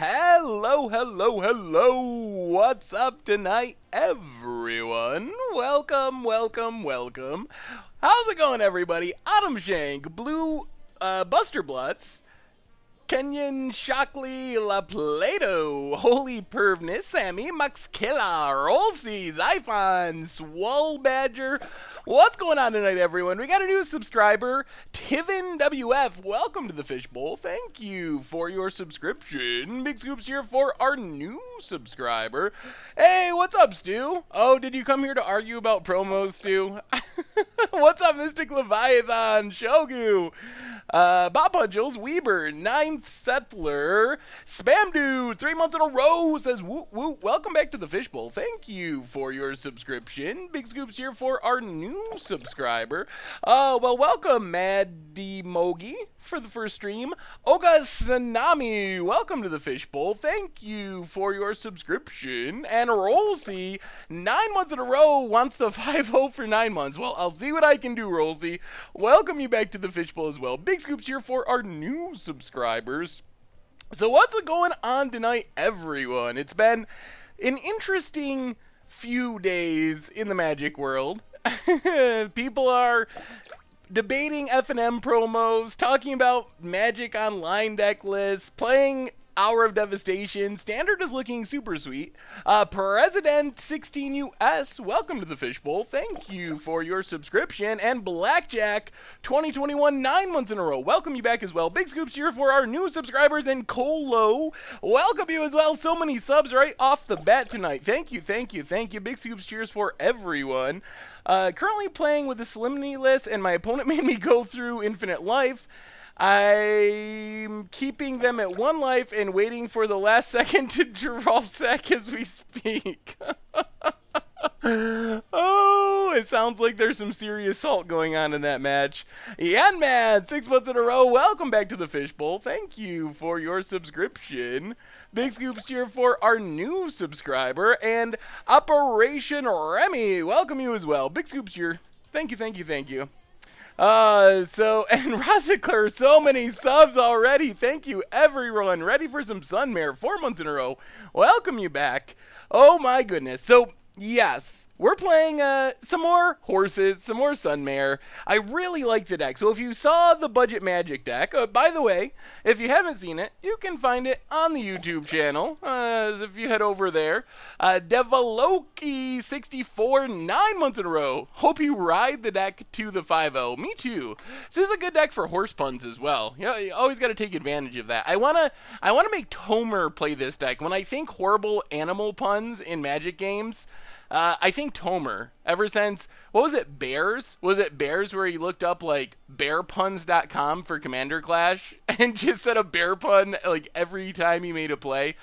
Hello, hello, hello! What's up tonight, everyone? Welcome, welcome, welcome. How's it going, everybody? Autumn Shank, Blue Buster Blutz, Kenyan Shockley La Plato, Holy Pervness, Sammy, Max Killa, Rolsies, Iphon, Swole Badger. What's going on tonight, everyone? We got a new subscriber, Tivin WF. Welcome to the Fishbowl. Thank you for your subscription. Big scoops here for our new subscriber. Hey, what's up, Stu? Oh, did you come here to argue about promos, Stu? What's up, Mystic Leviathan, Shogu? Bob Punchels, Weber, Ninth Settler, Spam Dude, 3 months in a row says woot woot. Welcome back to the Fishbowl. Thank you for your subscription. Big scoops here for our new subscriber. Well, welcome, Mad D Mogi, for the first stream. Oga Tsunami, welcome to the Fishbowl. Thank you for your subscription. And Rolsey, 9 months in a row, wants the 5-0 for 9 months. Well, I'll see what I can do, Rolsey. Welcome you back to the Fishbowl as well. Big scoops here for our new subscribers. So what's going on tonight, everyone? It's been an interesting few days in the Magic world. People are debating F&M promos, talking about Magic Online deck lists, playing Hour of Devastation. Standard is looking super sweet. President 16US, welcome to the Fishbowl. Thank you for your subscription. And Blackjack 2021, 9 months in a row. Welcome you back as well. Big scoops here for our new subscribers. And Colo, welcome you as well. So many subs right off the bat tonight. Thank you, thank you, thank you. Big scoops cheers for everyone. Currently playing with the Solemnity list, and my opponent made me go through Infinite Life. I'm keeping them at 1 life and waiting for the last second to draw sec as we speak. Oh, it sounds like there's some serious salt going on in that match. Yan Man, 6 months in a row. Welcome back to the Fishbowl. Thank you for your subscription. Big scoops here for our new subscriber. And Operation Remy, welcome you as well. Big scoops here. Thank you, thank you, thank you. And Rossicler, so many subs already. Thank you, everyone. Ready for some Sunmare, 4 months in a row. Welcome you back. Oh my goodness. So, yes, we're playing some more horses, some more Sunmare. I really like the deck. So if you saw the Budget Magic deck, by the way, if you haven't seen it, you can find it on the YouTube channel. If you head over there. Devaloki64, 9 months in a row. Hope you ride the deck to the 5-0. Me too. This is a good deck for horse puns as well. You know, you always got to take advantage of that. I wanna make Tomer play this deck. When I think horrible animal puns in Magic games, I think Tomer, ever since, what was it, Bears? Was it Bears where he looked up, like, bearpuns.com for Commander Clash and just said a bear pun, like, every time he made a play?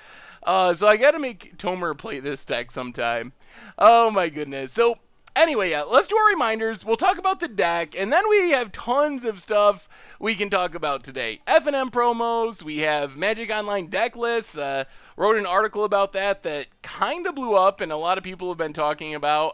So I gotta make Tomer play this deck sometime. Oh, my goodness. So, anyway, yeah, let's do our reminders. We'll talk about the deck, and then we have tons of stuff we can talk about today. F&M promos, we have Magic Online deck lists, wrote an article about that kind of blew up and a lot of people have been talking about.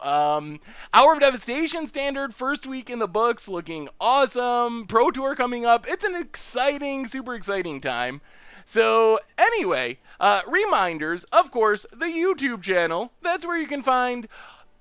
Hour of Devastation Standard, first week in the books, looking awesome. Pro Tour coming up. It's an exciting, super exciting time. So anyway, reminders, of course, the YouTube channel. That's where you can find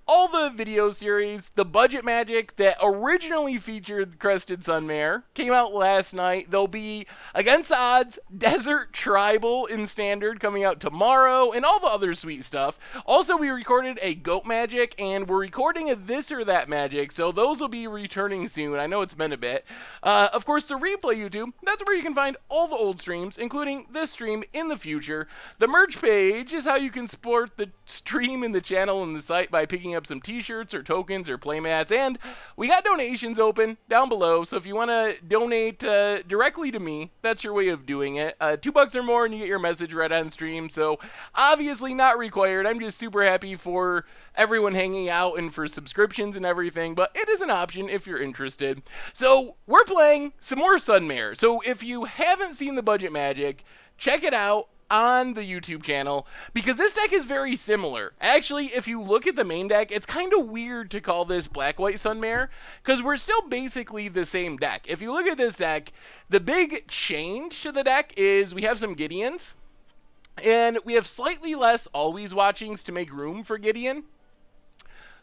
all the video series. The Budget Magic that originally featured Crested Sunmare came out last night. There'll be Against the Odds, Desert Tribal in Standard coming out tomorrow, and all the other sweet stuff. Also, we recorded a Goat Magic, and we're recording a This or That Magic, so those will be returning soon. I know it's been a bit. Of course, the Replay YouTube, that's where you can find all the old streams, including this stream in the future. The merch page is how you can support the stream and the channel and the site by picking up some t-shirts or tokens or playmats, and we got donations open down below, so if you want to donate directly to me, that's your way of doing it. $2 or more and you get your message read on stream, so obviously not required. I'm just super happy for everyone hanging out and for subscriptions and everything, but it is an option if you're interested. So we're playing some more Sunmare, so if you haven't seen the Budget Magic, check it out on the YouTube channel, because this deck is very similar. Actually, if you look at the main deck, it's kind of weird to call this Black-White Sunmare, because we're still basically the same deck. If you look at this deck, the big change to the deck is we have some Gideons, and we have slightly less Always Watchings to make room for Gideon.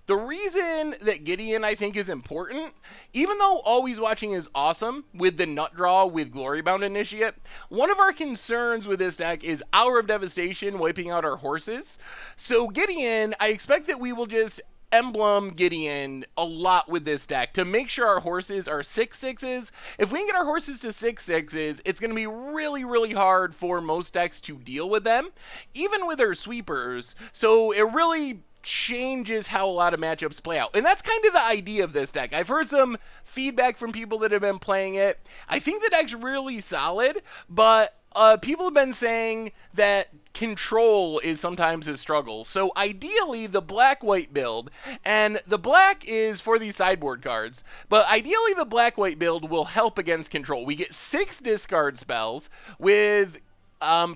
The reason that Gideon, I think, is important, even though Always Watching is awesome with the nut draw with Glorybound Initiate, one of our concerns with this deck is Hour of Devastation wiping out our horses. So Gideon, I expect that we will just emblem Gideon a lot with this deck to make sure our horses are 6/6s. If we can get our horses to 6/6s, it's going to be really, really hard for most decks to deal with them, even with our sweepers. So it really changes how a lot of matchups play out. And that's kind of the idea of this deck. I've heard some feedback from people that have been playing it. I think the deck's really solid, but people have been saying that control is sometimes a struggle. So ideally, the black-white build, and the black is for these sideboard cards, but ideally the black-white build will help against control. We get 6 discard spells with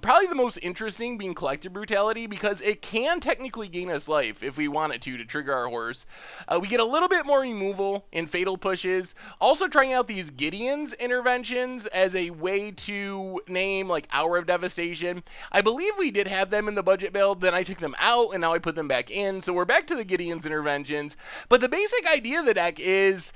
probably the most interesting being Collective Brutality, because it can technically gain us life if we want it to trigger our horse. We get a little bit more removal in Fatal Pushes. Also trying out these Gideon's interventions as a way to name like Hour of Devastation. I believe we did have them in the budget build, then I took them out and now I put them back in. So we're back to the Gideon's interventions. But the basic idea of the deck is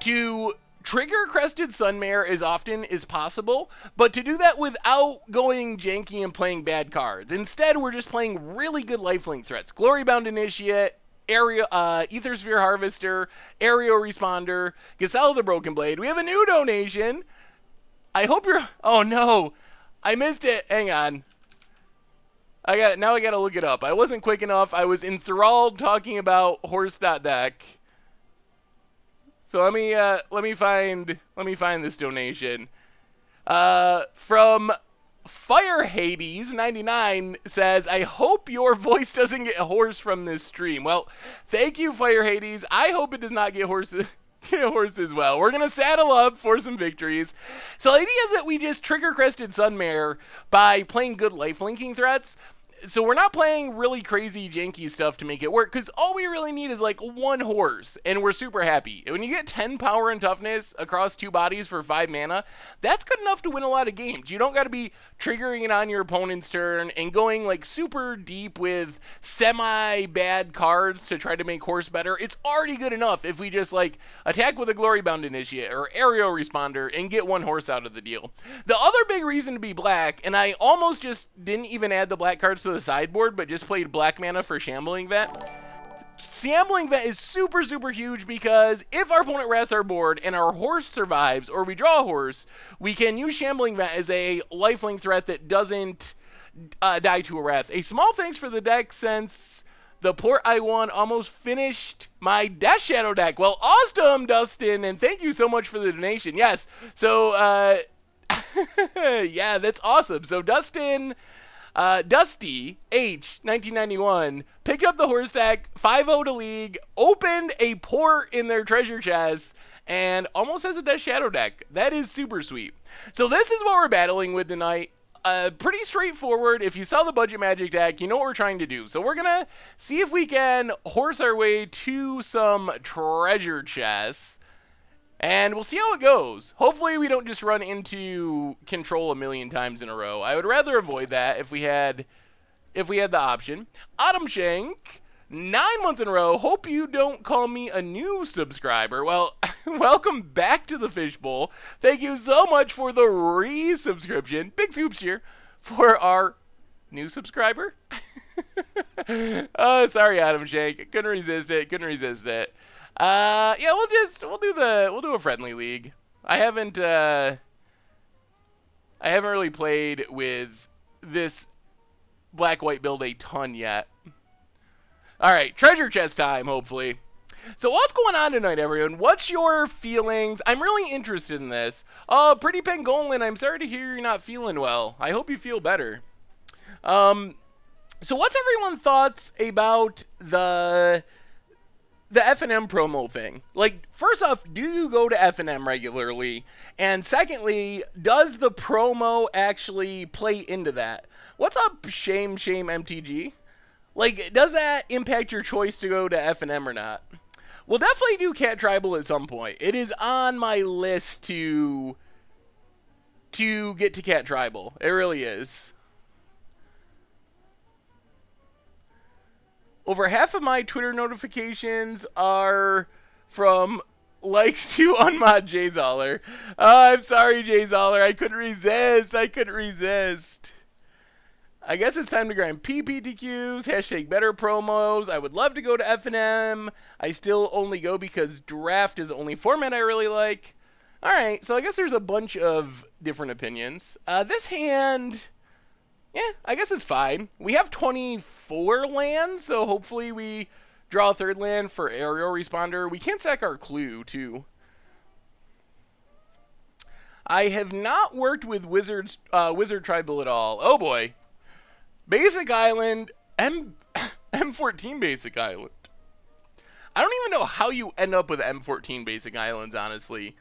to trigger Crested Sunmare as often as possible, but to do that without going janky and playing bad cards. Instead, we're just playing really good lifelink threats. Glorybound Initiate, Area, Ethersphere Harvester, Aerial Responder, Gisela the Broken Blade. We have a new donation. I hope you're... Oh, no. I missed it. Hang on. Now I gotta look it up. I wasn't quick enough. I was enthralled talking about horse.deck. So let me find this donation. From Fire Hades 99 says, I hope your voice doesn't get hoarse from this stream. Well, thank you, Fire Hades. I hope it does not get hoarse as well. We're gonna saddle up for some victories. So the idea is that we just trigger Crested Sunmare by playing good lifelinking threats. So we're not playing really crazy janky stuff to make it work, because all we really need is like one horse, and we're super happy. When you get 10 power and toughness across 2 bodies for 5 mana, that's good enough to win a lot of games. You don't got to be triggering it on your opponent's turn and going like super deep with semi-bad cards to try to make horse better. It's already good enough if we just like attack with a Glorybound Initiate or Aerial Responder and get 1 horse out of the deal. The other big reason to be black, and I almost just didn't even add the black cards to the sideboard, but just played black mana for Shambling Vet. Shambling Vet is super, super huge because if our opponent wraths our board and our horse survives or we draw a horse, we can use Shambling Vet as a lifelink threat that doesn't die to a wrath. A small thanks for the deck since the port I won almost finished my Death Shadow deck. Well, awesome, Dustin, and thank you so much for the donation. Yes, so, yeah, that's awesome. So Dustin... Dusty H 1991 picked up the horse deck, 5-0 to league, opened a port in their treasure chest, and almost has a Death Shadow deck. That is super sweet. So this is what we're battling with tonight. Pretty straightforward. If you saw the Budget Magic deck, you know what we're trying to do. So we're gonna see if we can horse our way to some treasure chests. And we'll see how it goes. Hopefully we don't just run into control a million times in a row. I would rather avoid that if we had the option. Autumn Shank, 9 months in a row. Hope you don't call me a new subscriber. Well, welcome back to the Fishbowl. Thank you so much for the resubscription. Big scoops here for our new subscriber. Oh, sorry, Autumn Shank. Couldn't resist it. Yeah, we'll do a friendly league. I haven't really played with this black-white build a ton yet. Alright, treasure chest time, hopefully. So what's going on tonight, everyone? What's your feelings? I'm really interested in this. Pretty Pangolin, I'm sorry to hear you're not feeling well. I hope you feel better. So what's everyone's thoughts about the F&M promo thing? Like, first off, do you go to F&M regularly? And secondly, does the promo actually play into that? What's up, Shame MTG? Like, does that impact your choice to go to F&M or not? We'll definitely do Cat Tribal at some point. It is on my list to get to Cat Tribal. It really is. Over half of my Twitter notifications are from likes to Unmod Jayzoller. I'm sorry, Jayzoller. I couldn't resist. I guess it's time to grind PPTQs, hashtag better promos. I would love to go to F&M. I still only go because draft is the only format I really like. Alright, so I guess there's a bunch of different opinions. This hand... yeah, I guess it's fine. We have 24 lands, so hopefully we draw a third land for Aerial Responder. We can't sack our Clue, too. I have not worked with Wizard Tribal at all. Oh, boy. Basic Island, M14 Basic Island. I don't even know how you end up with M14 Basic Islands, honestly.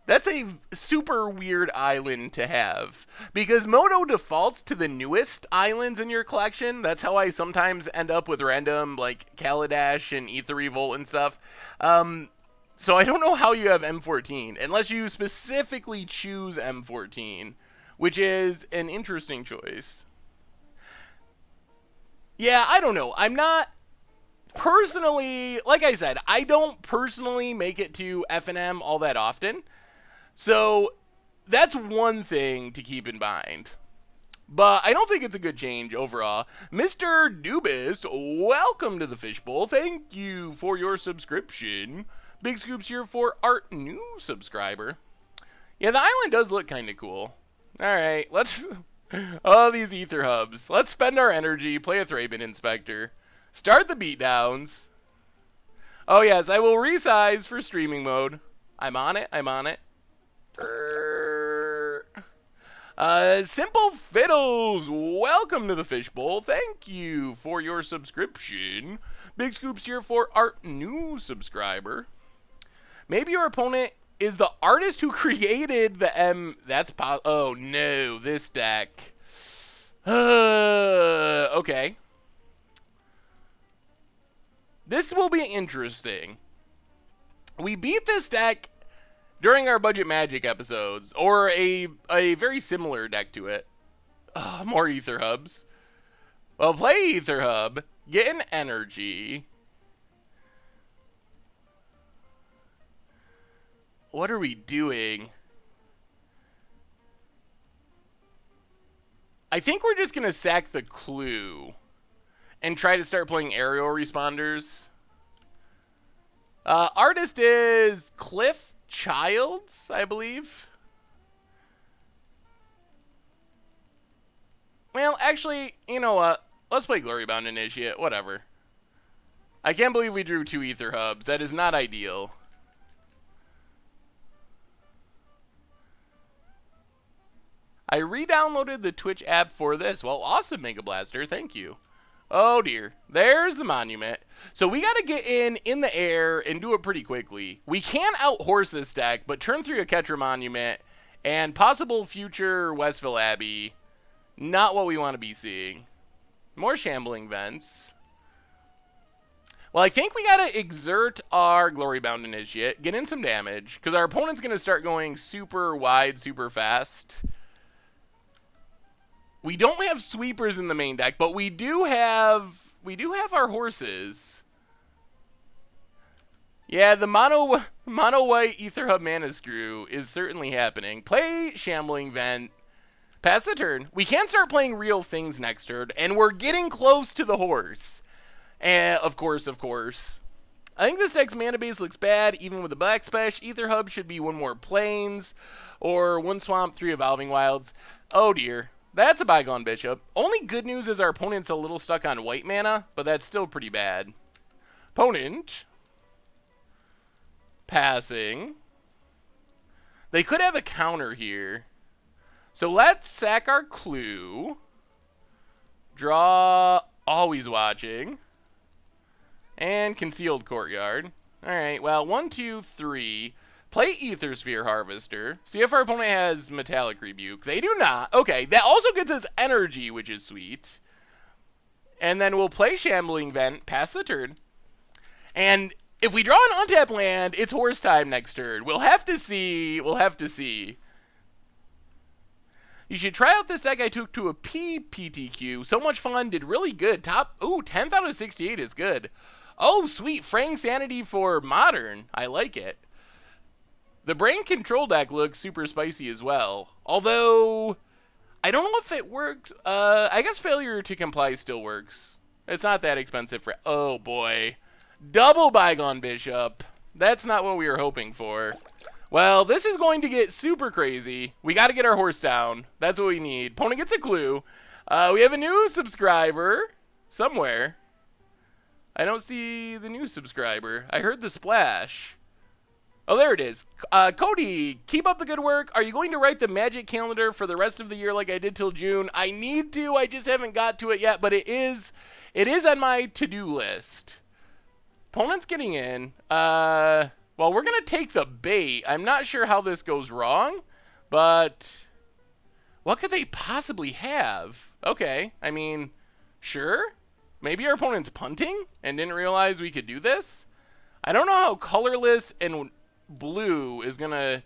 That's a super weird island to have, because Moto defaults to the newest islands in your collection. That's how I sometimes end up with random, like, Kaladesh and Ether Revolt and stuff. So I don't know how you have M14, unless you specifically choose M14, which is an interesting choice. Yeah, I don't know. I'm not personally, like I said, I don't personally make it to F&M all that often. So that's one thing to keep in mind. But I don't think it's a good change overall. Mr. Dubis, welcome to the Fishbowl. Thank you for your subscription. Big scoops here for our new subscriber. Yeah, the island does look kind of cool. Alright, let's... Oh, these ether hubs. Let's spend our energy, play a Thraben Inspector. Start the beatdowns. Oh yes, I will resize for streaming mode. I'm on it, I'm on it. Simple Fiddles, welcome to the Fishbowl. Thank you for your subscription. Big scoops here for our new subscriber. Maybe your opponent is the artist who created the M. Oh no, this deck. Okay. This will be interesting. We beat this deck during our Budget Magic episodes, or a very similar deck to it. Oh, more Ether Hubs. Well, play Ether Hub, get an energy. What are we doing? I think we're just going to sack the clue and try to start playing aerial responders. Artist is Cliff Childs, I believe. Well, actually, you know what? Let's play Glorybound Initiate, whatever. I can't believe we drew 2 Ether Hubs. That is not ideal. I re-downloaded the Twitch app for this. Well, awesome, Mega Blaster. Thank you. Oh, dear. There's the monument. So we got to get in the air and do it pretty quickly. We can out-horse this deck, but turn 3 a Ketra Monument and possible future Westville Abbey. Not what we want to be seeing. More Shambling Vents. Well, I think we got to exert our Glorybound Initiate, get in some damage, because our opponent's going to start going super wide, super fast. We don't have sweepers in the main deck, but we do have our horses. Yeah, the mono white Ether Hub Mana Screw is certainly happening. Play Shambling Vent. Pass the turn. We can start playing real things next turn, and we're getting close to the horse. And of course. I think this deck's mana base looks bad, even with the Black Splash. Ether Hub should be 1 more Plains, or 1 Swamp, 3 Evolving Wilds. Oh dear. That's a Bygone Bishop. Only good news is our opponent's a little stuck on white mana, but that's still pretty bad. Opponent. Passing. They could have a counter here. So let's sack our clue. Draw Always Watching. And Concealed Courtyard. Alright, well, 1, 2, 3... Play Aethersphere Harvester. See if our opponent has Metallic Rebuke. They do not. Okay, that also gets us energy, which is sweet. And then we'll play Shambling Vent, pass the turn. And if we draw an untapped land, it's horse time next turn. We'll have to see. You should try out this deck I took to a PPTQ. So much fun, did really good. 10th out of 68 is good. Oh, sweet, Fraying Sanity for Modern. I like it. The Brain Control deck looks super spicy as well. Although, I don't know if it works. I guess Failure to Comply still works. It's not that expensive for... Oh, boy. Double Bygone Bishop. That's not what we were hoping for. Well, this is going to get super crazy. We got to get our horse down. That's what we need. Opponent gets a clue. We have a new subscriber somewhere. I don't see the new subscriber. I heard the splash. Oh, there it is. Cody, keep up the good work. Are you going to write the Magic calendar for the rest of the year like I did till June? I need to. I just haven't got to it yet, but it is on my to-do list. Opponent's getting in. Well, we're going to take the bait. I'm not sure how this goes wrong, but what could they possibly have? Okay, I mean, sure. Maybe our opponent's punting and didn't realize we could do this. I don't know how colorless and blue is going to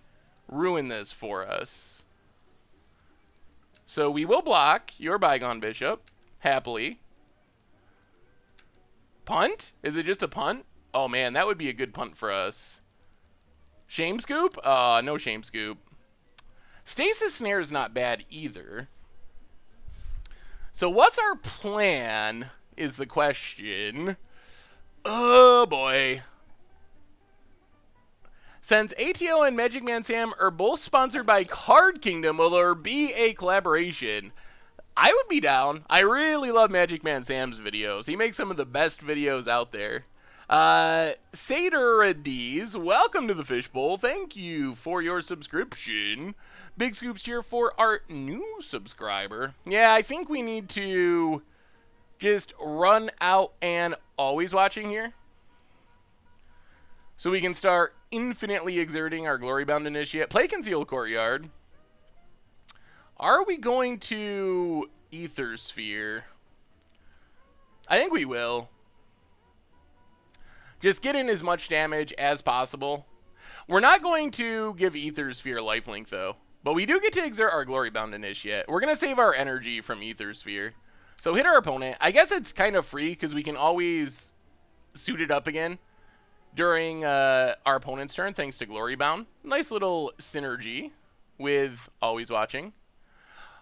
ruin this for us. So we will block your Bygone Bishop, happily. Punt? Is it just a punt? Oh man, that would be a good punt for us. Shame scoop? No shame scoop. Stasis snare is not bad either. So what's our plan is the question. Oh boy. Since ATO and Magic Man Sam are both sponsored by Card Kingdom, will there be a collaboration? I would be down. I really love Magic Man Sam's videos. He makes some of the best videos out there. Saterades, welcome to the Fishbowl. Thank you for your subscription. Big scoops here for our new subscriber. Yeah, I think we need to just run out and always watching here, so we can start infinitely exerting our Glory Bound Initiate. Play Concealed Courtyard. Are we going to Ether Sphere? I think we will. Just get in as much damage as possible. We're not going to give Ether Sphere lifelink, though. But we do get to exert our Glory Bound Initiate. We're going to save our energy from Ether Sphere. So hit our opponent. I guess it's kind of free, because we can always suit it up again during our opponent's turn, thanks to Glory Bound. Nice little synergy with Always Watching.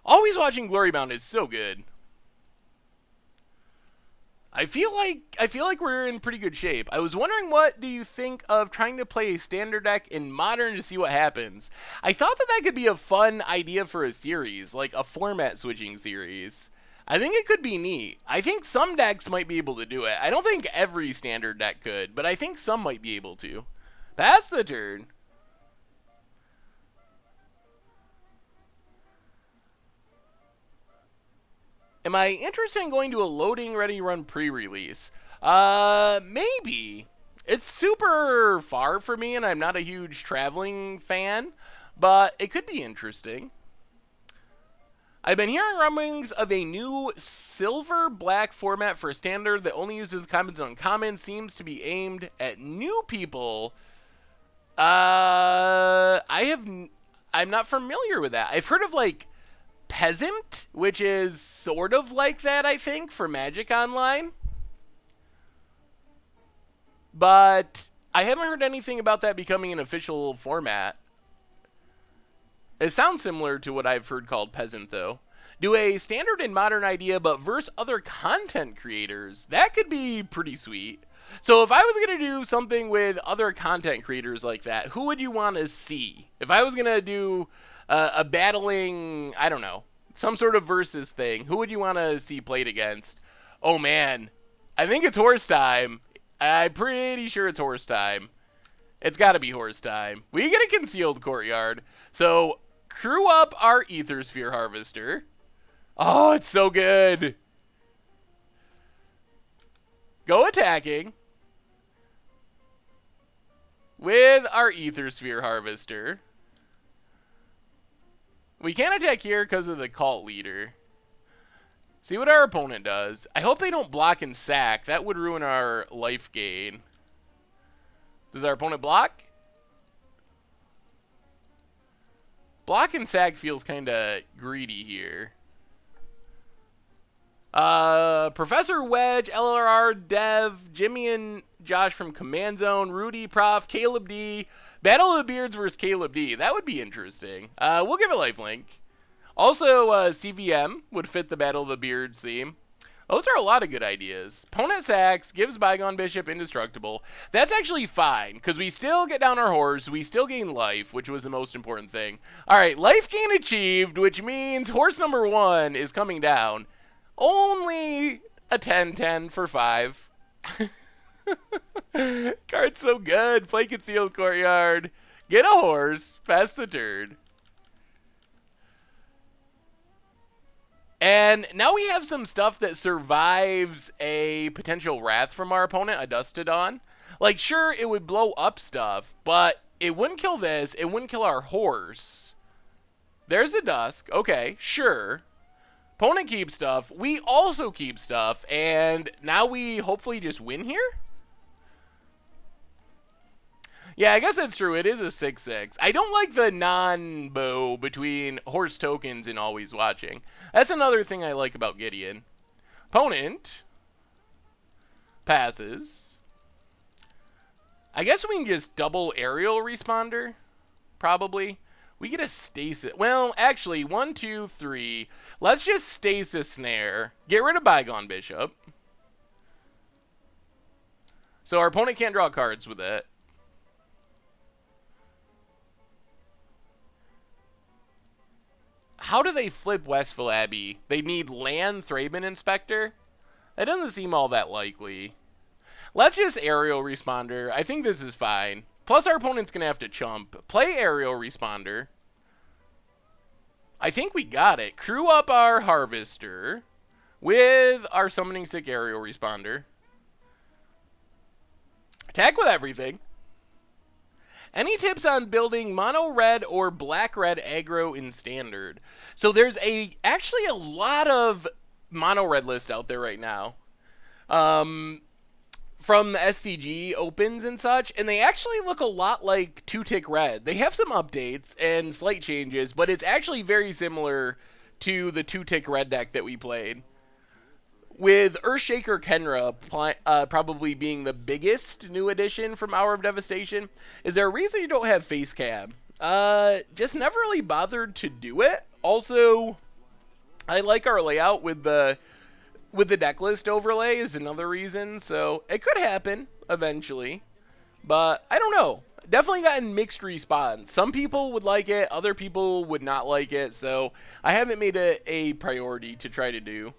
Always Watching Glory Bound is so good. I feel like we're in pretty good shape. I was wondering, what do you think of trying to play a standard deck in Modern to see what happens? I thought that could be a fun idea for a series, like a format switching series. I think it could be neat. I think some decks might be able to do it. I don't think every standard deck could, but I think some might be able to. Pass the turn. Am I interested in going to a loading ready run pre-release? Maybe. It's super far for me, and I'm not a huge traveling fan, but it could be interesting. I've been hearing rumblings of a new silver-black format for standard that only uses commons and uncommons. Seems to be aimed at new people. I'm not familiar with that. I've heard of, like, Peasant, which is sort of like that, I think, for Magic Online. But I haven't heard anything about that becoming an official format. It sounds similar to what I've heard called Peasant, though. Do a standard and modern idea, but verse other content creators. That could be pretty sweet. So if I was going to do something with other content creators like that, who would you want to see? If I was going to do a battling, I don't know, some sort of versus thing, who would you want to see played against? Oh, man. I think it's Horse Time. I'm pretty sure it's Horse Time. It's got to be Horse Time. We get a Concealed Courtyard. So crew up our Ether Sphere Harvester. Oh, it's so good. Go attacking with our Ether Sphere Harvester. We can't attack here because of the Cult Leader. See what our opponent does. I hope they don't block and sack. That would ruin our life gain. Does our opponent block? Block and sack feels kind of greedy here. Professor Wedge, LRR, Dev, Jimmy and Josh from Command Zone, Rudy, Prof, Caleb D. Battle of the Beards versus Caleb D. That would be interesting. We'll give it lifelink. Also, CVM would fit the Battle of the Beards theme. Those are a lot of good ideas. Opponent sacks, gives Bygone Bishop indestructible. That's actually fine, because we still get down our horse, we still gain life, which was the most important thing. Alright, life gain achieved, which means horse number 1 is coming down. Only a 10-10 for 5. Card's so good. Play Concealed Courtyard. Get a horse. Pass the turn. And now we have some stuff that survives a potential Wrath from our opponent, a Dustodon. Like, sure, it would blow up stuff, but it wouldn't kill this. It wouldn't kill our horse. There's a Dusk. Okay, sure. Opponent keeps stuff. We also keep stuff. And now we hopefully just win here? Yeah, I guess that's true. It is a 6-6. I don't like the non-bow between horse tokens and Always Watching. That's another thing I like about Gideon. Opponent passes. I guess we can just double aerial responder, probably. We get a stasis. Well, actually, 1, 2, 3. Let's just stasis snare. Get rid of Bygone Bishop. So our opponent can't draw cards with it. How do they flip Westville Abbey? They need land Thraben Inspector? That doesn't seem all that likely. Let's just aerial responder. I think this is fine. Plus our opponent's going to have to chump. Play aerial responder. I think we got it. Crew up our harvester with our summoning sick aerial responder. Attack with everything. Any tips on building mono red or black red aggro in standard? So there's actually a lot of mono red list out there right now. From the SCG opens and such, and they actually look a lot like 2-tick red. They have some updates and slight changes, but it's actually very similar to the 2-tick red deck that we played. With Earthshaker Kenra probably being the biggest new addition from Hour of Devastation. Is there a reason you don't have face cam? Just never really bothered to do it. Also, I like our layout with the deck list overlay is another reason, so it could happen eventually. But I don't know. Definitely gotten mixed response. Some people would like it, other people would not like it, so I haven't made it a priority to try to do.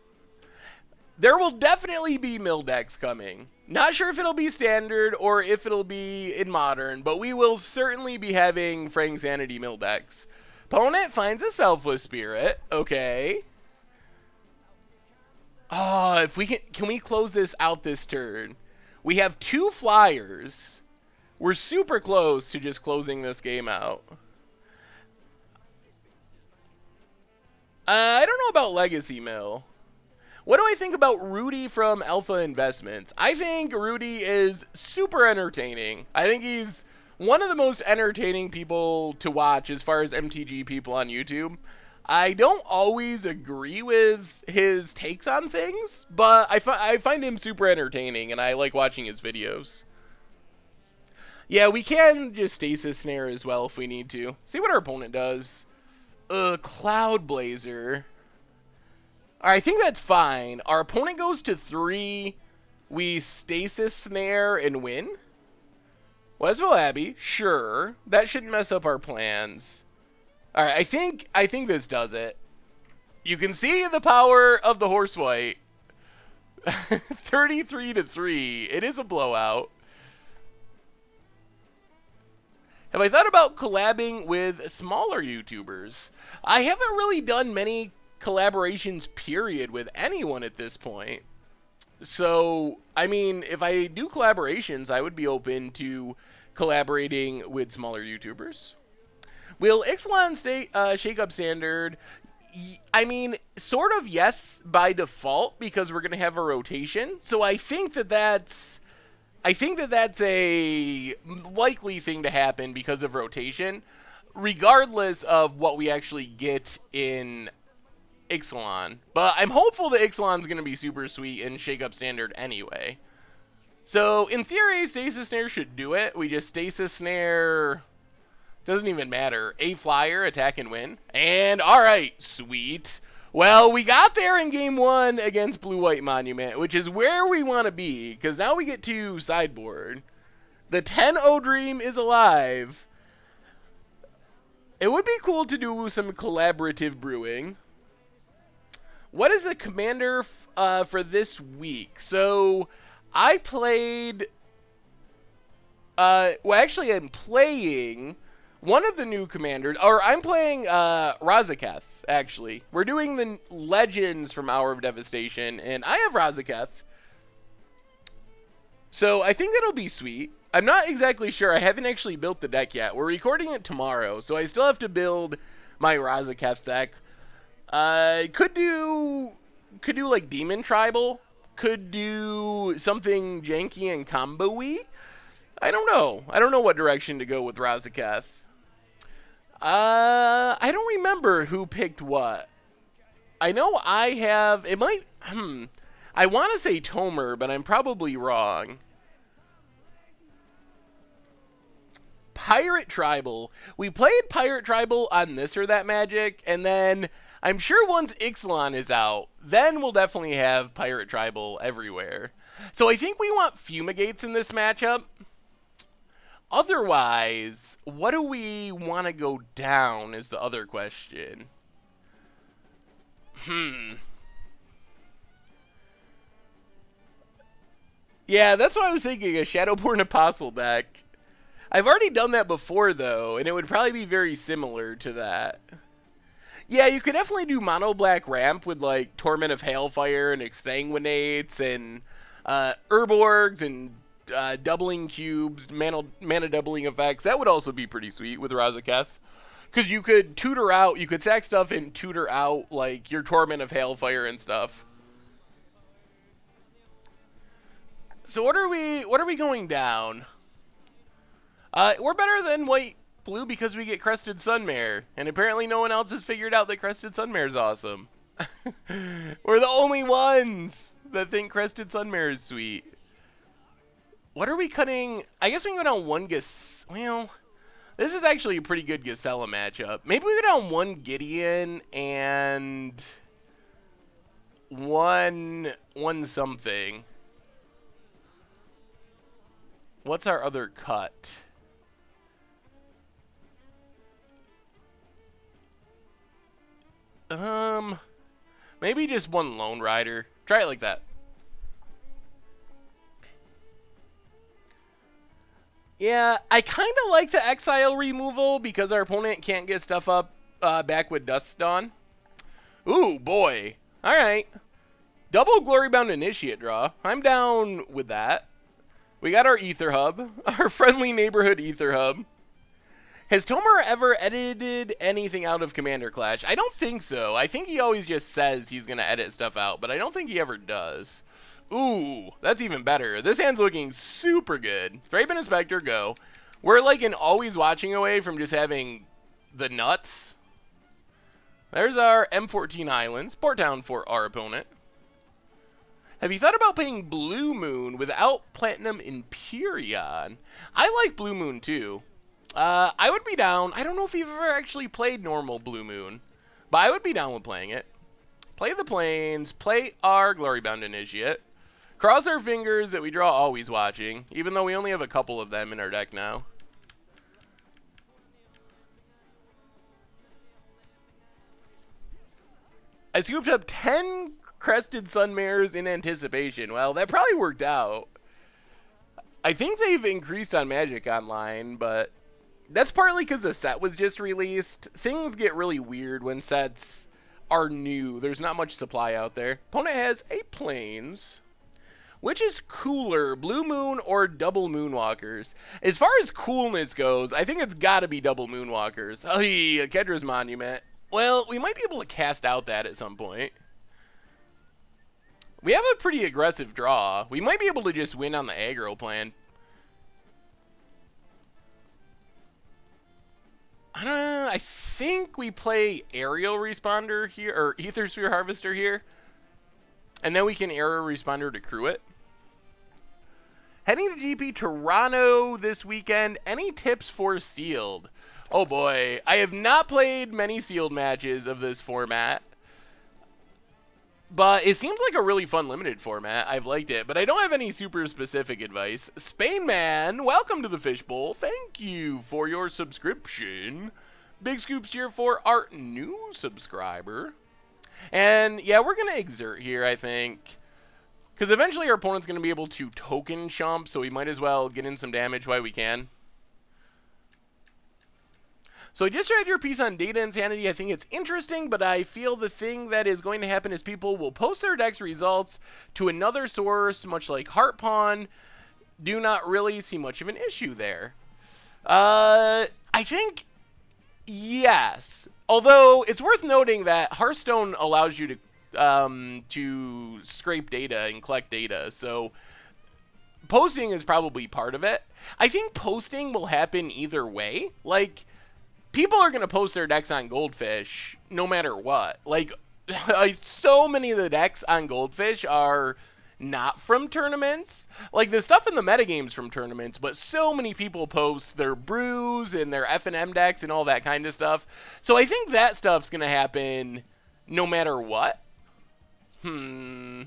There will definitely be mill decks coming. Not sure if it'll be standard or if it'll be in modern, but we will certainly be having Fraying Sanity mill decks. Opponent finds a Selfless Spirit. Okay. Oh, if we can we close this out this turn? We have 2 flyers. We're super close to just closing this game out. I don't know about Legacy Mill. What do I think about Rudy from Alpha Investments? I think Rudy is super entertaining. I think he's one of the most entertaining people to watch as far as MTG people on YouTube. I don't always agree with his takes on things, but I find him super entertaining, and I like watching his videos. Yeah, we can just Stasis Snare as well if we need to. See what our opponent does. Cloud Blazer. Alright, I think that's fine. Our opponent goes to 3. We Stasis Snare and win. Westville Abbey, sure. That shouldn't mess up our plans. Alright, I think this does it. You can see the power of the Horse White. 33-3. It is a blowout. Have I thought about collabing with smaller YouTubers? I haven't really done many collaborations, period, with anyone at this point. So, I mean, if I do collaborations, I would be open to collaborating with smaller YouTubers. Will Ixalan shake up standard? I mean, sort of yes by default, because we're going to have a rotation. So I think that's a likely thing to happen because of rotation, regardless of what we actually get in Ixalan. But I'm hopeful that Ixalan's going to be super sweet and shake up standard anyway. So, in theory, Stasis Snare should do it. We just Stasis Snare... Doesn't even matter. A flyer, attack and win. And, alright, sweet. Well, we got there in game 1 against Blue-White Monument, which is where we want to be, because now we get to sideboard. The 10-0 dream is alive. It would be cool to do some collaborative brewing. What is the commander for this week? So, I played... well, actually, I'm playing one of the new commanders, or I'm playing Razaketh, actually. We're doing the Legends from Hour of Devastation, and I have Razaketh. So, I think it'll be sweet. I'm not exactly sure. I haven't actually built the deck yet. We're recording it tomorrow, so I still have to build my Razaketh deck. Could do like Demon Tribal. Could do something janky and combo-y. I don't know. I don't know what direction to go with Razaketh. I don't remember who picked what. I know I have... It might... I want to say Tomer, but I'm probably wrong. Pirate Tribal. We played Pirate Tribal on This or That Magic, and then I'm sure once Ixalan is out, then we'll definitely have Pirate Tribal everywhere. So I think we want Fumigates in this matchup. Otherwise, what do we want to go down is the other question. Yeah, that's what I was thinking, a Shadowborn Apostle deck. I've already done that before, though, and it would probably be very similar to that. Yeah, you could definitely do mono black ramp with, like, Torment of Hailfire and Exsanguinates and Urborgs and doubling cubes, mana doubling effects. That would also be pretty sweet with Razaketh. Because you could tutor out, you could sack stuff and tutor out, like, your Torment of Hailfire and stuff. So what are we going down? We're better than white-blue because we get Crested Sunmare. And apparently no one else has figured out that Crested Sunmare is awesome. We're the only ones that think Crested Sunmare is sweet. What are we cutting? I guess we can go down one well, this is actually a pretty good Gisela matchup. Maybe we go down one Gideon and one something. What's our other cut? Maybe just one Lone Rider. Try it like that. Yeah, I kind of like the Exile removal because our opponent can't get stuff up back with Dust Dawn. Ooh, boy. All right. Double Glorybound Initiate draw. I'm down with that. We got our Ether Hub, our friendly neighborhood Ether Hub. Has Tomer ever edited anything out of Commander Clash? I don't think so. I think he always just says he's going to edit stuff out, but I don't think he ever does. Ooh, that's even better. This hand's looking super good. Thraben Inspector, go. We're like an always watching away from just having the nuts. There's our M14 Islands. Port down for our opponent. Have you thought about playing Blue Moon without Platinum Empyrean? I like Blue Moon too. I would be down. I don't know if you've ever actually played normal Blue Moon, but I would be down with playing it. Play the Plains, play our Glorybound Initiate. Cross our fingers that we draw Always Watching, even though we only have a couple of them in our deck now. I scooped up 10 Crested Sunmares in anticipation. Well, that probably worked out. I think they've increased on Magic Online, but that's partly because the set was just released. Things get really weird when sets are new. There's not much supply out there. Opponent has a Plains. Which is cooler, Blue Moon or Double Moonwalkers? As far as coolness goes, I think it's got to be Double Moonwalkers. Oh, Kedra's Monument. Well, we might be able to cast out that at some point. We have a pretty aggressive draw. We might be able to just win on the aggro plan. I don't know. I think we play Aerial Responder here, or Ether Sphere Harvester here. And then we can Aerial Responder to crew it. Heading to GP Toronto this weekend. Any tips for Sealed? Oh boy. I have not played many Sealed matches of this format. But it seems like a really fun limited format. I've liked it, but I don't have any super specific advice. Spainman, welcome to the Fishbowl. Thank you for your subscription. Big scoops here for our new subscriber. And yeah, we're going to exert here, I think. Because eventually our opponent's going to be able to token chump, so we might as well get in some damage while we can. So I just read your piece on data insanity. I think it's interesting, but I feel the thing that is going to happen is people will post their deck's results to another source, much like Heart Pawn. Do not really see much of an issue there. I think, yes. Although it's worth noting that Hearthstone allows you to scrape data and collect data, so posting is probably part of it. I think posting will happen either way. Like, people are going to post their decks on Goldfish no matter what. Like, so many of the decks on Goldfish are not from tournaments. Like the stuff in the metagames from tournaments, but so many people post their brews and their F&M decks and all that kind of stuff. So I think that stuff's going to happen no matter what. All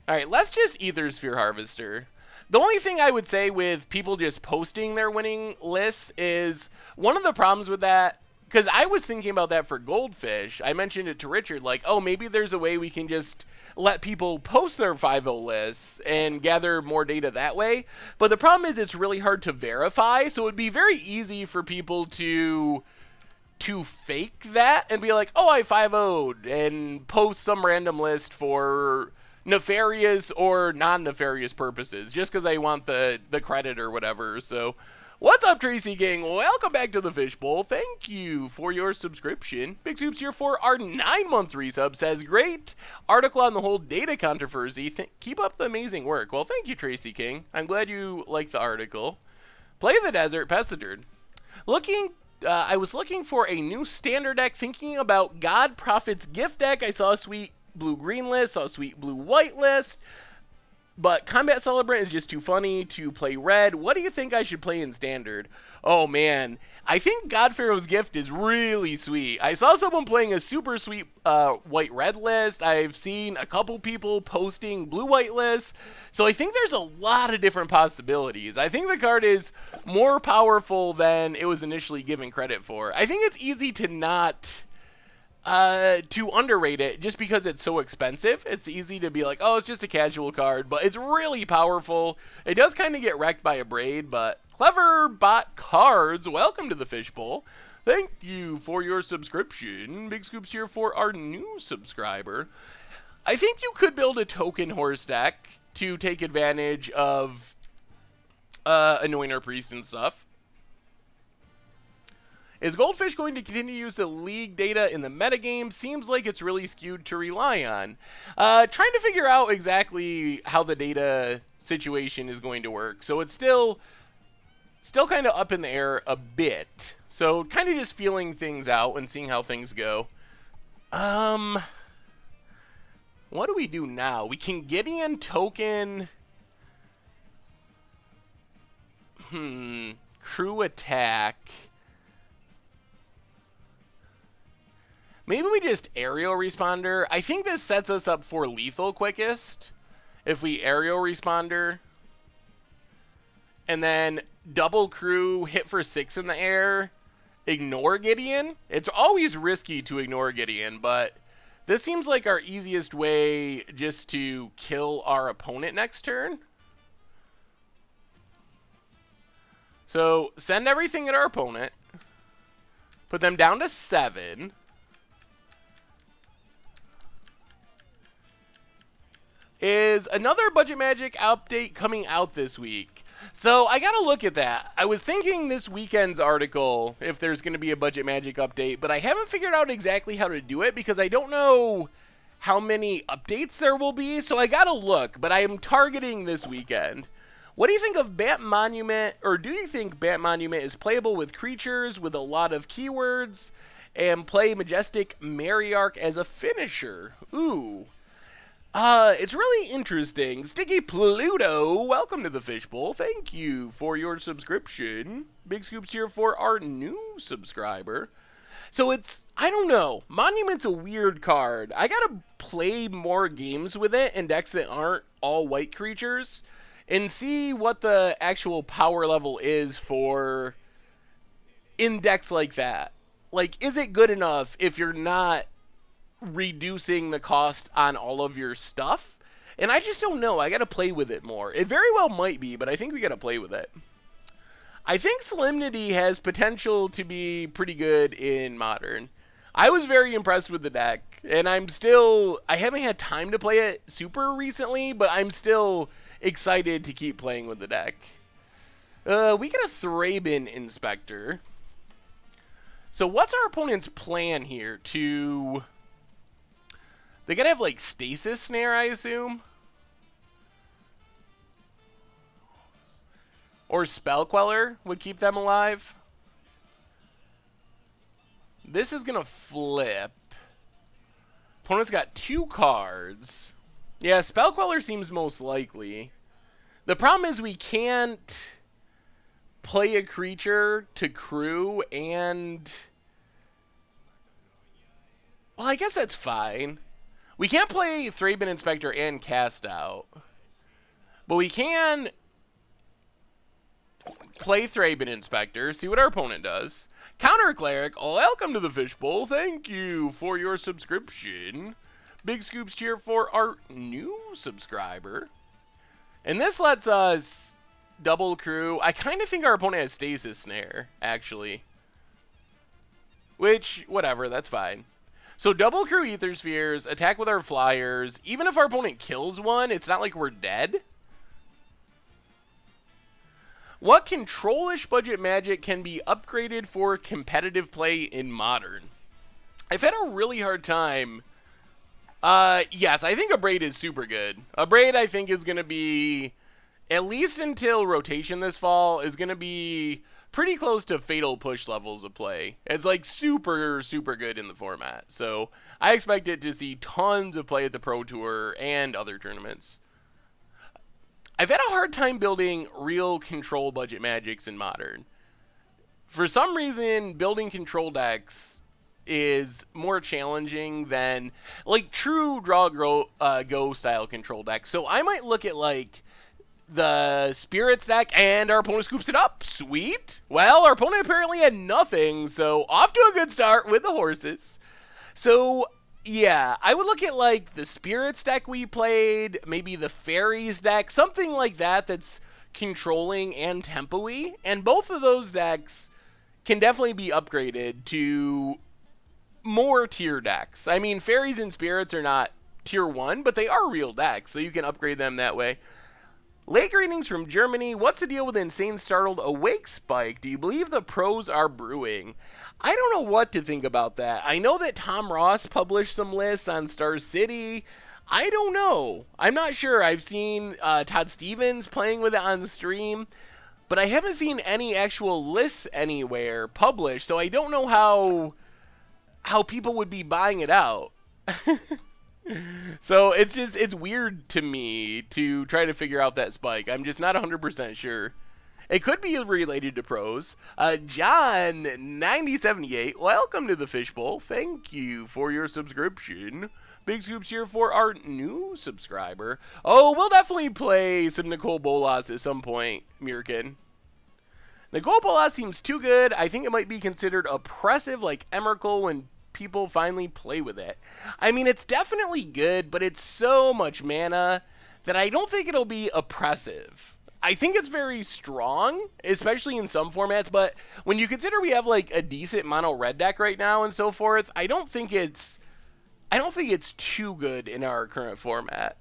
right, let's just Aethersphere Harvester. The only thing I would say with people just posting their winning lists is one of the problems with that, because I was thinking about that for Goldfish. I mentioned it to Richard, like, oh, maybe there's a way we can just let people post their 5-0 lists and gather more data that way. But the problem is it's really hard to verify, so it would be very easy for people to fake that and be like, oh, I 5-0'd, and post some random list for nefarious or non-nefarious purposes, just because they want the credit or whatever. So, what's up, Tracy King? Welcome back to the Fishbowl. Thank you for your subscription. Big Soups here for our 9-month resub. Says, great article on the whole data controversy. Keep up the amazing work. Well, thank you, Tracy King. I'm glad you like the article. Play the Desert Pessidred. I was looking for a new standard deck, thinking about God Prophet's Gift deck. I saw a sweet blue-green list, saw a sweet blue-white list, but Combat Celebrant is just too funny to play red. What do you think I should play in standard? Oh man, I think God Pharaoh's Gift is really sweet. I saw someone playing a super sweet white-red list. I've seen a couple people posting blue-white lists. So I think there's a lot of different possibilities. I think the card is more powerful than it was initially given credit for. I think it's easy to not to underrate it just because it's so expensive. It's easy to be like, oh, it's just a casual card, but it's really powerful. It does kind of get wrecked by a braid, but Clever Bot Cards, welcome to the Fishbowl. Thank you for your subscription. Big Scoops here for our new subscriber. I think you could build a token horse deck to take advantage of Anointer Priest and stuff. Is Goldfish going to continue to use the league data in the metagame? Seems like it's really skewed to rely on. Trying to figure out exactly how the data situation is going to work. So it's still kind of up in the air a bit. So kind of just feeling things out and seeing how things go. What do we do now? We can Gideon token... Crew attack... Maybe we just aerial responder. I think this sets us up for lethal quickest. If we aerial responder. And then double crew, hit for 6 in the air. Ignore Gideon. It's always risky to ignore Gideon, but this seems like our easiest way just to kill our opponent next turn. So send everything at our opponent. Put them down to 7. Is another Budget Magic update coming out this week? So I gotta look at that. I was thinking this weekend's article if there's going to be a Budget Magic update, but I haven't figured out exactly how to do it because I don't know how many updates there will be, so I gotta look, but I am targeting this weekend. What do you think of Bat Monument, or do you think Bat Monument is playable with creatures with a lot of keywords and play Majestic Mariarch as a finisher? Ooh. It's really interesting. Sticky Pluto, welcome to the Fishbowl. Thank you for your subscription. Big Scoops here for our new subscriber. So it's, I don't know. Monument's a weird card. I gotta play more games with it in decks that aren't all white creatures and see what the actual power level is for in decks like that. Like, is it good enough if you're not reducing the cost on all of your stuff? And I just don't know. I gotta play with it more. It very well might be, but I think we gotta play with it. I think Solemnity has potential to be pretty good in Modern. I was very impressed with the deck, and I haven't had time to play it super recently, but I'm still excited to keep playing with the deck. We get a Thraben Inspector. So what's our opponent's plan here to... They gotta have, like, Stasis Snare, I assume? Or Spell Queller would keep them alive. This is gonna flip. Opponent's got 2 cards. Yeah, Spell Queller seems most likely. The problem is we can't play a creature to crew and... Well, I guess that's fine. We can't play Thraben Inspector and Cast Out. But we can play Thraben Inspector, see what our opponent does. Counter Cleric, welcome to the Fishbowl. Thank you for your subscription. Big scoops cheer for our new subscriber. And this lets us double crew. I kind of think our opponent has Stasis Snare, actually. Which, whatever, that's fine. So double crew Ether Spheres, attack with our flyers. Even if our opponent kills one, it's not like we're dead. What control-ish budget magic can be upgraded for competitive play in Modern? I've had a really hard time. Yes, I think Abrade is super good. Abrade, I think, is going to be, at least until rotation this fall, is going to be pretty close to Fatal Push levels of play. It's like super, super good in the format. So I expect it to see tons of play at the Pro Tour and other tournaments. I've had a hard time building real control budget magics in Modern. For some reason, building control decks is more challenging than like true draw go style control decks. So I might look at like the Spirits deck and our opponent scoops it up. Sweet. Well, our opponent apparently had nothing, so off to a good start with the horses. So yeah, I would look at like the Spirits deck we played, maybe the Fairies deck, something like that that's controlling and tempo-y, and both of those decks can definitely be upgraded to more tier decks. I mean, Fairies and Spirits are not tier 1, but they are real decks, so you can upgrade them that way. Late greetings from Germany. What's the deal with Insane Startled Awake Spike? Do you believe the pros are brewing? I don't know what to think about that. I know that Tom Ross published some lists on Star City. I don't know. I'm not sure. I've seen Todd Stevens playing with it on stream, but I haven't seen any actual lists anywhere published, so I don't know how people would be buying it out. So it's weird to me to try to figure out that spike. I'm just not 100% sure. It could be related to pros. John 9078, welcome to the Fishbowl. Thank you for your subscription. Big scoops here for our new subscriber. Oh, we'll definitely play some Nicole Bolas at some point, Mirkin. Nicole Bolas seems too good. I think it might be considered oppressive like Emrakul when people finally play with it. I mean, it's definitely good, but it's so much mana that I don't think it'll be oppressive. I think it's very strong, especially in some formats, but when you consider we have like a decent mono red deck right now and so forth, I don't think it's too good in our current format.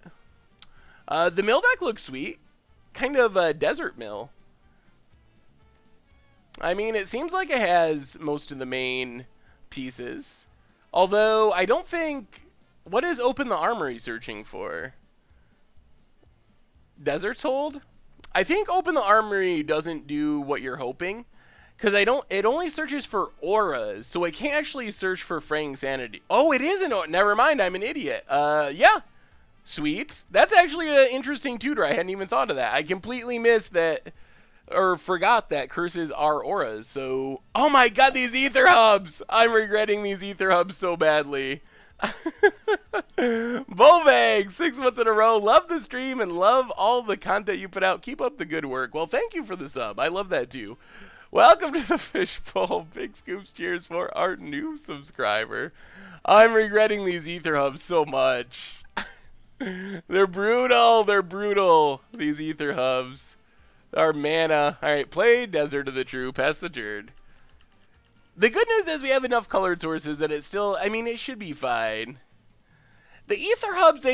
The mill deck looks sweet. Kind of a desert mill. I mean, it seems like it has most of the main pieces. Although, I don't think... What is Open the Armory searching for? Desert's Hold? I think Open the Armory doesn't do what you're hoping. Because it only searches for auras, so it can't actually search for Fraying Sanity. Oh, it is an aura. Never mind, I'm an idiot. Yeah. Sweet. That's actually an interesting tutor. I hadn't even thought of that. I completely missed that... Or forgot that curses are auras, so... Oh my god, these ether hubs! I'm regretting these ether hubs so badly. Volvag, 6 months in a row. Love the stream and love all the content you put out. Keep up the good work. Well, thank you for the sub. I love that too. Welcome to the Fishbowl. Big scoops cheers for our new subscriber. I'm regretting these ether hubs so much. They're brutal. They're brutal, these ether hubs. Our mana. Alright, play Desert of the True. Pass the turn. The good news is we have enough colored sources that it's still... I mean, it should be fine. The Ether Hubs,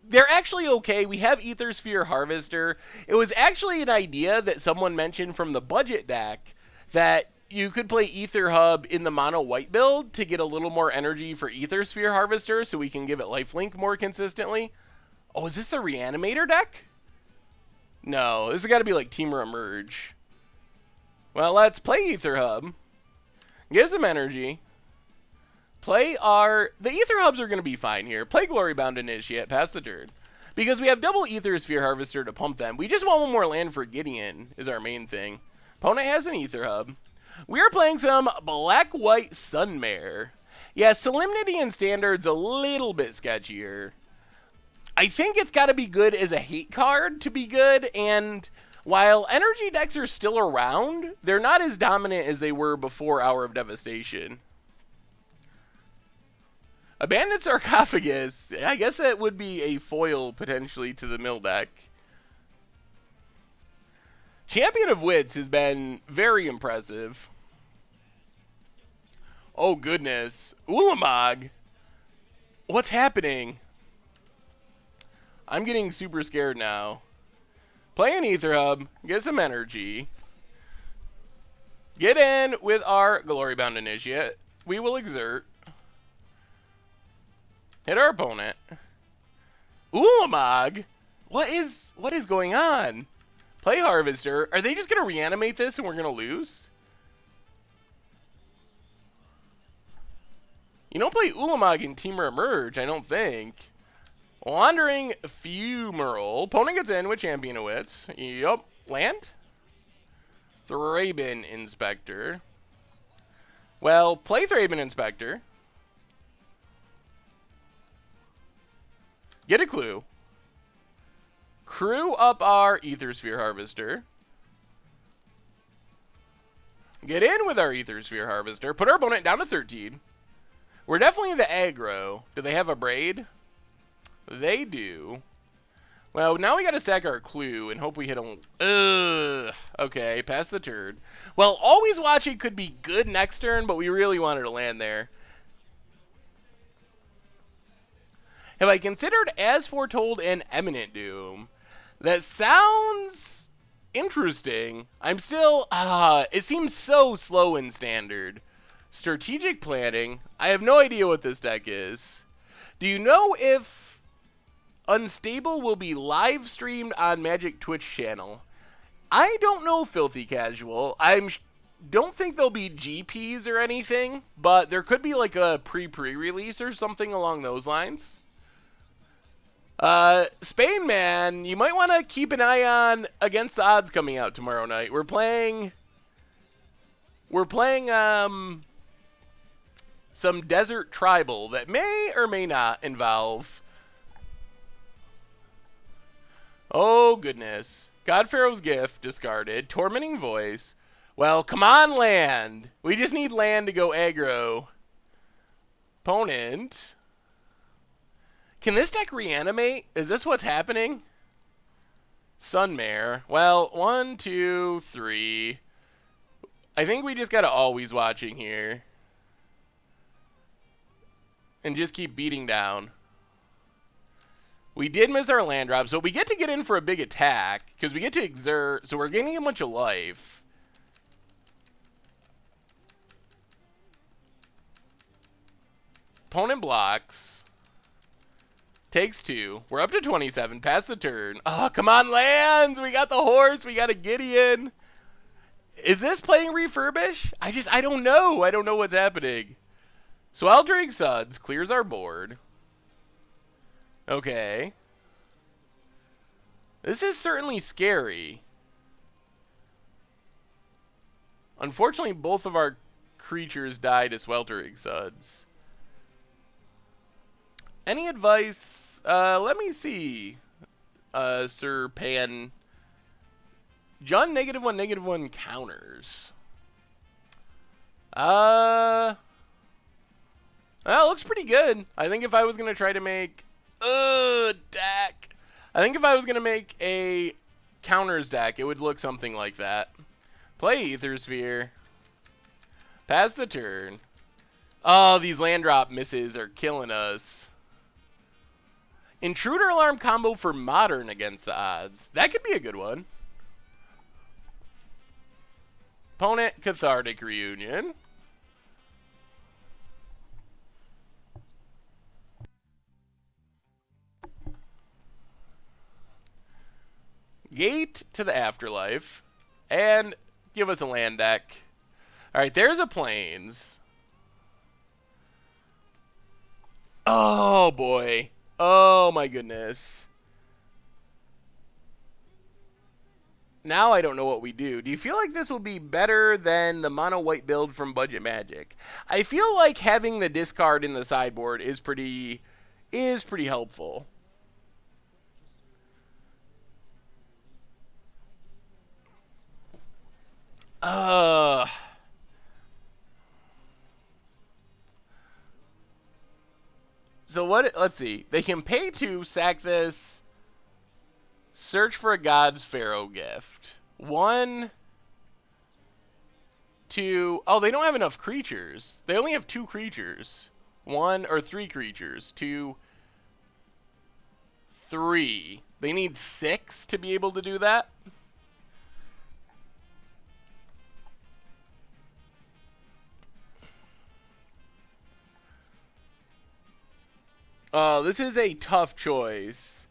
they're actually okay. We have Ether Sphere Harvester. It was actually an idea that someone mentioned from the budget deck that you could play Ether Hub in the mono white build to get a little more energy for Ether Sphere Harvester so we can give it lifelink more consistently. Oh, is this the Reanimator deck? No, this has got to be like Temur Emerge. Well, let's play Ether Hub. Get some energy. Play our... The Ether Hubs are going to be fine here. Play Glorybound Initiate. Pass the turn. Because we have double Ether Sphere Harvester to pump them. We just want one more land for Gideon is our main thing. Opponent has an Ether Hub. We are playing some Black-White Sunmare. Yeah, Solemnity and Standard's a little bit sketchier. I think it's got to be good as a hate card to be good, and while energy decks are still around, they're not as dominant as they were before Hour of Devastation. Abandoned Sarcophagus, I guess that would be a foil potentially to the mill deck. Champion of Wits has been very impressive. Oh goodness. Ulamog. What's happening? I'm getting super scared now. Play an Ether Hub. Get some energy. Get in with our Glory Bound Initiate. We will exert. Hit our opponent. Ulamog? What is going on? Play Harvester. Are they just going to reanimate this and we're going to lose? You don't play Ulamog in Temur Emerge, I don't think. Wandering Fumarole. Opponent gets in with Champion of Wits. Yup. Land? Thraben Inspector. Well, play Thraben Inspector. Get a clue. Crew up our Ether Sphere Harvester. Get in with our Ether Sphere Harvester. Put our opponent down to 13. We're definitely the aggro. Do they have a Braid? They do. Well, now we gotta sack our clue and hope we hit them. Ugh. Okay, pass the turn. Well, Always Watching could be good next turn, but we really wanted to land there. Have I considered As Foretold and Eminent Doom? That sounds interesting. I'm still, it seems so slow in Standard. Strategic Planning. I have no idea what this deck is. Do you know if Unstable will be live streamed on Magic Twitch channel? I don't know, Filthy Casual. Don't think there'll be GPs or anything, but there could be like a pre-release or something along those lines. Spain Man, you might want to keep an eye on Against the Odds coming out tomorrow night. We're playing some Desert Tribal that may or may not involve. Oh goodness. God Pharaoh's Gift discarded. Tormenting Voice. Well, come on, land. We just need land to go aggro. Opponent. Can this deck reanimate? Is this what's happening? Sunmare. Well, 1, 2, 3. I think we just gotta Always Watching here. And just keep beating down. We did miss our land drops, but we get to get in for a big attack. Because we get to exert, so we're gaining a bunch of life. Opponent blocks. Takes 2. We're up to 27. Pass the turn. Oh, come on, lands! We got the horse. We got a Gideon. Is this playing Refurbish? I don't know. I don't know what's happening. Sweltering Suds clears our board. Okay. This is certainly scary. Unfortunately, both of our creatures die to Sweltering Suds. Any advice? Let me see. Sir Pan. John, -1/-1 counters. That looks pretty good. I think if I was going to try to make... deck. I think if I was going to make a counters deck, it would look something like that. Play Ether Sphere. Pass the turn. Oh, these land drop misses are killing us. Intruder Alarm combo for Modern Against the Odds. That could be a good one. Opponent, Cathartic Reunion. Gate to the Afterlife. And give us a land deck. Alright, there's a Plains. Oh, boy. Oh, my goodness. Now I don't know what we do. Do you feel like this will be better than the mono white build from Budget Magic? I feel like having the discard in the sideboard is pretty helpful. Uh so what, let's see. They can pay to sack this, search for a God's Pharaoh gift. One, two, oh, they don't have enough creatures. They only have 2 creatures. 1 or 3 creatures. 2, 3. They need 6 to be able to do that. This is a tough choice.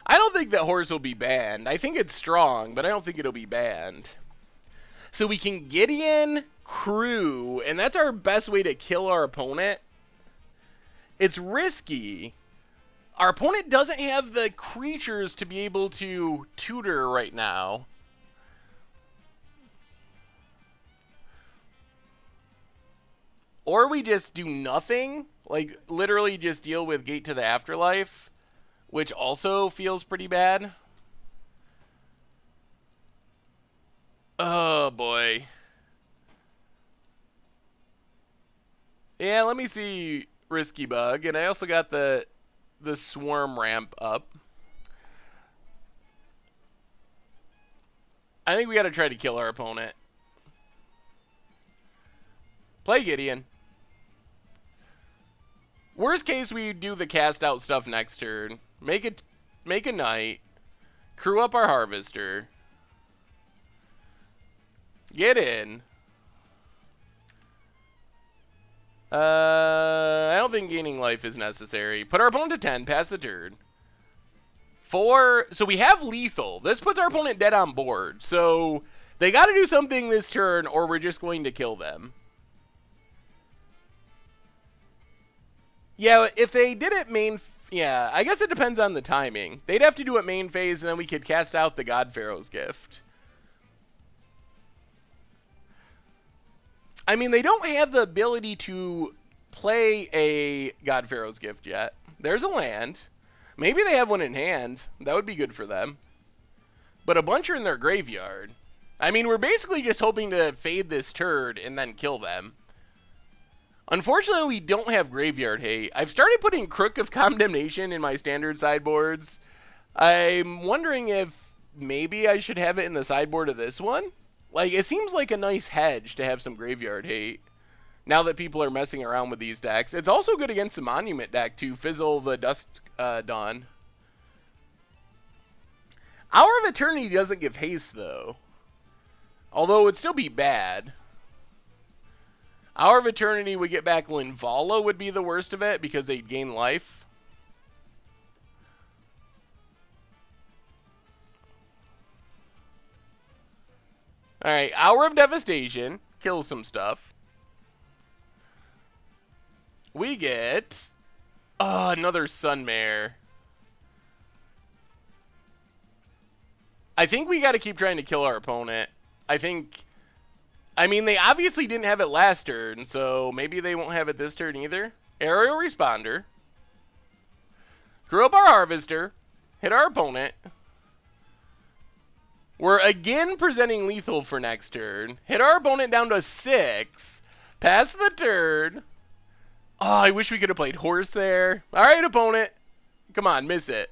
I don't think that horse will be banned. I think it's strong, but I don't think it'll be banned. So we can Gideon, Crew, and that's our best way to kill our opponent. It's risky. Our opponent doesn't have the creatures to be able to tutor right now. Or we just do nothing, like literally just deal with Gate to the Afterlife, which also feels pretty bad. Oh boy. Yeah, let me see Risky Bug, and I also got the Swarm ramp up. I think we got to try to kill our opponent. Play Gideon. Worst case, we do the cast out stuff next turn. Make a knight. Crew up our Harvester. Get in. I don't think gaining life is necessary. Put our opponent to 10. Pass the turn. 4. So we have lethal. This puts our opponent dead on board. So they got to do something this turn, or we're just going to kill them. Yeah, if they did it main... Yeah, I guess it depends on the timing. They'd have to do it main phase, and then we could cast out the God Pharaoh's Gift. I mean, they don't have the ability to play a God Pharaoh's Gift yet. There's a land. Maybe they have one in hand. That would be good for them. But a bunch are in their graveyard. I mean, we're basically just hoping to fade this turd and then kill them. Unfortunately, we don't have Graveyard Hate. I've started putting Crook of Condemnation in my standard sideboards. I'm wondering if maybe I should have it in the sideboard of this one. Like, it seems like a nice hedge to have some Graveyard Hate now that people are messing around with these decks. It's also good against the Monument deck to fizzle the Dust Dawn. Hour of Eternity doesn't give haste, though. Although it would still be bad. Hour of Eternity would get back Linvala would be the worst of it because they'd gain life. Alright, Hour of Devastation. Kills some stuff. We get... another Sunmare. I think we got to keep trying to kill our opponent. I mean, they obviously didn't have it last turn, so maybe they won't have it this turn either. Aerial Responder. Grew up our Harvester. Hit our opponent. We're again presenting lethal for next turn. Hit our opponent down to 6. Pass the turn. Oh, I wish we could have played horse there. All right, opponent. Come on, miss it.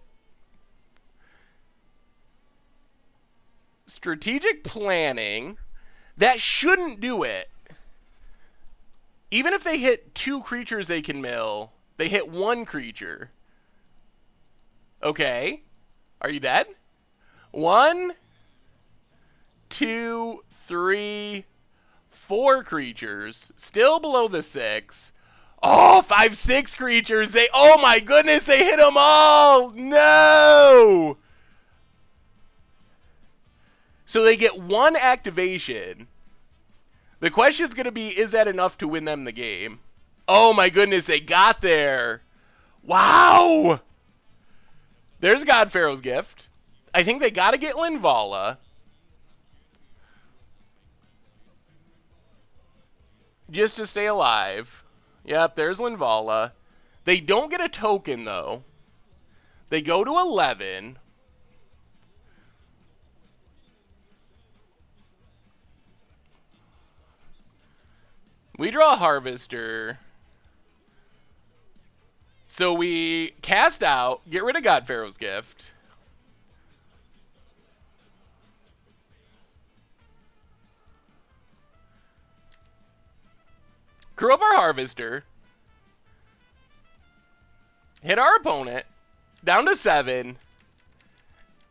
Strategic planning. That shouldn't do it. Even if they hit 2 creatures they can mill, they hit 1 creature. Okay. Are you dead? 1, 2, 3, 4 creatures. Still below the 6. Oh, 5, 6 creatures. Oh my goodness, they hit them all. No. So they get 1 activation. The question is going to be, is that enough to win them the game? Oh my goodness, they got there. Wow. There's God Pharaoh's Gift. I think they got to get Linvala. just to stay alive. Yep, there's Linvala. They don't get a token, though. They go to 11. We draw a Harvester. So we cast out, get rid of God Pharaoh's Gift. Crew up our Harvester. Hit our opponent. Down to 7.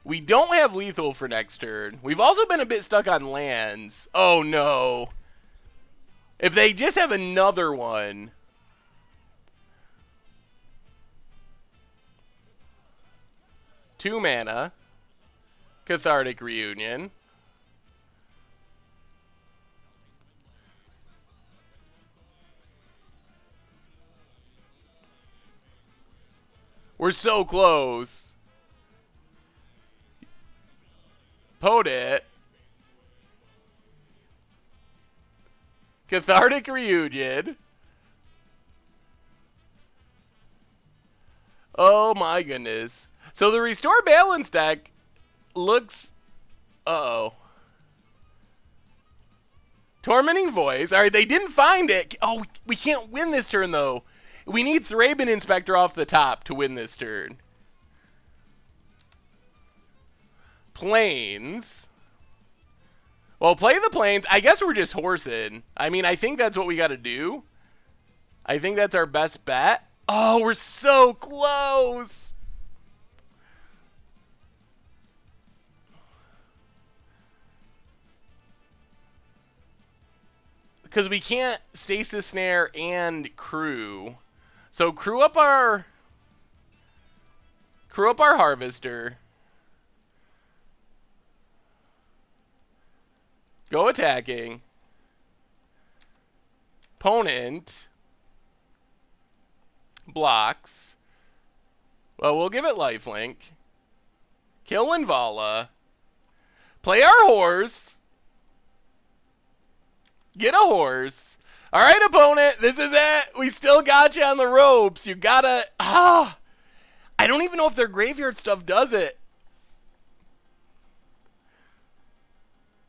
We don't have lethal for next turn. We've also been a bit stuck on lands. Oh, no. If they just have another one. 2 mana. Cathartic Reunion. We're so close. Podit. Cathartic Reunion. Oh my goodness. So the Restore Balance deck looks... Uh-oh. Tormenting Voice. Alright, they didn't find it. Oh, we can't win this turn, though. We need Thraben Inspector off the top to win this turn. Plains. Well, play the Plains. I guess we're just horsing. I mean, I think that's what we got to do. I think that's our best bet. Oh, we're so close. Because we can't Stasis Snare and Crew. So crew up our Harvester. Go attacking. Opponent blocks. Well, we'll give it lifelink. Kill Linvala. Play our horse. Get a horse. All right, opponent. This is it. We still got you on the ropes. You gotta... I don't even know if their graveyard stuff does it.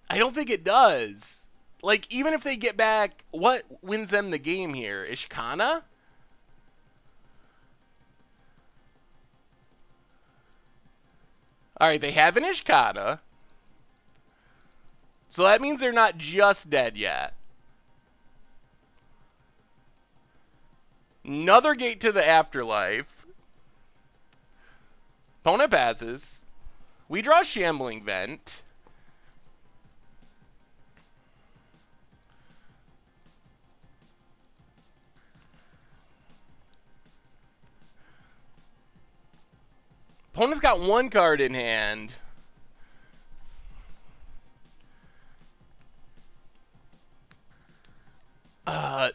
I don't think it does. Like, even if they get back... What wins them the game here? Ishkana? All right, they have an Ishkana. So that means they're not just dead yet. Another gate to the afterlife. Opponent passes. We draw Shambling Vent. Opponent's got 1 card in hand.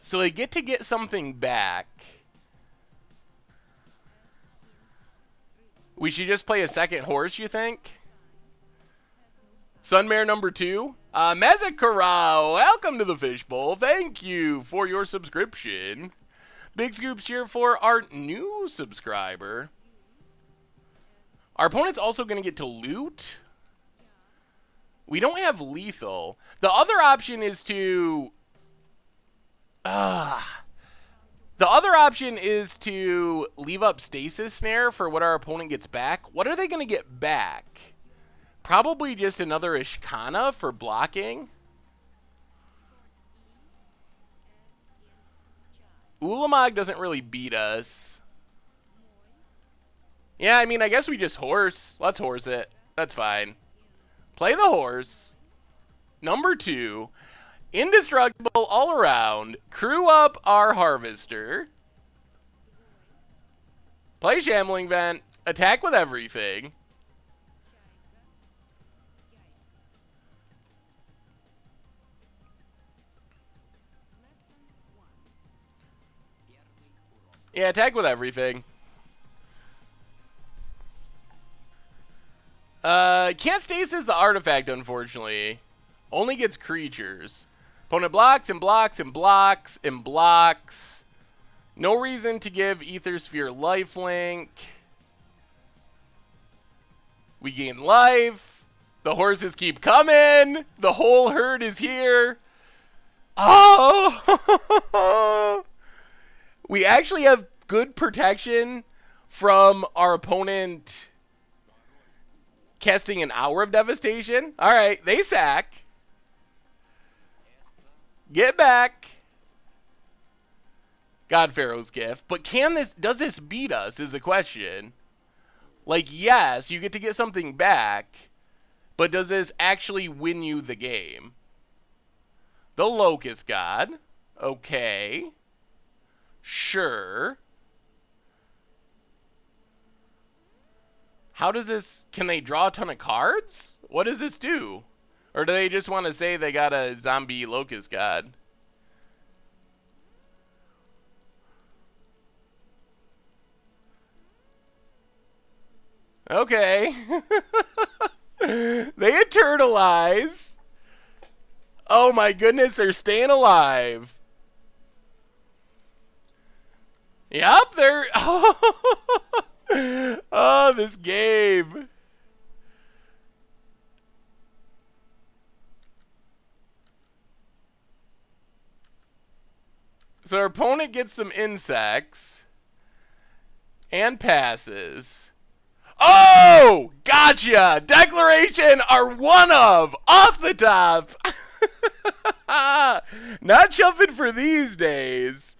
So they get to get something back. We should just play a second horse, you think? Sunmare number 2. Mezakara, welcome to the Fishbowl. Thank you for your subscription. Big scoops here for our new subscriber. Our opponent's also going to get to loot. We don't have lethal. The other option is to... the other option is to leave up Stasis Snare for what our opponent gets back. What are they going to get back? Probably just another Ishkana for blocking. Ulamog doesn't really beat us. Yeah, I mean, I guess we just horse. Let's horse it. That's fine. Play the horse. Number 2. Indestructible all around. Crew up our Harvester. Play Shambling Vent. Attack with everything. Yeah, attack with everything. Can't stasis the artifact, unfortunately. Only gets creatures. Opponent blocks and blocks and blocks and blocks. No reason to give Ether Sphere lifelink. We gain life. The horses keep coming. The whole herd is here. Oh! We actually have good protection from our opponent casting an Hour of Devastation. All right, they sack. Get back. God Pharaoh's Gift. But does this beat us is the question. Like, yes, you get to get something back, but does this actually win you the game? The Locust God. Okay. Sure. How does this... Can they draw a ton of cards? What does this do? Or do they just want to say they got a zombie Locust God? Okay. They eternalize. Oh my goodness, they're staying alive. Yup, they're... Oh, this game. So our opponent gets some insects and passes. Oh, gotcha. Declaration are one of off the top. Not jumping for these days.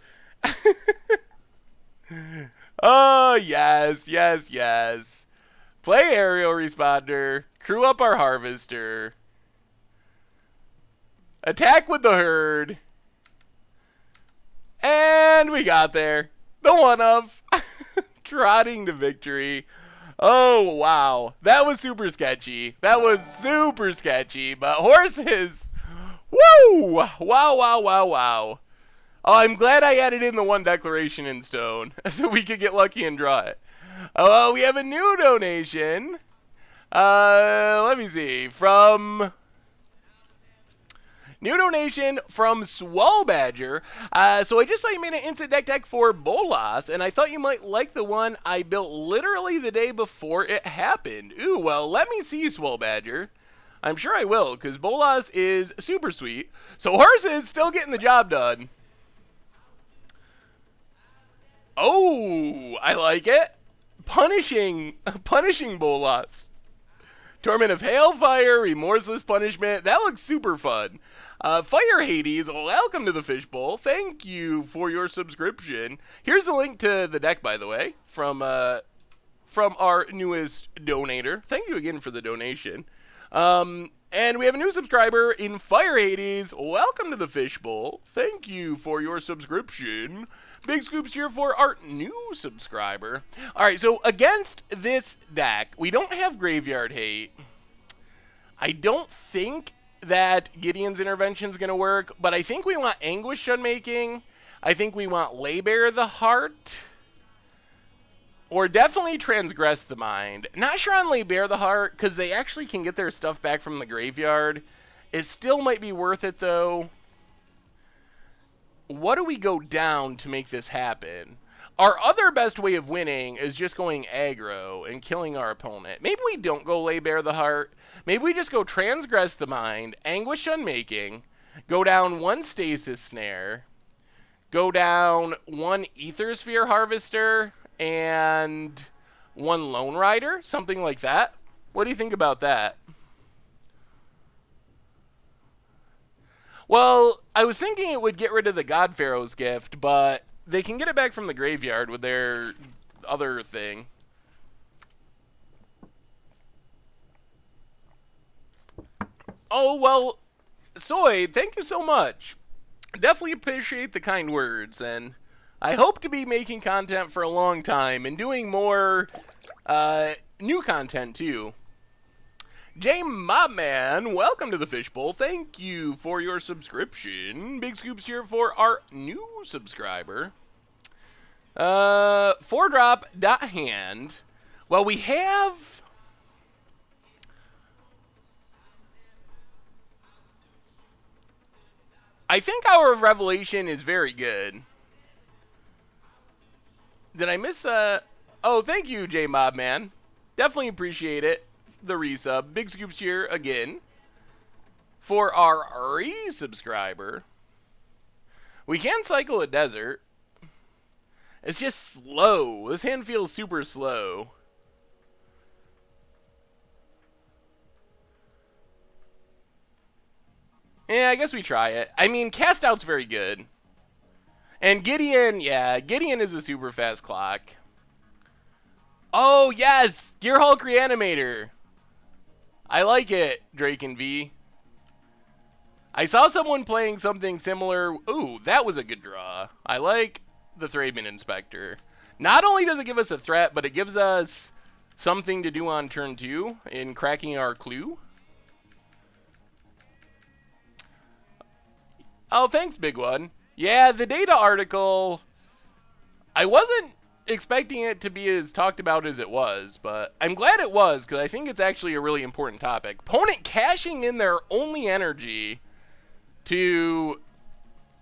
Oh, yes, yes, yes. Play aerial responder. Crew up our harvester. Attack with the herd. And we got there. The one of. Trotting to victory. Oh, wow. That was super sketchy. That was super sketchy. But horses. Woo! Wow, wow, wow, wow. Oh, I'm glad I added in the one declaration in stone so we could get lucky and draw it. Oh, we have a new donation. Let me see. New donation from Swell Badger. So I just saw you made an instant deck for Bolas, and I thought you might like the one I built literally the day before it happened. Ooh, well, let me see, Swell Badger. I'm sure I will, because Bolas is super sweet. So horses still getting the job done. Oh, I like it. Punishing Bolas. Torment of Hailfire, Remorseless Punishment. That looks super fun. Fire Hades, welcome to the Fishbowl. Thank you for your subscription. Here's the link to the deck, by the way, from our newest donator. Thank you again for the donation. And we have a new subscriber in Fire Hades. Welcome to the Fishbowl. Thank you for your subscription. Big scoops here for our new subscriber. All right, so against this deck, we don't have Graveyard Hate. I don't think that Gideon's Intervention is going to work, but I think we want Anguish Unmaking. I think we want Laybear the Heart. Or definitely Transgress the Mind. Not sure on Laybear the Heart, because they actually can get their stuff back from the graveyard. It still might be worth it, though. What do we go down to make this happen? Our other best way of winning is just going aggro and killing our opponent. Maybe we don't go Laybear the Heart. Maybe we just go Transgress the Mind, Anguish Unmaking, go down one Stasis Snare, go down one Ether Sphere Harvester, and one Lone Rider, something like that. What do you think about that? Well, I was thinking it would get rid of the God Pharaoh's Gift, but they can get it back from the graveyard with their other thing. Oh, well, Soy, thank you so much. Definitely appreciate the kind words, and I hope to be making content for a long time and doing more new content, too. J Mobman, welcome to the Fishbowl. Thank you for your subscription. Big scoops here for our new subscriber. 4-drop dot hand. Well, we have... I think Hour of Revelation is very good. Did I miss Oh, thank you, J Mob Man. Definitely appreciate it. The resub. Big scoops here again. For our resubscriber. We can cycle a desert. It's just slow. This hand feels super slow. Yeah, I guess we try it. I mean, Cast Out's very good. And Gideon, yeah, Gideon is a super fast clock. Oh, yes! Gearhulk Reanimator. I like it, Drake and V. I saw someone playing something similar. Ooh, that was a good draw. I like the Thraben Inspector. Not only does it give us a threat, but it gives us something to do on turn 2 in cracking our clue. Oh, thanks, big one. Yeah, the data article, I wasn't expecting it to be as talked about as it was, but I'm glad it was, because I think it's actually a really important topic. Opponent cashing in their only energy to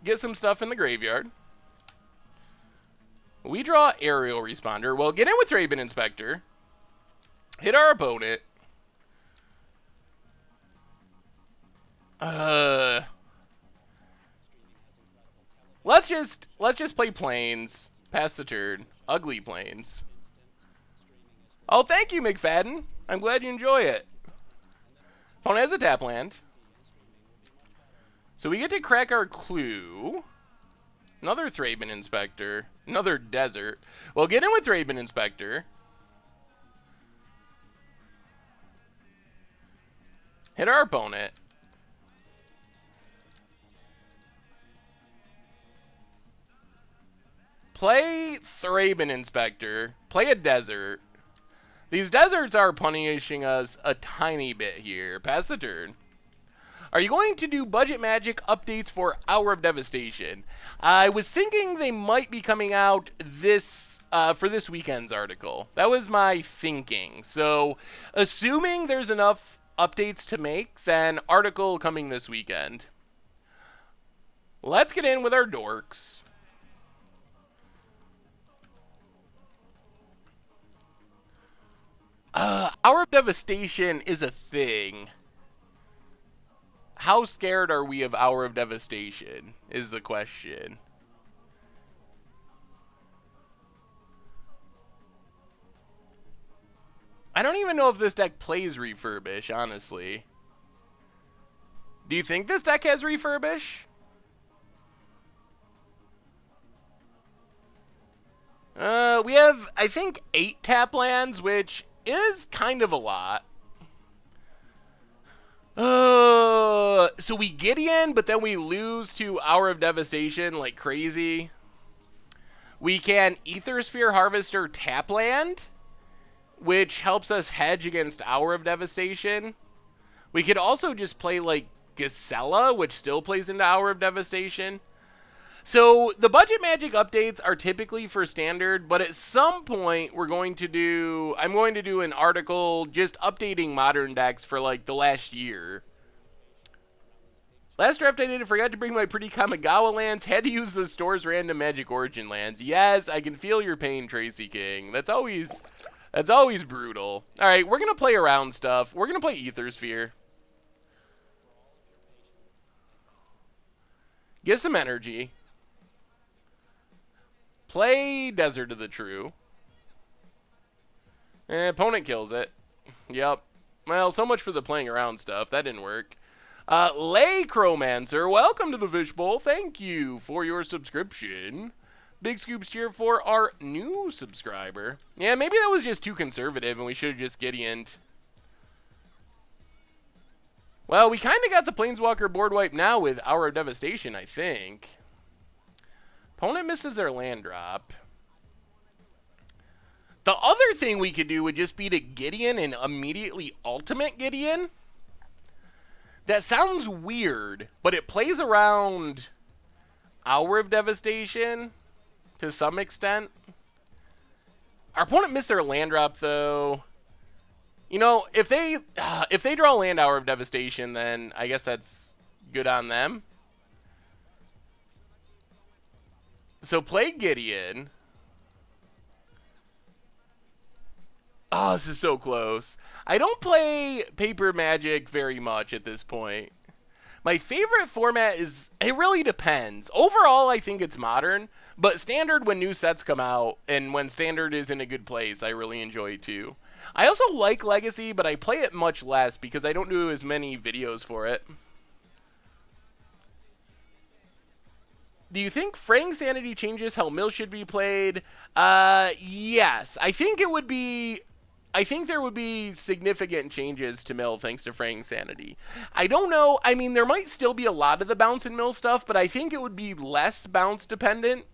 get some stuff in the graveyard. We draw Aerial Responder. Well, get in with Thraben Inspector. Hit our opponent. Let's just play Plains. Pass the turn. Ugly Plains. Oh, thank you, McFadden. I'm glad you enjoy it. Opponent has a tap land. So we get to crack our clue. Another Thraben Inspector. Another desert. Well, get in with Thraben Inspector. Hit our opponent. Play Thraben Inspector. Play a desert. These deserts are punishing us a tiny bit here. Pass the turn. Are you going to do budget magic updates for Hour of Devastation? I was thinking they might be coming out this for this weekend's article. That was my thinking. So, assuming there's enough updates to make, then article coming this weekend. Let's get in with our dorks. Hour of Devastation is a thing. How scared are we of Hour of Devastation is the question. I don't even know if this deck plays Refurbish, honestly. Do you think this deck has Refurbish? We have, I think, 8 tap lands, which is kind of a lot. So we get in, but then we lose to Hour of Devastation like crazy. We can Aethersphere Harvester tap land, which helps us hedge against Hour of Devastation. We could also just play like Gisela, which still plays into Hour of Devastation. So the budget magic updates are typically for standard, but at some point I'm going to do an article just updating modern decks for like the last year. Last draft I did, I forgot to bring my pretty Kamigawa lands, had to use the store's random Magic Origin lands. Yes, I can feel your pain, Tracy King. That's always brutal. All right, we're going to play around stuff. We're going to play Aethersphere. Get some energy. Play Desert of the True. Opponent kills it. Yep. Well, so much for the playing around stuff. That didn't work. Lay Chromancer, welcome to the Fishbowl. Thank you for your subscription. Big scoops here for our new subscriber. Yeah, maybe that was just too conservative and we should have just Gideoned. Well, we kind of got the Planeswalker board wipe now with Hour of Devastation, I think. Opponent misses their land drop. The other thing we could do would just be to Gideon and immediately ultimate Gideon. That sounds weird, but it plays around Hour of Devastation to some extent. Our opponent missed their land drop, though. You know, if they draw land Hour of Devastation, then I guess that's good on them. So play Gideon. Oh, this is so close. I don't play Paper Magic very much at this point. My favorite format is, it really depends. Overall, I think it's modern, but standard when new sets come out and when standard is in a good place, I really enjoy too. I also like Legacy, but I play it much less because I don't do as many videos for it. Do you think Fraying Sanity changes how Mill should be played? Yes. I think there would be significant changes to Mill thanks to Fraying Sanity. I don't know. I mean, there might still be a lot of the bounce and Mill stuff, but I think it would be less bounce dependent.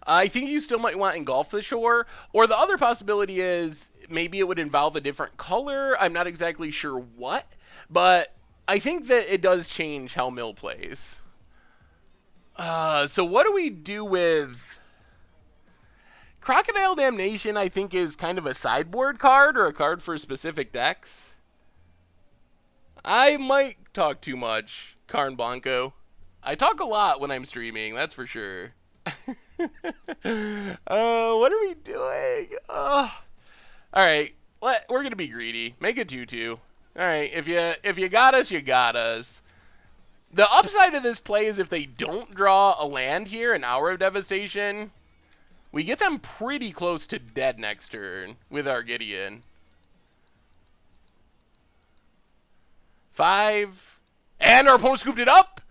I think you still might want Engulf the Shore, or the other possibility is maybe it would involve a different color. I'm not exactly sure what, but I think that it does change how Mill plays. So what do we do with Crocodile Damnation? I think is kind of a sideboard card or a card for specific decks. I might talk too much, Karn Blanco. I talk a lot when I'm streaming, that's for sure. What are we doing? All right, we're gonna be greedy. Make a 2/2. All right, if you got us, you got us. The upside of this play is if they don't draw a land here, an Hour of Devastation, we get them pretty close to dead next turn with our Gideon. 5. And our opponent scooped it up.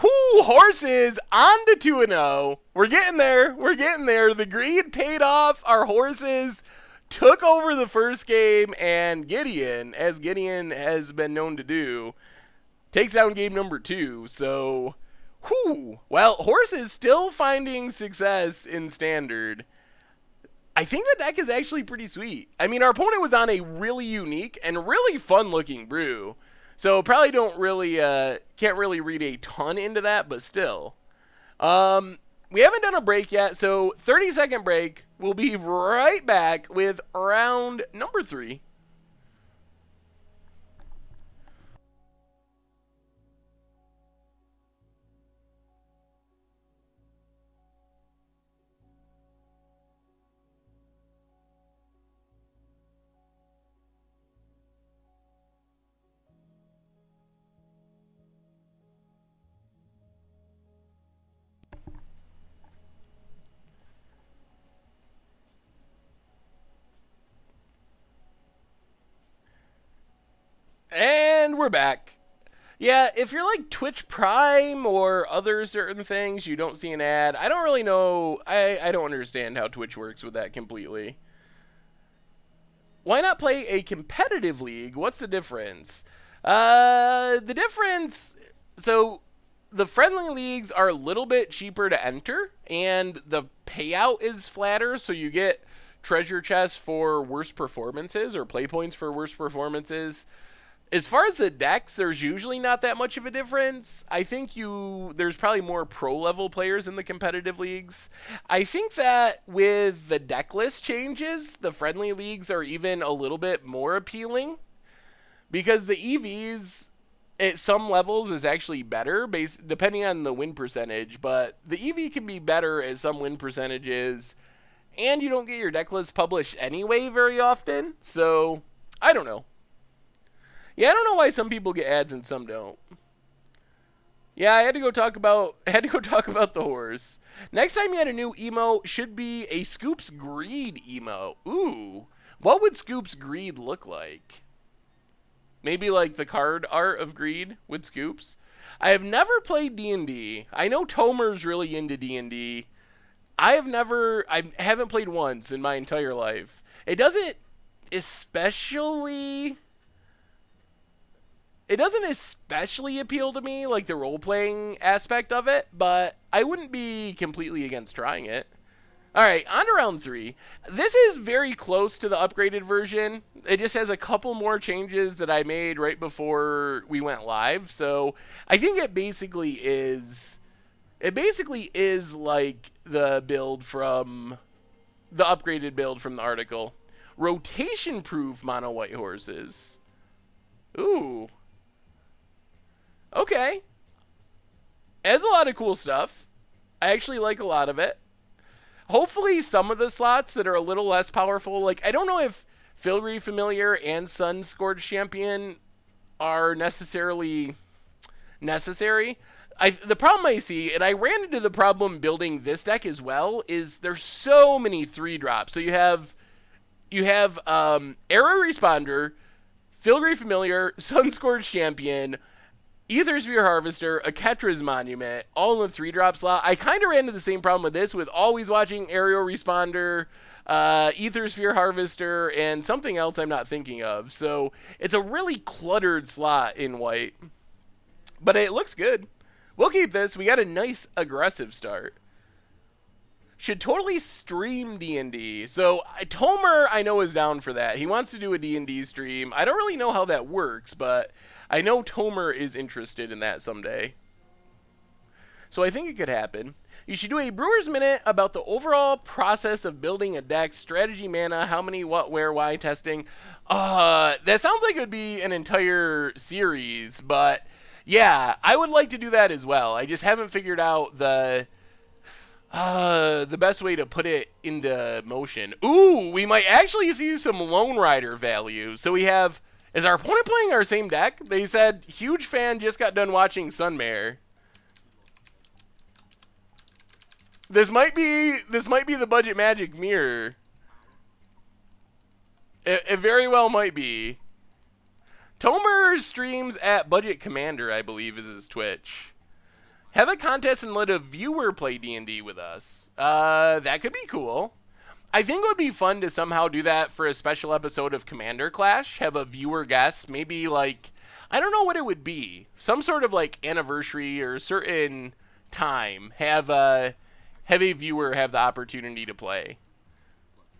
Whoo, horses on to 2-0. We're getting there. We're getting there. The greed paid off. Our horses took over the first game, and Gideon, as Gideon has been known to do, takes down game number 2. So, whew. Well, horses still finding success in standard. I think the deck is actually pretty sweet. I mean, our opponent was on a really unique and really fun-looking brew. So probably can't really read a ton into that, but still. We haven't done a break yet, so 30-second break. We'll be right back with round number 3. And we're back. Yeah, if you're like Twitch Prime or other certain things, you don't see an ad. I don't really know. I don't understand how Twitch works with that completely. Why not play a competitive league? What's the difference? The difference... So, the friendly leagues are a little bit cheaper to enter, and the payout is flatter, so you get treasure chests for worse performances or play points for worse performances. As far as the decks, there's usually not that much of a difference. I think there's probably more pro-level players in the competitive leagues. I think that with the deck list changes, the friendly leagues are even a little bit more appealing. Because the EVs, at some levels, is actually better, depending on the win percentage. But the EV can be better at some win percentages. And you don't get your deck list published anyway very often. So, I don't know. Yeah, I don't know why some people get ads and some don't. Yeah, I had to go talk about the horse. Next time you had a new emo, should be a Scoops Greed emo. Ooh, what would Scoops Greed look like? Maybe like the card art of Greed with Scoops. I have never played D&D. I know Tomer's really into D&D. I haven't played once in my entire life. It doesn't especially appeal to me, like the role-playing aspect of it, but I wouldn't be completely against trying it. Alright, on to round 3. This is very close to the upgraded version. It just has a couple more changes that I made right before we went live, so I think it basically is like the build from the upgraded build from the article. Rotation-proof mono white horses. Ooh. Okay. It has a lot of cool stuff. I actually like a lot of it. Hopefully, some of the slots that are a little less powerful, like I don't know if Filgry Familiar and Sun Scourge Champion are necessarily necessary. The problem I see, and I ran into the problem building this deck as well, is there's so many 3-drops. So you have Arrow Responder, Filgry Familiar, Sun Scourge Champion, Ether Sphere Harvester, a Ketra's Monument, all in the 3-drop slot. I kind of ran into the same problem with this, with always watching Aerial Responder, Ether Sphere Harvester, and something else I'm not thinking of. So it's a really cluttered slot in white. But it looks good. We'll keep this. We got a nice aggressive start. Should totally stream D&D. So Tomer, I know, is down for that. He wants to do a D&D stream. I don't really know how that works, but I know Tomer is interested in that someday. So I think it could happen. You should do a Brewer's Minute about the overall process of building a deck, strategy, mana, how many, what, where, why, testing. That sounds like it would be an entire series, but yeah, I would like to do that as well. I just haven't figured out the best way to put it into motion. Ooh, we might actually see some Lone Rider value. So we have, is our opponent playing our same deck? They said, huge fan, just got done watching Sunmare. This might be the Budget Magic mirror. It very well might be. Tomer streams at Budget Commander, I believe, is his Twitch. Have a contest and let a viewer play D&D with us. That could be cool. I think it would be fun to somehow do that for a special episode of Commander Clash. Have a viewer guest, maybe like, I don't know what it would be. Some sort of like anniversary or certain time. Have a viewer have the opportunity to play.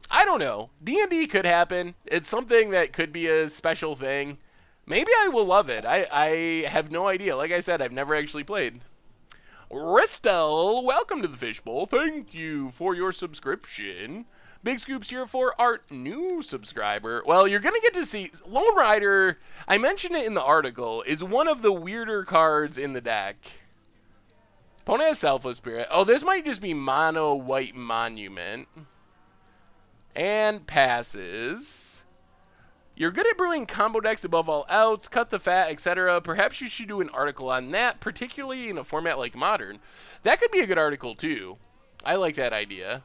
I don't know. D&D could happen. It's something that could be a special thing. Maybe I will love it. I have no idea. Like I said, I've never actually played. Ristel, welcome to the Fishbowl. Thank you for your subscription. Big scoops here for our new subscriber. Well, you're going to get to see Lone Rider, I mentioned it in the article, is one of the weirder cards in the deck. Opponent has Selfless Spirit. Oh, this might just be mono white monument. And passes. You're good at brewing combo decks above all else, cut the fat, etc. Perhaps you should do an article on that, particularly in a format like Modern. That could be a good article, too. I like that idea.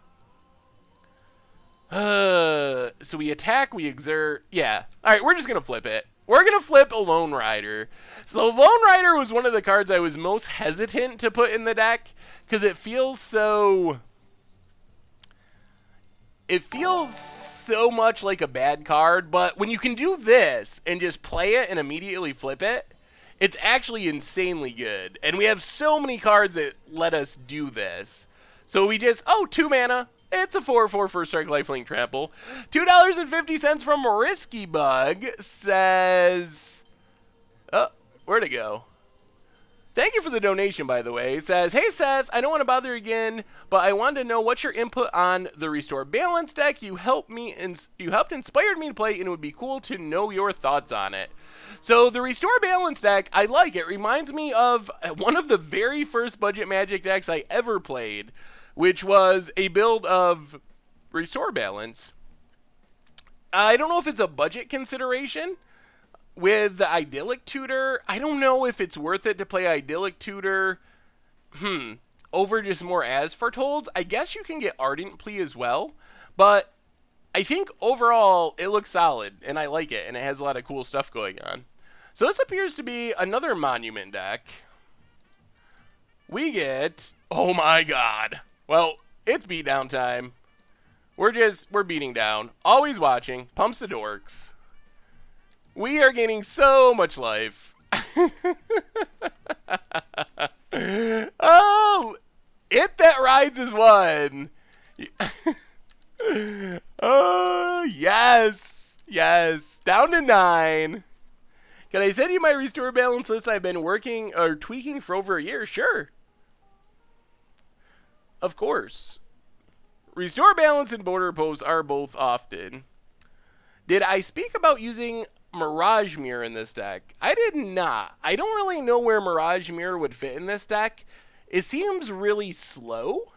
So we attack, we exert. Yeah. All right, we're just going to flip it. We're going to flip a Lone Rider. So Lone Rider was one of the cards I was most hesitant to put in the deck because it feels so... It feels so much like a bad card, but when you can do this and just play it and immediately flip it, it's actually insanely good. And we have so many cards that let us do this. So we just, 2 mana. It's a 4/4 first strike lifelink trample. $2.50 from Risky Bug says, oh, where'd it go? Thank you for the donation, by the way. It says, hey, Seth, I don't want to bother you again, but I wanted to know what's your input on the Restore Balance deck. You helped inspire me to play, and it would be cool to know your thoughts on it. So the Restore Balance deck, I like it. Reminds me of one of the very first Budget Magic decks I ever played, which was a build of Restore Balance. I don't know if it's a budget consideration. With the Idyllic Tutor, I don't know if it's worth it to play Idyllic Tutor over just more As Foretold. I guess you can get Ardent Plea as well, but I think overall it looks solid, and I like it, and it has a lot of cool stuff going on. So this appears to be another Monument deck. We get, oh my god. Well, it's beatdown time. We're beating down. Always watching. Pumps the Dorks. We are gaining so much life. Oh, It That Rides is one. Oh, yes. Yes. Down to 9. Can I send you my Restore Balance list I've been working or tweaking for over a year? Sure. Of course. Restore Balance and Border Post are both often. Did I speak about using Mirage Mirror in this deck? I did not. I don't really know where Mirage Mirror would fit in this deck. it seems really slow.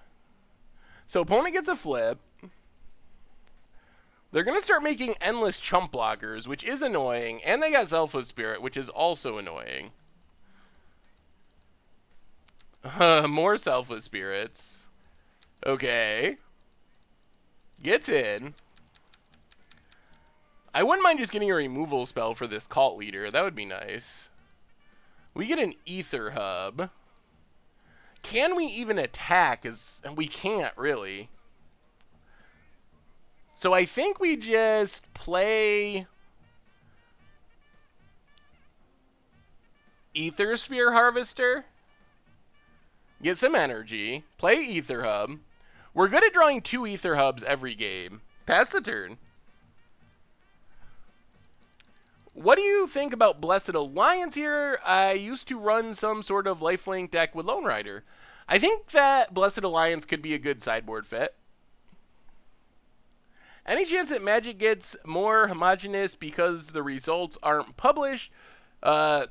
So opponent gets a flip. They're going to start making endless chump blockers, which is annoying. And they got Selfless Spirit, which is also annoying. More Selfless Spirits. Okay. Gets in. I wouldn't mind just getting a removal spell for this cult leader. That would be nice. We get an Ether Hub. Can we even attack? We can't, really. So I think we just play Ether Sphere Harvester. Get some energy. Play Ether Hub. We're good at drawing 2 Ether Hubs every game. Pass the turn. What do you think about Blessed Alliance here? I used to run some sort of lifelink deck with Lone Rider. I think that Blessed Alliance could be a good sideboard fit. Any chance that Magic gets more homogenous because the results aren't published, and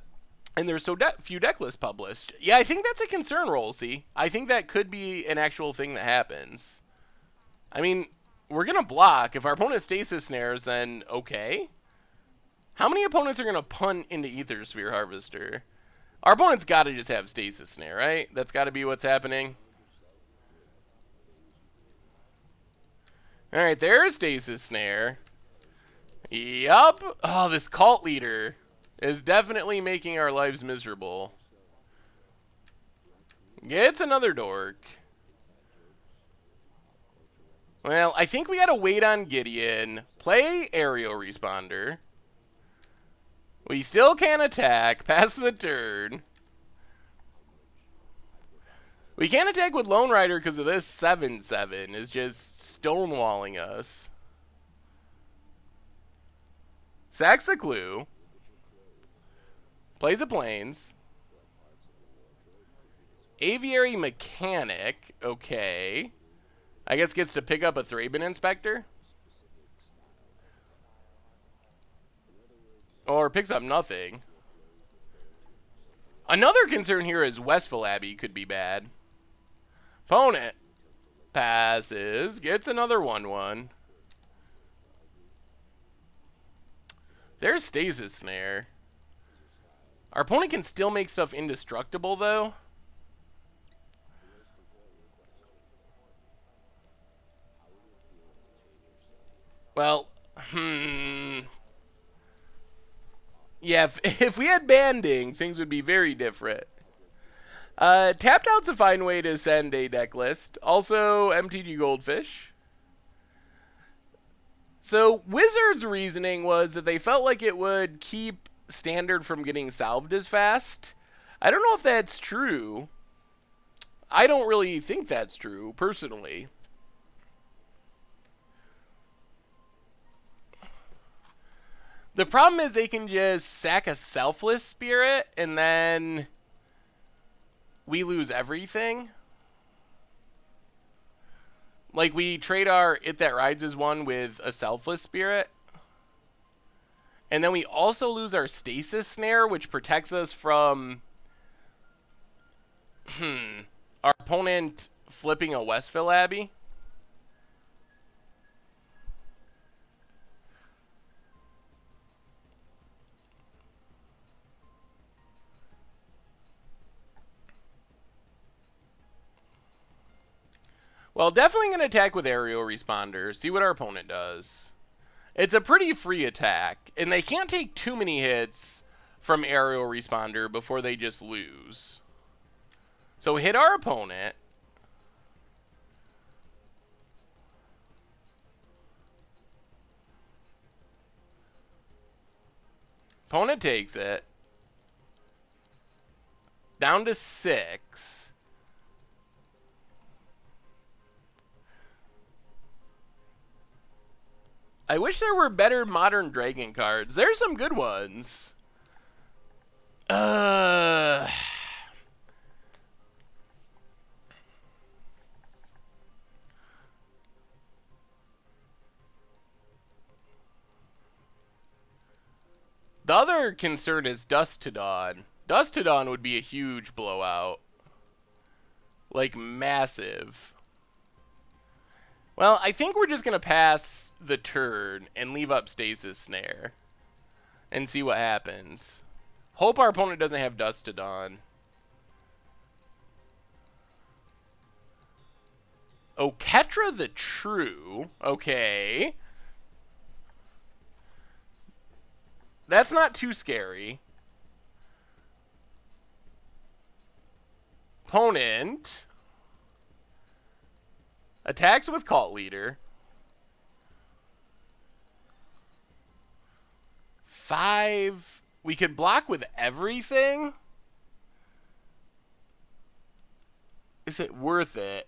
there's so few deck lists published? Yeah, I think that's a concern, Rolsey. I think that could be an actual thing that happens. I mean, we're going to block. If our opponent stasis snares, then okay. How many opponents are going to punt into Ether Sphere Harvester? Our opponent's got to just have stasis snare, right? That's got to be what's happening. Alright, there's stasis snare. Yup. Oh, this cult leader is definitely making our lives miserable. Gets another dork. Well, I think we gotta wait on Gideon. Play Aerial Responder. We still can't attack. Pass the turn. We can't attack with Lone Rider because of this 7/7 is just stonewalling us. Sacks a clue. Plays a planes. Aviary Mechanic. Okay. I guess gets to pick up a Thraben Inspector. Or picks up nothing. Another concern here is Westville Abbey could be bad. Opponent passes. Gets another 1/1. There's Stasis Snare. Our opponent can still make stuff indestructible, though. Well, yeah, if we had banding, things would be very different. Tapped out's a fine way to send a deck list. Also, MTG Goldfish. So, Wizards' reasoning was that they felt like it would keep Standard from getting salved as fast. I don't know if that's true. I don't really think that's true, personally. The problem is they can just sack a Selfless Spirit, and then we lose everything. Like, we trade our It That Rides Is one with a Selfless Spirit. And then we also lose our Stasis Snare, which protects us from our opponent flipping a Westville Abbey. Well, definitely going to attack with Aerial Responder, see what our opponent does. It's a pretty free attack, and they can't take too many hits from Aerial Responder before they just lose. So hit our opponent. Opponent takes it. Down to 6. I wish there were better modern Dragon cards. There's some good ones. The other concern is Dust to Dawn. Dust to Dawn would be a huge blowout. Like, massive. Well, I think we're just going to pass the turn and leave up Stasis Snare. And see what happens. Hope our opponent doesn't have Dust to Dawn. Oh, Ketra the True. Okay. That's not too scary. Opponent attacks with Cult Leader. 5. We could block with everything. Is it worth it?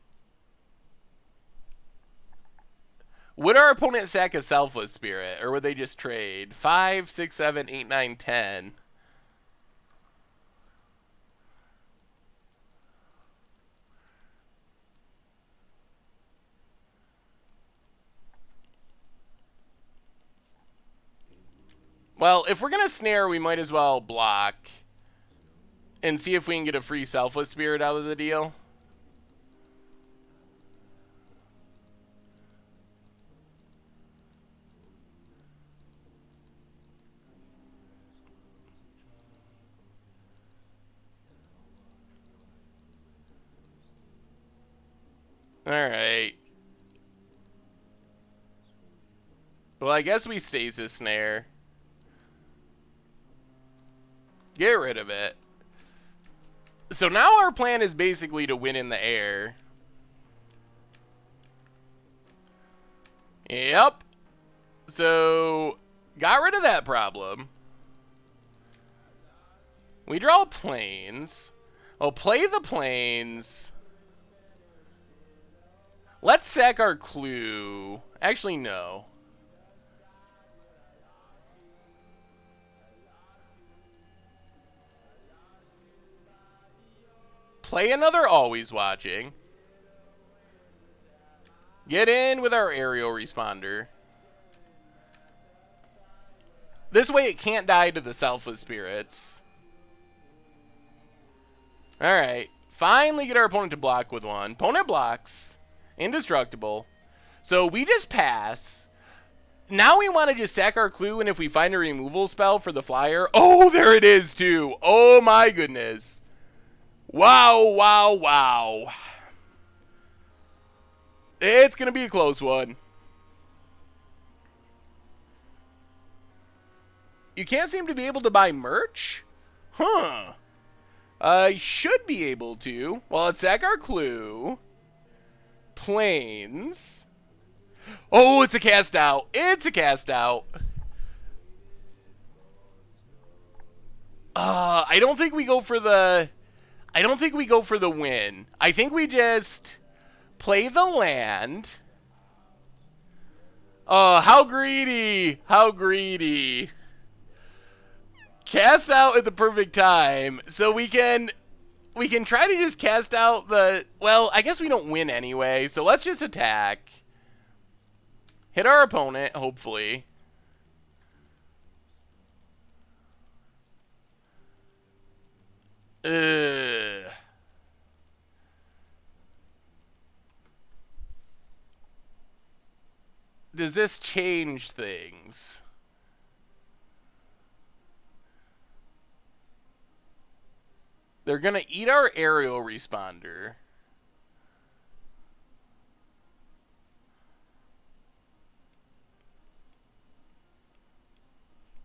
Would our opponent sack a Selfless Spirit, or would they just trade? 5, 6, 7, 8, 9, 10. Well, if we're going to snare, we might as well block and see if we can get a free Selfless Spirit out of the deal. Alright. Well, I guess we Stasis Snare. Get rid of it. So now our plan is basically to win in the air. Yep. So, got rid of that problem. We draw planes. We'll play the planes. Let's sack our clue. Actually, no. Play another Always Watching. Get in with our aerial responder. This way it can't die to the Selfless Spirits. Alright. Finally get our opponent to block with one. Opponent blocks. Indestructible. So we just pass. Now we want to just sack our clue, and if we find a removal spell for the flyer... Oh, there it is, too. Oh, my goodness. Wow, wow, wow. It's going to be a close one. You can't seem to be able to buy merch? Huh. I should be able to. Well, let's sack our clue. Planes. Oh, it's a cast out. It's a cast out. I don't think we go for the... I don't think we go for the win. I think we just play the land. Oh, how greedy. How greedy. Cast out at the perfect time. So we can try to just cast out the... Well, I guess we don't win anyway. So let's just attack. Hit our opponent, hopefully. Ugh. Does this change things? They're going to eat our aerial responder.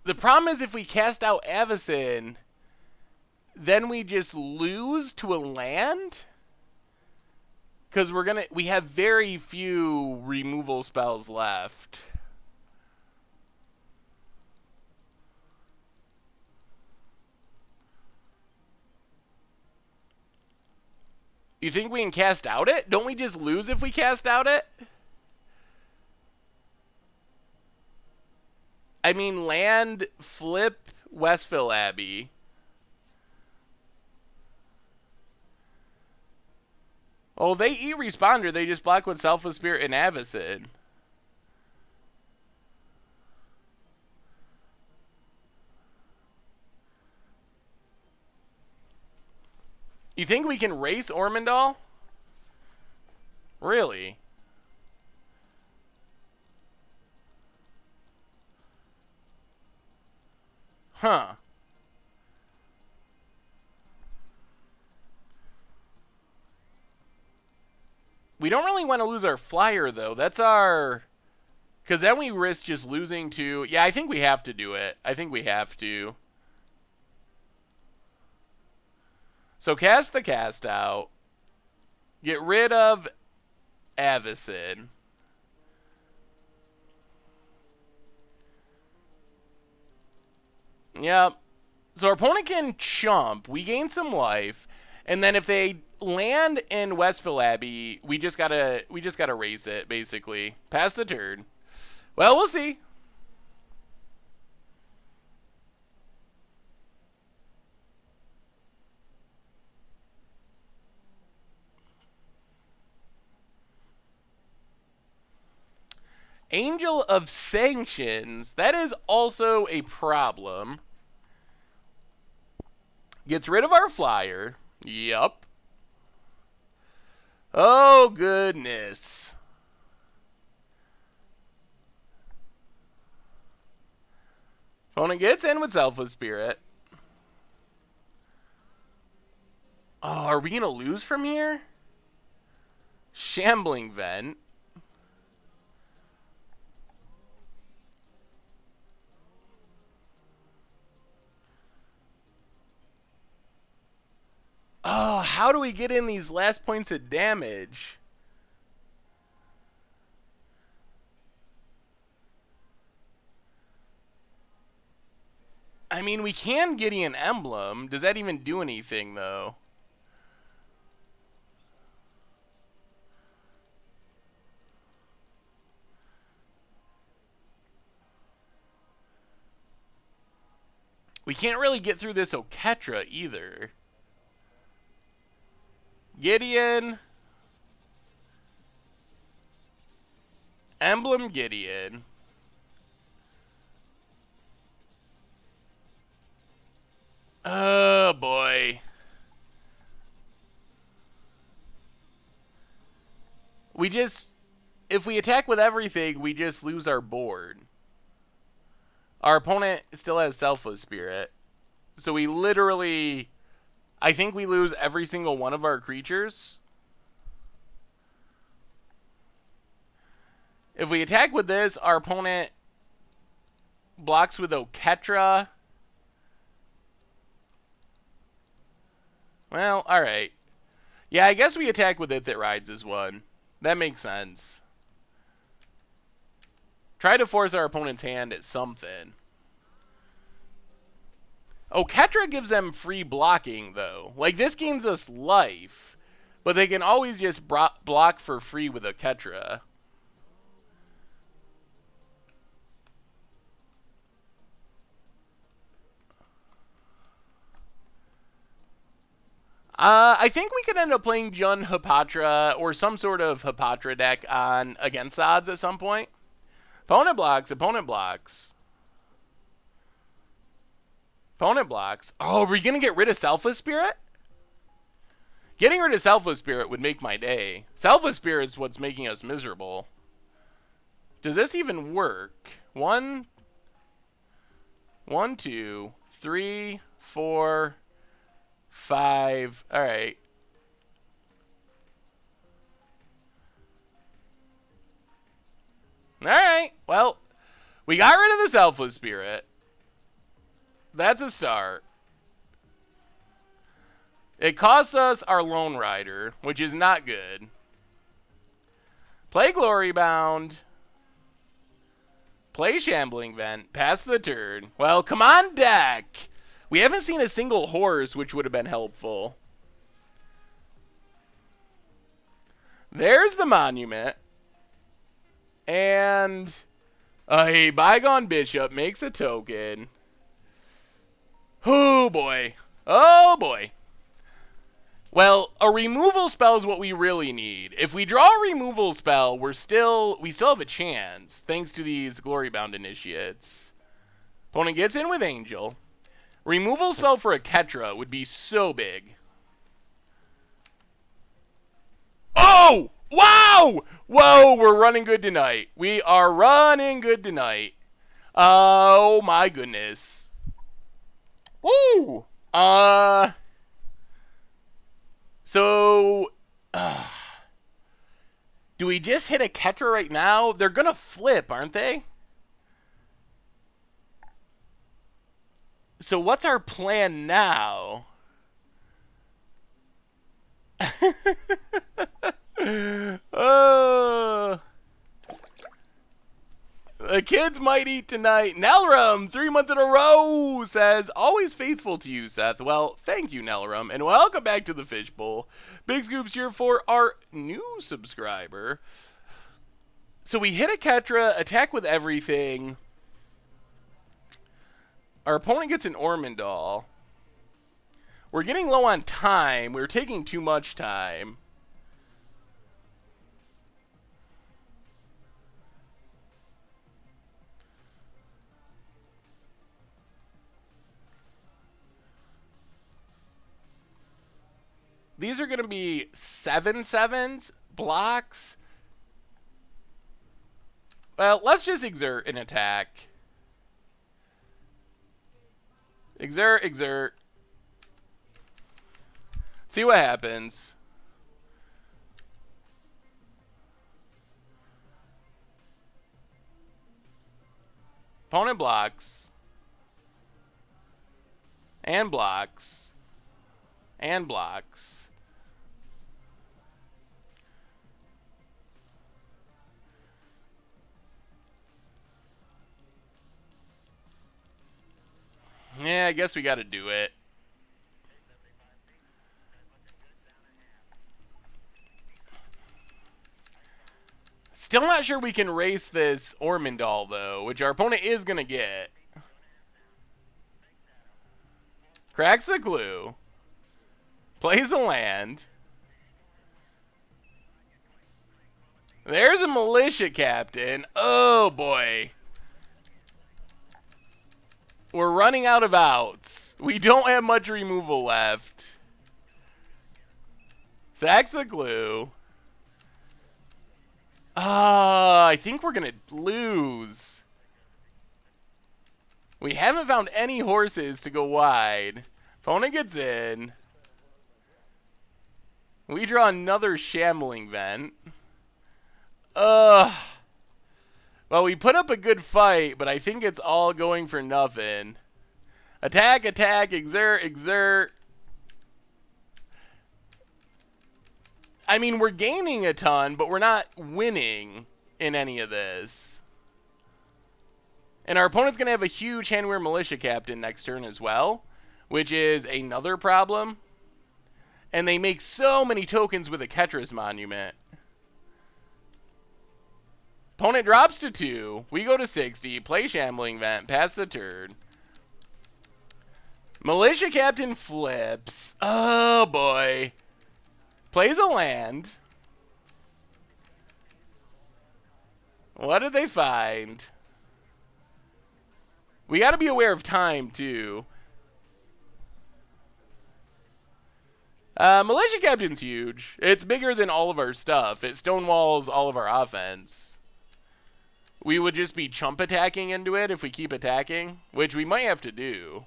The problem is if we cast out Avacyn, then we just lose to a land? Because we have very few removal spells left. You think we can cast out it? Don't we just lose if we cast out it? I mean, land, flip, Westville Abbey. Oh, they eat responder. They just block with Selfless Spirit and Avacyn. You think we can race Ormondal? Really? Huh. We don't really want to lose our flyer, though. That's our... Because then we risk just losing to... Yeah, I think we have to do it. I think we have to. So cast the cast out. Get rid of Avacyn. Yep. So our opponent can chump. We gain some life. And then if they land in Westville Abbey, we just gotta race it, basically. Pass the turn. Well, we'll see. Angel of Sanctions. That is also a problem. Gets rid of our flyer. Yup. Oh, goodness. Opponent gets in with Selfless Spirit. Oh, are we going to lose from here? Shambling Vent. Oh, how do we get in these last points of damage? I mean, we can Gideon Emblem. Does that even do anything, though? We can't really get through this Oketra either. Gideon. Emblem Gideon. Oh, boy. We just... If we attack with everything, we just lose our board. Our opponent still has Selfless Spirit. So we literally... I think we lose every single one of our creatures. If we attack with this, our opponent blocks with Oketra. Well, alright. Yeah, I guess we attack with it that rides as one. That makes sense. Try to force our opponent's hand at something. Oketra gives them free blocking, though. Like, this gains us life, but they can always just block for free with Oketra. I think we could end up playing Jund Hapatra or some sort of Hapatra deck on against the odds at some point. Opponent blocks, opponent blocks. Opponent blocks. Oh, are we going to get rid of Selfless Spirit? Getting rid of Selfless Spirit would make my day. Selfless Spirit's what's making us miserable. Does this even work? 1, 2, 3, 4, 5. All right. All right. Well, we got rid of the Selfless Spirit. That's a start. It costs us our Lone Rider, which is not good. Play Glory Bound. Play Shambling Vent. Pass the turn. Well, come on, deck. We haven't seen a single horse, which would have been helpful. There's the Monument. And a Bygone Bishop makes a token. Oh, boy. Oh, boy. Well, a removal spell is what we really need. If we draw a removal spell, we still have a chance, thanks to these Glory-Bound Initiates. Opponent gets in with Angel. Removal spell for a Ketra would be so big. Oh! Wow! Whoa, we're running good tonight. We are running good tonight. Oh my goodness. Woo! So, do we just hit a Ketra right now? They're gonna flip, aren't they? So what's our plan now? uh, the kids might eat tonight. Nelrum, 3 months in a row, says, always faithful to you, Seth. Well, thank you, Nelrum, and welcome back to the Fishbowl. Big scoops here for our new subscriber. So we hit a Ketra, attack with everything. Our opponent gets an Ormondal. We're getting low on time. We're taking too much time. These are going to be 7/7s, blocks. Well, let's just exert an attack. Exert, exert. See what happens. Opponent blocks. And blocks. And blocks. Yeah, I guess we got to do it. Still not sure we can race this Ormondal, though, which our opponent is going to get. Cracks the clue. Plays a land. There's a militia captain. Oh, boy. We're running out of outs. We don't have much removal left. Sacks the clue. I think we're going to lose. We haven't found any horses to go wide. Opponent gets in. We draw another shambling vent. Well, we put up a good fight, but I think it's all going for nothing. Attack, attack, exert, exert. I mean, we're gaining a ton, but we're not winning in any of this. And our opponent's going to have a huge Handwear Militia Captain next turn as well, which is another problem. And they make so many tokens with a Ketra's Monument. Opponent drops to 2. We go to 60. Play Shambling Vent. Pass the turn. Militia Captain flips. Oh, boy. Plays a land. What did they find? We got to be aware of time, too. Militia Captain's huge. It's bigger than all of our stuff. It stonewalls all of our offense. We would just be chump attacking into it if we keep attacking, which we might have to do.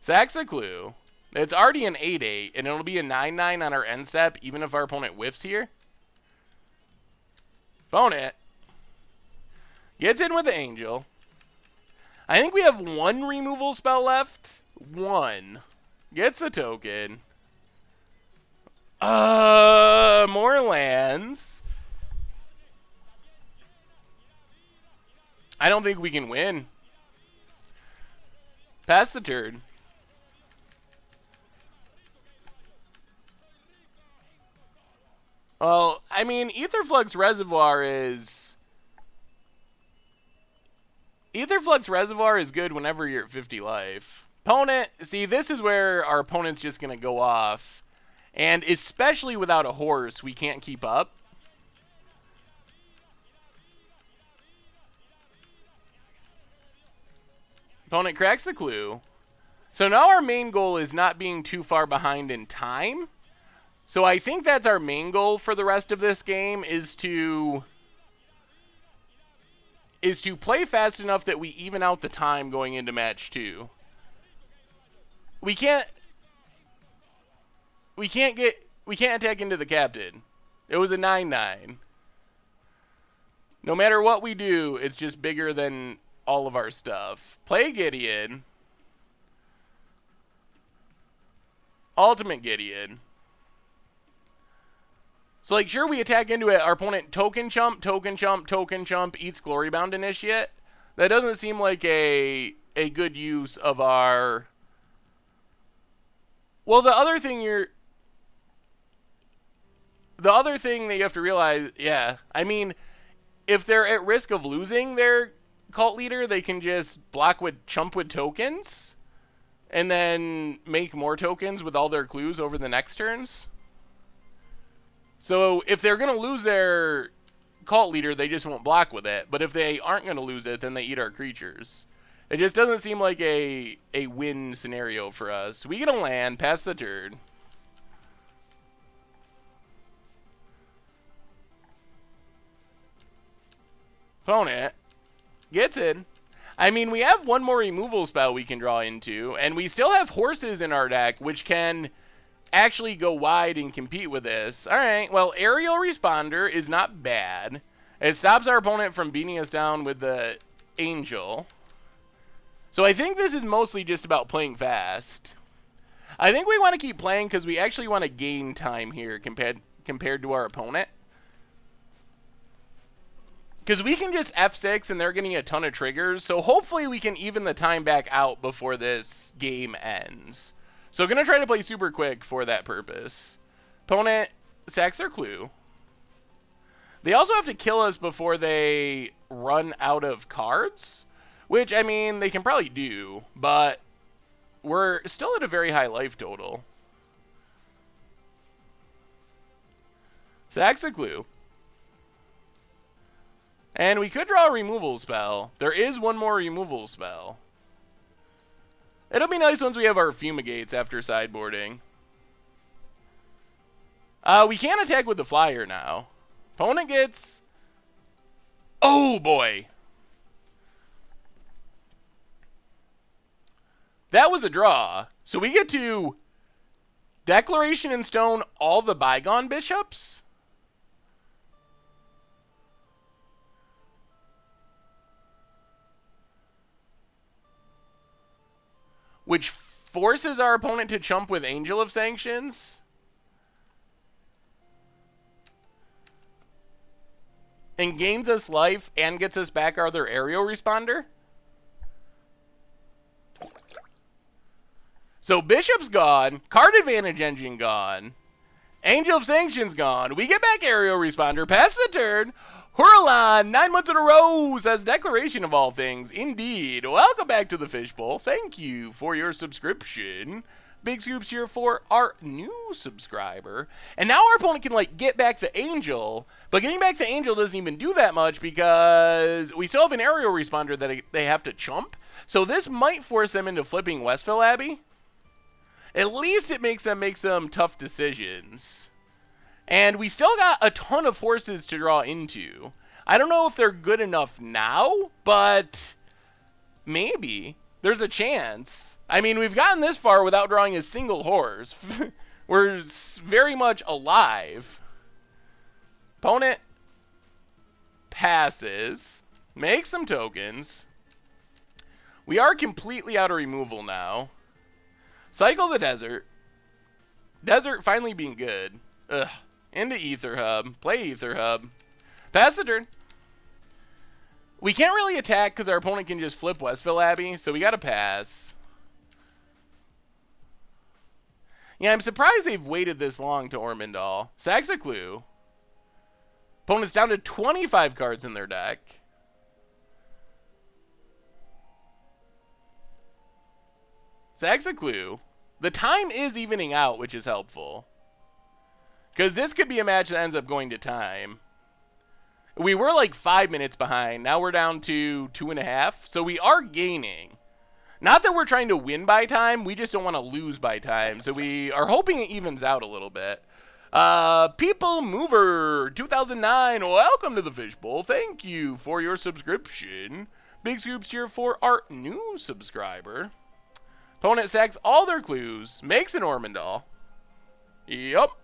Sacks a clue. It's already an 8/8, and it'll be a 9/9 on our end step, even if our opponent whiffs here. Opponent gets in with the Angel. I think we have 1 removal spell left. 1. Gets the token. More lands. I don't think we can win. Pass the turn. Well, I mean, Aetherflux Reservoir is... Aetherflux Reservoir is good whenever you're at 50 life. Opponent, see, this is where our opponent's just going to go off. And especially without a horse, we can't keep up. Opponent cracks the clue. So now our main goal is not being too far behind in time. So I think that's our main goal for the rest of this game is to play fast enough that we even out the time going into match 2. We can't attack into the captain. It was a 9-9. No matter what we do, it's just bigger than all of our stuff. Play Gideon. Ultimate Gideon. So, like, sure, we attack into it. Our opponent token chump, eats Glorybound Initiate. That doesn't seem like a good use of our... Well, the other thing that you have to realize, yeah, I mean, if they're at risk of losing their cult leader, they can just chump with tokens, and then make more tokens with all their clues over the next turns. So if they're going to lose their cult leader, they just won't block with it. But if they aren't going to lose it, then they eat our creatures. It just doesn't seem like a win scenario for us. We get a land, pass the turn. Opponent gets in. I mean, we have one more removal spell we can draw into, and we still have horses in our deck, which can actually go wide and compete with this. All right, well, Aerial Responder is not bad. It stops our opponent from beating us down with the Angel. So I think this is mostly just about playing fast. I think we want to keep playing because we actually want to gain time here compared to our opponent. Because we can just F6 and they're getting a ton of triggers. So hopefully we can even the time back out before this game ends. So going to try to play super quick for that purpose. Opponent sacks their clue. They also have to kill us before they run out of cards. Which, I mean, they can probably do. But we're still at a very high life total. Sacks the clue. And we could draw a removal spell. There is one more removal spell. It'll be nice once we have our Fumigates after sideboarding. We can attack with the flyer now. Opponent gets... Oh, boy. That was a draw. So we get to Declaration in Stone all the Bygone Bishops. Which forces our opponent to chump with Angel of Sanctions. And gains us life and gets us back our other Aerial Responder. So Bishop's gone. Card Advantage Engine gone. Angel of Sanctions gone. We get back Aerial Responder. Pass the turn. Hurlan, 9 months in a row, says Declaration of all things. Indeed. Welcome back to the Fishbowl. Thank you for your subscription. Big scoops here for our new subscriber. And now our opponent can, like, get back the Angel. But getting back the Angel doesn't even do that much because we still have an Aerial Responder that they have to chump. So this might force them into flipping Westville Abbey. At least it makes them make some tough decisions. And we still got a ton of horses to draw into. I don't know if they're good enough now, but maybe. There's a chance. I mean, we've gotten this far without drawing a single horse. We're very much alive. Opponent passes. Makes some tokens. We are completely out of removal now. Cycle the Desert. Desert finally being good. Ugh. Into Ether Hub. Play Ether Hub. Pass the turn. We can't really attack because our opponent can just flip Westville Abbey, so we got to pass. Yeah, I'm surprised they've waited this long to Ormondal. Sacks a clue. Opponent's down to 25 cards in their deck. Sacks a clue. The time is evening out, which is helpful. Because this could be a match that ends up going to time. We were like 5 minutes behind. Now we're down to 2.5. So we are gaining. Not that we're trying to win by time. We just don't want to lose by time. So we are hoping it evens out a little bit. People Mover 2009, welcome to the Fishbowl. Thank you for your subscription. Big scoops here for our new subscriber. Opponent sacks all their clues, makes an Ormondal. Yup.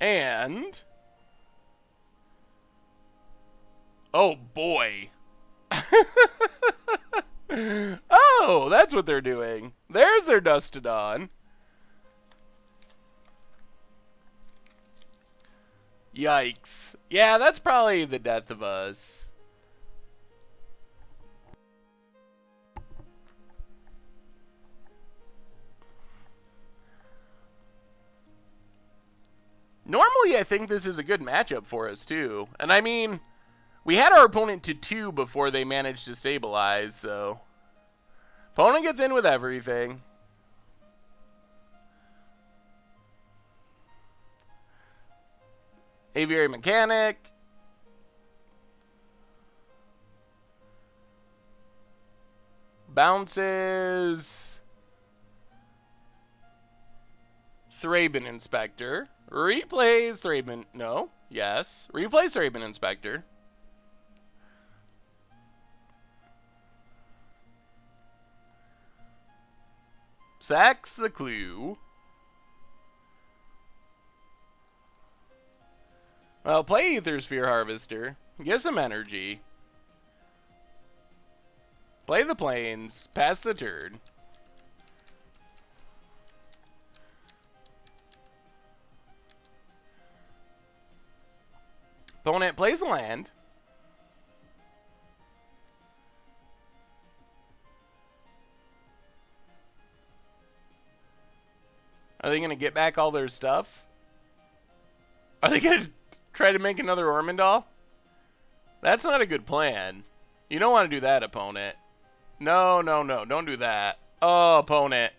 And... oh, boy. Oh, that's what they're doing. There's their Dustodon. Yikes. Yeah, that's probably the death of us. Normally, I think this is a good matchup for us, too. And I mean, we had our opponent to 2 before they managed to stabilize, so... opponent gets in with everything. Aviary Mechanic. Bounces. Thraben Inspector. Replays Thraben. No. Yes. Replays Thraben Inspector. Sacks the clue. Well, play Aethersphere Harvester. Get some energy. Play the plains. Pass the turn. Opponent plays a land. Are they going to get back all their stuff? Are they going to try to make another Ormondal? That's not a good plan. You don't want to do that, opponent. No, no, no. Don't do that. Oh, opponent.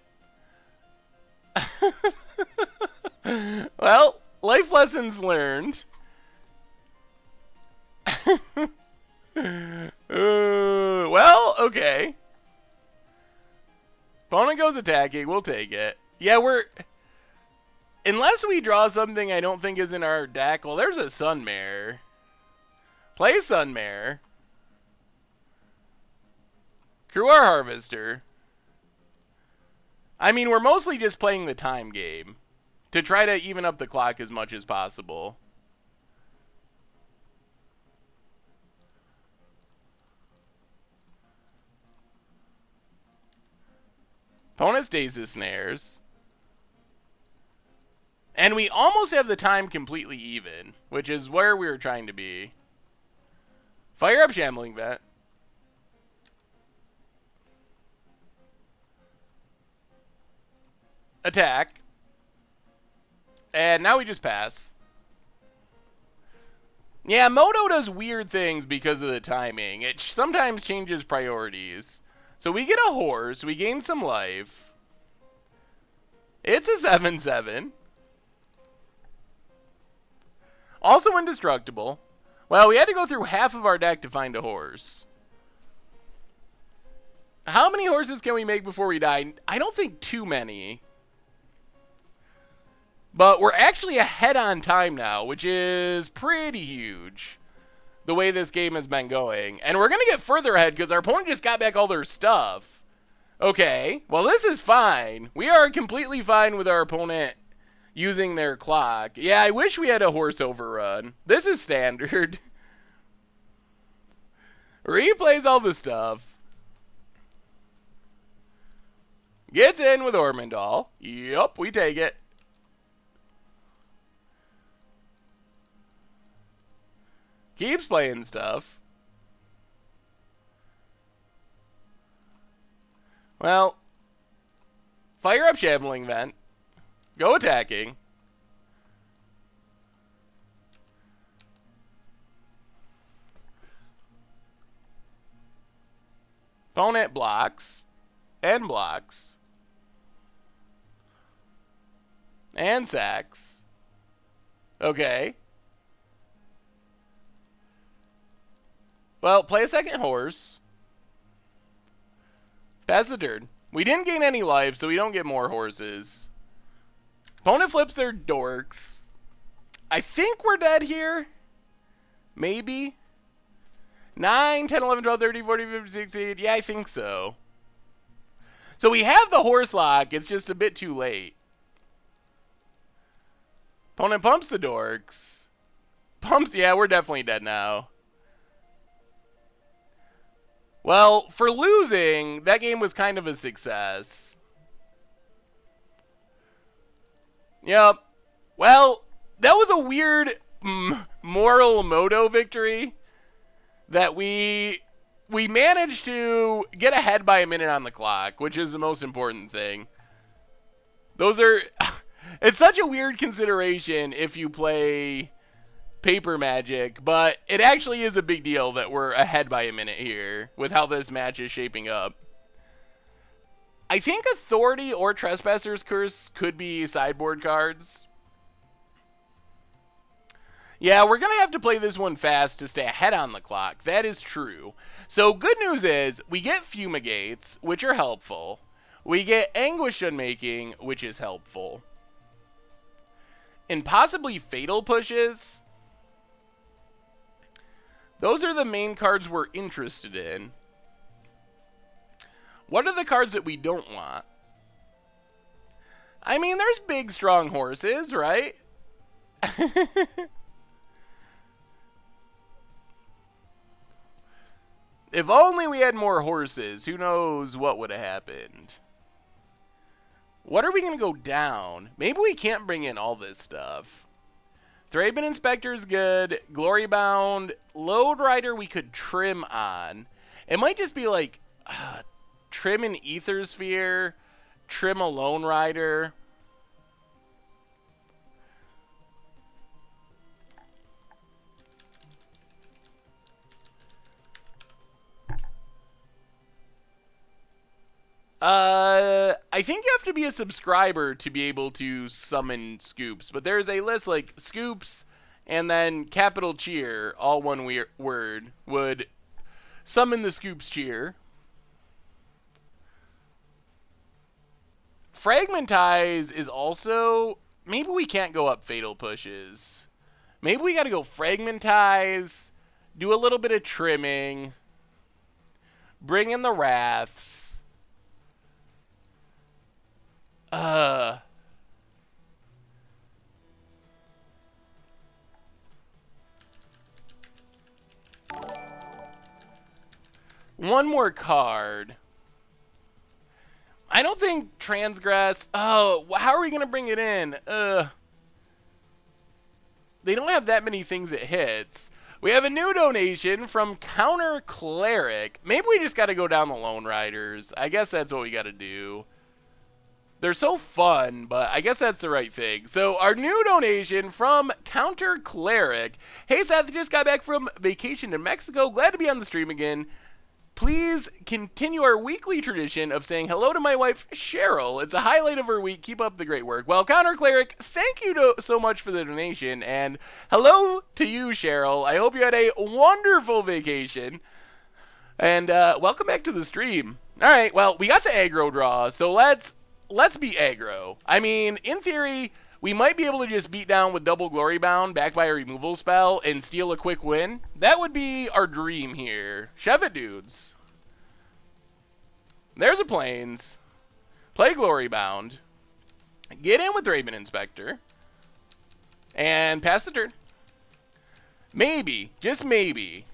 Well, life lessons learned. Well, okay. Opponent goes attacking. We'll take it. Yeah, we're... unless we draw something I don't think is in our deck. Well, there's a Sunmare. Play Sunmare. Crew our Harvester. I mean, we're mostly just playing the time game to try to even up the clock as much as possible. Opponent stasis snares. And we almost have the time completely even, which is where we were trying to be. Fire up Shambling Vet. Attack. And now we just pass. Yeah, Moto does weird things because of the timing. It sometimes changes priorities. So we get a horse. We gain some life. It's a 7/7. Also indestructible. Well, we had to go through half of our deck to find a horse. How many horses can we make before we die? I don't think too many. But we're actually ahead on time now, which is pretty huge. The way this game has been going. And we're going to get further ahead because our opponent just got back all their stuff. Okay, well this is fine. We are completely fine with our opponent using their clock. Yeah, I wish we had a horse overrun. This is standard. Replays all the stuff. Gets in with Ormondal. Yup, we take it. Keeps playing stuff. Well, fire up Shambling Vent. Go attacking. Opponent blocks. And blocks. And sacks. Okay. Well, play a second horse. Pass the turn. We didn't gain any life, so we don't get more horses. Opponent flips their dorks. I think we're dead here. Maybe. 9, 10, 11, 12, 13, 14, 15, 16. Yeah, I think so. So we have the horse lock. It's just a bit too late. Opponent pumps the dorks. Pumps, yeah, we're definitely dead now. Well, for losing, that game was kind of a success. Yep. Well, that was a weird moral moto victory that we managed to get ahead by a minute on the clock, which is the most important thing. Those are... It's such a weird consideration if you play Paper Magic, but it actually is a big deal that we're ahead by a minute here with how this match is shaping up. I think Authority or Trespasser's Curse could be sideboard cards. Yeah, we're going to have to play this one fast to stay ahead on the clock. That is true. So good news is we get Fumigates, which are helpful. We get Anguish Unmaking, which is helpful. And possibly Fatal Pushes. Those are the main cards we're interested in. What are the cards that we don't want? I mean, there's big, strong horses, right? If only we had more horses, who knows what would have happened. What are we going to go down? Maybe we can't bring in all this stuff. Thraben Inspector's good. Glorybound. Load Rider we could trim on. It might just be like trim an Ether Sphere. Trim a Lone Rider. I think you have to be a subscriber to be able to summon Scoops, but there's a list like Scoops and then capital Cheer, all one word, would summon the Scoops Cheer. Fragmentize is also, maybe we can't go up Fatal Pushes. Maybe we gotta go Fragmentize, do a little bit of trimming, bring in the Wraths. One more card. I don't think Transgress... Oh, how are we going to bring it in? They don't have that many things it hits. We have a new donation from Counter Cleric. Maybe we just got to go down the Lone Riders. I guess that's what we got to do. They're so fun, but I guess that's the right thing. So our new donation from Counter Cleric. Hey Seth, just got back from vacation in Mexico. Glad to be on the stream again. Please continue our weekly tradition of saying hello to my wife, Cheryl. It's a highlight of her week. Keep up the great work. Well, Counter Cleric, thank you so much for the donation. And hello to you, Cheryl. I hope you had a wonderful vacation. And welcome back to the stream. All right, well, we got the aggro draw, so let's be aggro. I mean, in theory, we might be able to just beat down with double Glory Bound backed by a removal spell and steal a quick win. That would be our dream here. Shove it, dudes. There's a Plains. Play Glory Bound. Get in with Thraben Inspector. And pass the turn. Maybe. Just maybe.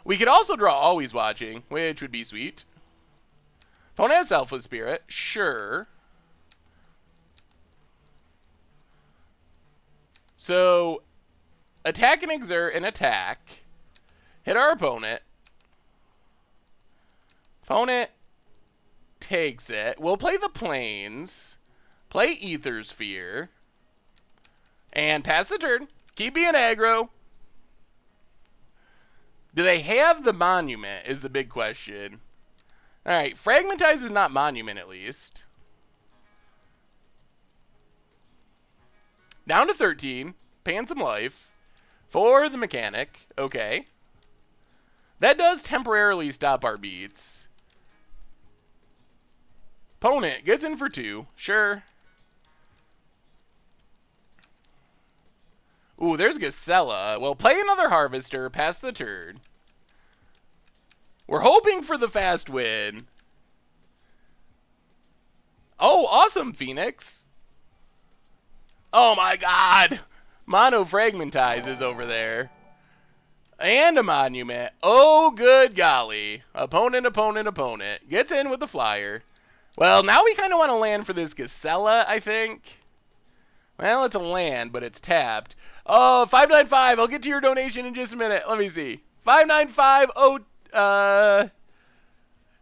We could also draw Always Watching, which would be sweet. Opponent has Selfless Spirit. Sure. So, attack and exert and attack. Hit our opponent. Opponent takes it. We'll play the Plains. Play Ether Sphere. And pass the turn. Keep being aggro. Do they have the Monument is the big question. Alright, Fragmentize is not Monument at least. Down to 13. Paying some life. For the Mechanic. Okay. That does temporarily stop our beats. Opponent gets in for 2. Sure. Ooh, there's Gasella. Well, play another Harvester. Pass the turn. We're hoping for the fast win. Oh, awesome, Phoenix. Oh my god. Mono Fragmentizes over there. And a Monument. Oh, good golly. Opponent, opponent, opponent. Gets in with the flyer. Well, now we kind of want to land for this Gasella, I think. Well, it's a land, but it's tapped. Oh, 595. I'll get to your donation in just a minute. Let me see. 595. Oh,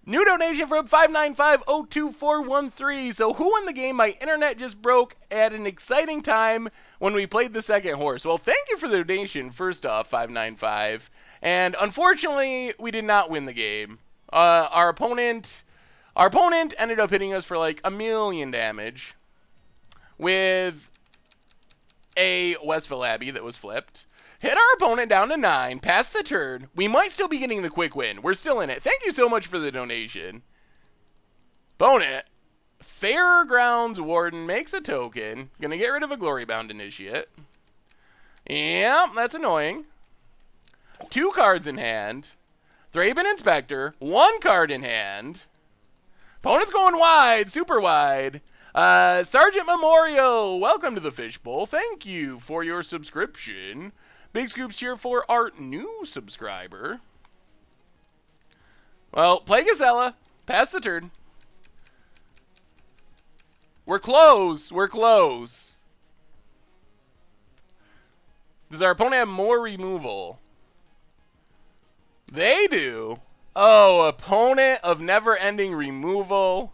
new donation from 595-02413. So who won the game? My internet just broke at an exciting time when we played the second horse. Well, thank you for the donation, first off, 595. And unfortunately, we did not win the game. Our opponent ended up hitting us for like 1,000,000 damage with a Westville Abbey that was flipped. Hit our opponent down to 9. Pass the turn. We might still be getting the quick win. We're still in it. Thank you so much for the donation. Opponent. Fairgrounds Warden makes a token. Gonna get rid of a Glorybound Initiate. Yeah, that's annoying. 2 cards in hand. Thraben Inspector. 1 card in hand. Opponent's going wide. Super wide. Sergeant Memorial. Welcome to the Fishbowl. Thank you for your subscription. Big scoops here for our new subscriber. Well, play Gasella. Pass the turn. We're close. We're close. Does our opponent have more removal? They do. Oh, opponent of never-ending removal.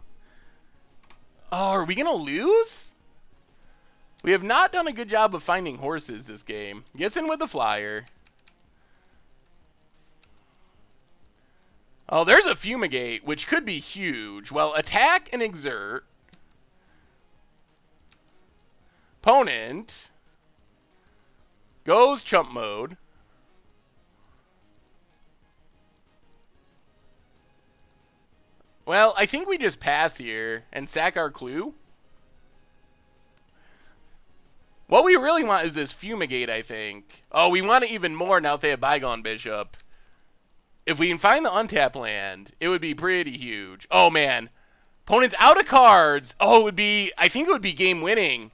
Oh, are we going to lose? We have not done a good job of finding horses this game. Gets in with the flyer. Oh, there's a Fumigate, which could be huge. Well, attack and exert. Opponent goes chump mode. Well, I think we just pass here and sack our clue. What we really want is this Fumigate, I think. Oh, we want it even more now that they have Bygone Bishop. If we can find the untap land, it would be pretty huge. Oh, man. Opponent's out of cards. Oh, it would be, I think it would be game winning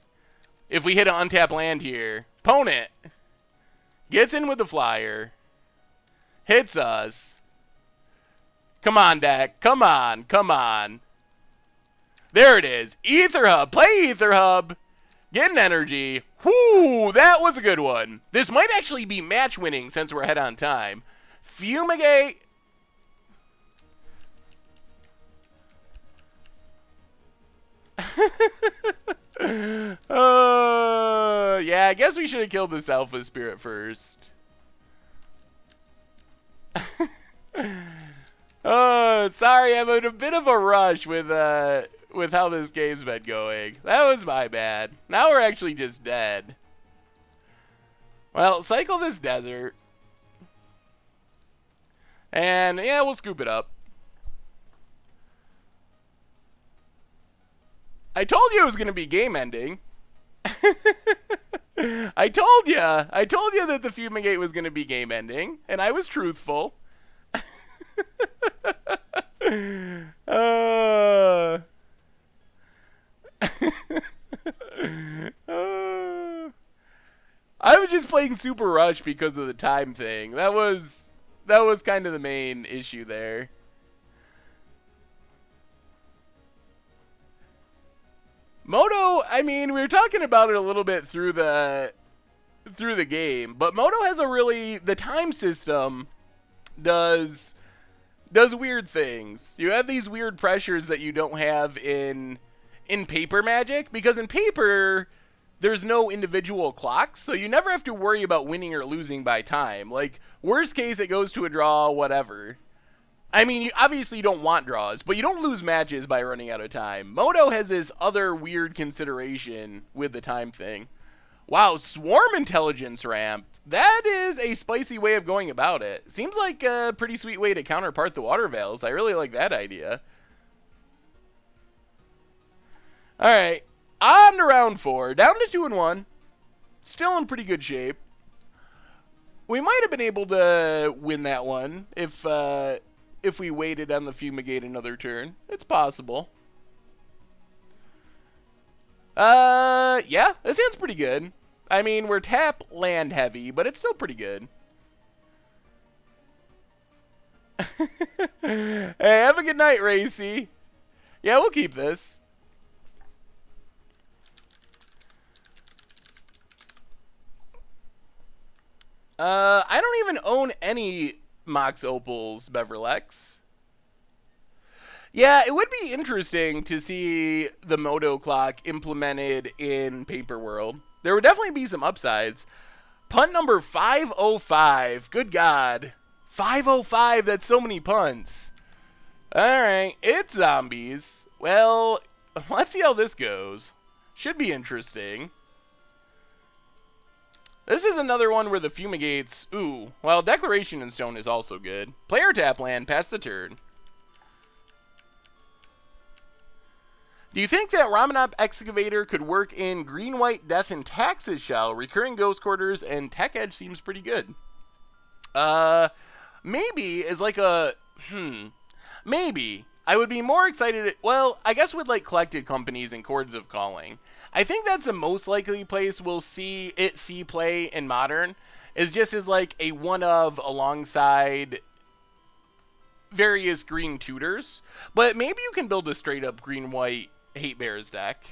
if we hit an untap land here. Opponent gets in with the flyer. Hits us. Come on, deck. Come on. Come on. There it is. Ether Hub. Play Ether Hub. Getting energy. Whoo, that was a good one. This might actually be match winning since we're ahead on time. Fumigate. Yeah, I guess we should have killed this Alpha Spirit first. Sorry, I'm in a bit of a rush with how this game's been going. That was my bad. Now we're actually just dead. Well, cycle this desert. And, yeah, we'll scoop it up. I told you it was going to be game ending. I told you that the Fumigate was going to be game ending, and I was truthful. I was just playing Super Rush because of the time thing. That was kind of the main issue there. Moto, I mean, we were talking about it a little bit through the game, but Moto has a really, the time system does weird things. You have these weird pressures that you don't have in paper Magic, because in paper there's no individual clocks, so you never have to worry about winning or losing by time. Like, worst case, it goes to a draw, whatever. I mean, you obviously don't want draws, but you don't lose matches by running out of time. Moto has this other weird consideration with the time thing. Wow, Swarm Intelligence ramp. That is a spicy way of going about it. Seems like a pretty sweet way to counterpart the Water Veils. I really like that idea. Alright. On to round 4. Down to 2-1. Still in pretty good shape. We might have been able to win that one if we waited on the Fumigate another turn. It's possible. Yeah, this hand's pretty good. I mean, we're tap land heavy, but it's still pretty good. Hey, have a good night, Racy. Yeah, we'll keep this. I don't even own any Mox Opals Beverlex. Yeah, it would be interesting to see the Moto clock implemented in Paper World. There would definitely be some upsides. Punt number 505. Good God. 505, that's so many punts. Alright, it's zombies. Well, let's see how this goes. Should be interesting. This is another one where the Fumigates... Ooh, well, Declaration in Stone is also good. Player tap land, pass the turn. Do you think that Ramanop Excavator could work in Green, White, Death, and Taxes Shell? Recurring Ghost Quarters and Tech Edge seems pretty good. Maybe as like a... Maybe. I would be more excited... Well, I guess with like Collected Companies and Chords of Calling. I think that's the most likely place we'll see play in Modern. Is just as like a one-of alongside various green tutors. But maybe you can build a straight-up green-white Hate Bears deck.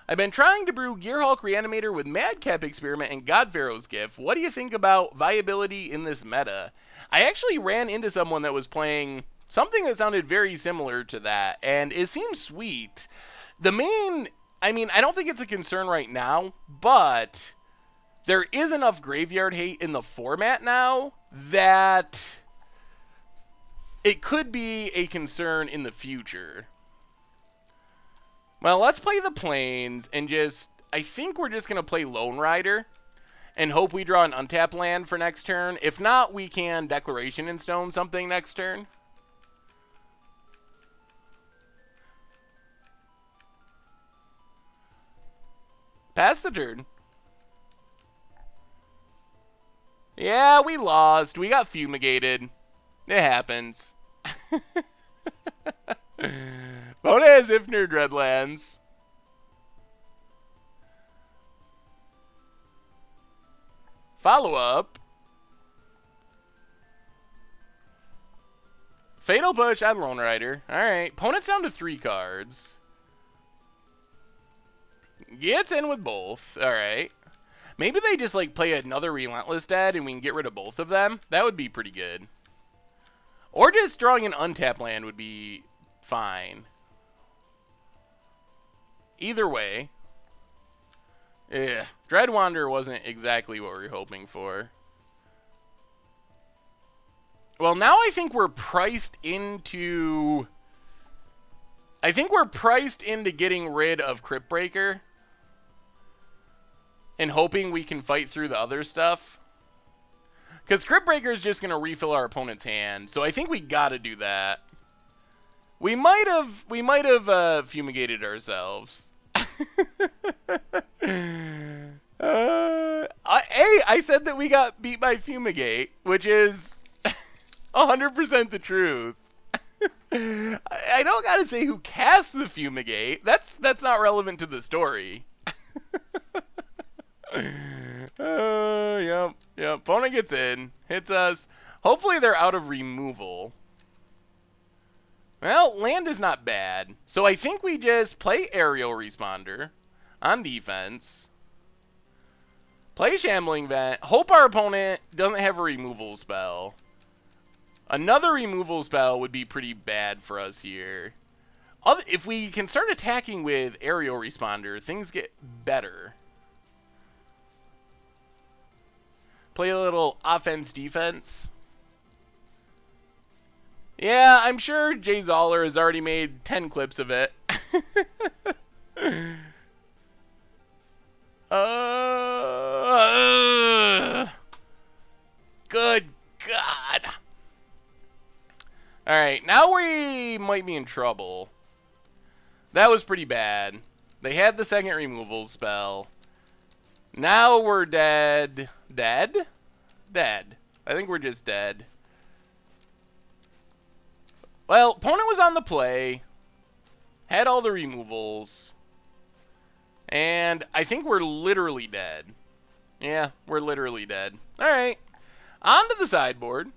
I've been trying to brew Gearhulk Reanimator with Madcap Experiment and God Pharaoh's Gift. What do you think about viability in this meta? I actually ran into someone that was playing something that sounded very similar to that, and it seems sweet. The main... I mean, I don't think it's a concern right now, but there is enough graveyard hate in the format now that it could be a concern in the future. Well, let's play the Plains and just... I think we're just going to play Lone Rider and hope we draw an untap land for next turn. If not, we can Declaration in Stone something next turn. Pass the turn. Yeah, we lost. We got fumigated. It happens. Bonus Ifnir Dreadlands. Follow up. Fatal Push on Lone Rider. Alright. Opponent's down to 3 cards. Gets in with both. Alright. Maybe they just like play another Relentless Dead and we can get rid of both of them. That would be pretty good. Or just drawing an untap land would be fine. Either way. Yeah. Dreadwander wasn't exactly what we were hoping for. Well, now I think we're priced into... I think we're priced into getting rid of Crypt Breaker. And hoping we can fight through the other stuff. Because Crypt Breaker is just going to refill our opponent's hand. So I think we got to do that. We might have fumigated ourselves. I said that we got beat by Fumigate, which is 100% the truth. I don't gotta say who cast the Fumigate. That's not relevant to the story. Yep. Opponent gets in, hits us. Hopefully they're out of removal. Well, land is not bad. So I think we just play Aerial Responder on defense. Play Shambling Vent. Hope our opponent doesn't have a removal spell. Another removal spell would be pretty bad for us here. If we can start attacking with Aerial Responder, things get better. Play a little offense-defense. Yeah, I'm sure Jay Zoller has already made 10 clips of it. Good God. Alright, now we might be in trouble. That was pretty bad. They had the second removal spell. Now we're dead. Dead? Dead. I think we're just dead. Well, opponent was on the play. Had all the removals. And I think we're literally dead. Yeah, we're literally dead. Alright. On to the sideboard.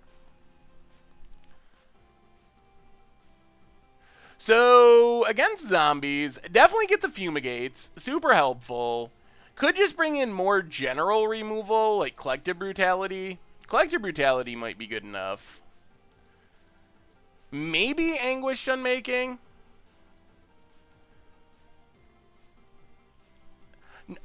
So, against zombies, definitely get the fumigates. Super helpful. Could just bring in more general removal, like Collective Brutality. Collective Brutality might be good enough. Maybe Anguished Unmaking.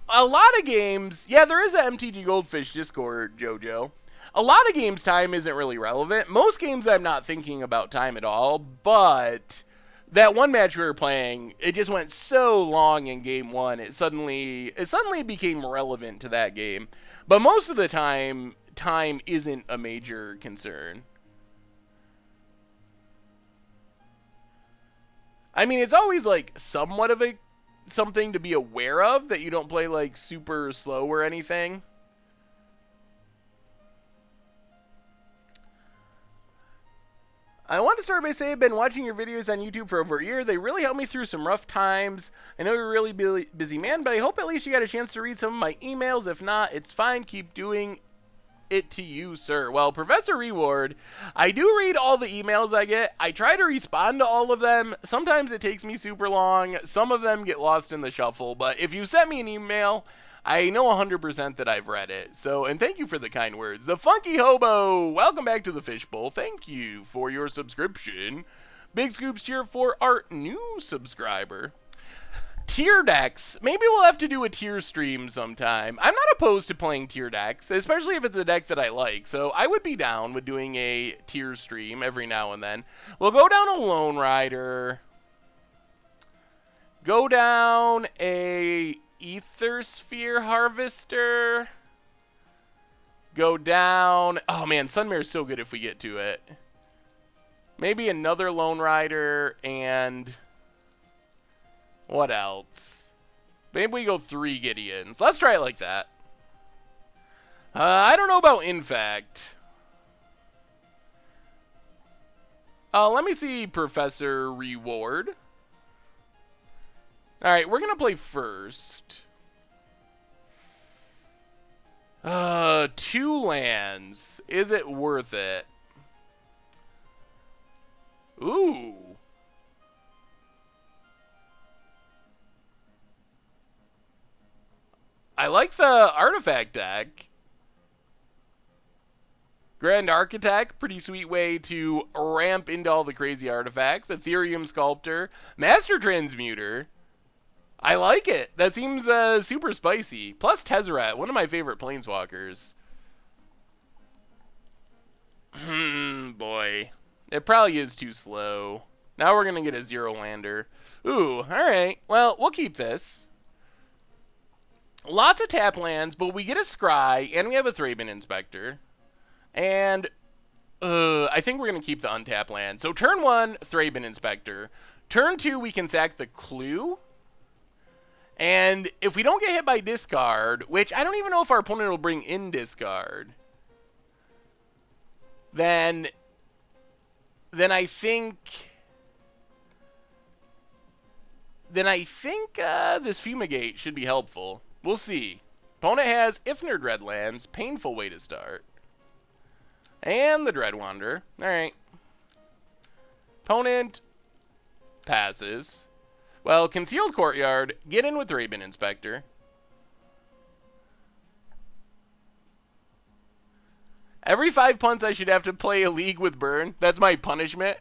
A lot of games, yeah, there is a MTG Goldfish Discord, JoJo. A lot of games time isn't really relevant. Most games I'm not thinking about time at all, but that one match we were playing, it just went so long in game one, it suddenly became relevant to that game. But most of the time isn't a major concern. I mean, it's always like somewhat of something to be aware of, that you don't play like super slow or anything. I want to start by saying I've been watching your videos on YouTube for over a year. They really helped me through some rough times. I know you're a really busy man, but I hope at least you got a chance to read some of my emails. If not, it's fine. Keep doing it to you, sir. Well, Professor Reward, I do read all the emails I get. I try to respond to all of them. Sometimes it takes me super long. Some of them get lost in the shuffle. But if you sent me an email, I know 100% that I've read it. So, and thank you for the kind words. The Funky Hobo, welcome back to the Fishbowl. Thank you for your subscription. Big scoops cheer for our new subscriber. Tier decks. Maybe we'll have to do a tier stream sometime. I'm not opposed to playing tier decks, especially if it's a deck that I like. So I would be down with doing a tier stream every now and then. We'll go down a Lone Rider. Go down a Ether Sphere Harvester. Go down... Oh man, Sunmare is so good if we get to it. Maybe another Lone Rider and... What else? Maybe we go 3 Gideons. Let's try it like that. I don't know about Infect. Let me see Professor Reward. Alright, we're going to play first. 2 lands. Is it worth it? Ooh. I like the artifact deck. Grand Architect, pretty sweet way to ramp into all the crazy artifacts. Ethereum Sculptor. Master Transmuter. I like it. That seems super spicy. Plus Tezzeret, one of my favorite planeswalkers. Boy. It probably is too slow. Now we're going to get a 0-lander. Ooh, alright. Well, we'll keep this. Lots of tap lands, but we get a Scry, and we have a Thraben Inspector. And I think we're going to keep the untap land. So turn 1, Thraben Inspector. Turn 2, we can sack the Clue. And if we don't get hit by discard, which I don't even know if our opponent will bring in discard, then I think this Fumigate should be helpful. We'll see. Opponent has Ifnir Dreadlands, painful way to start. And the Dreadwander. Alright. Opponent passes. Well, Concealed Courtyard, get in with Thraben Inspector. Every 5 punts I should have to play a League with Burn. That's my punishment.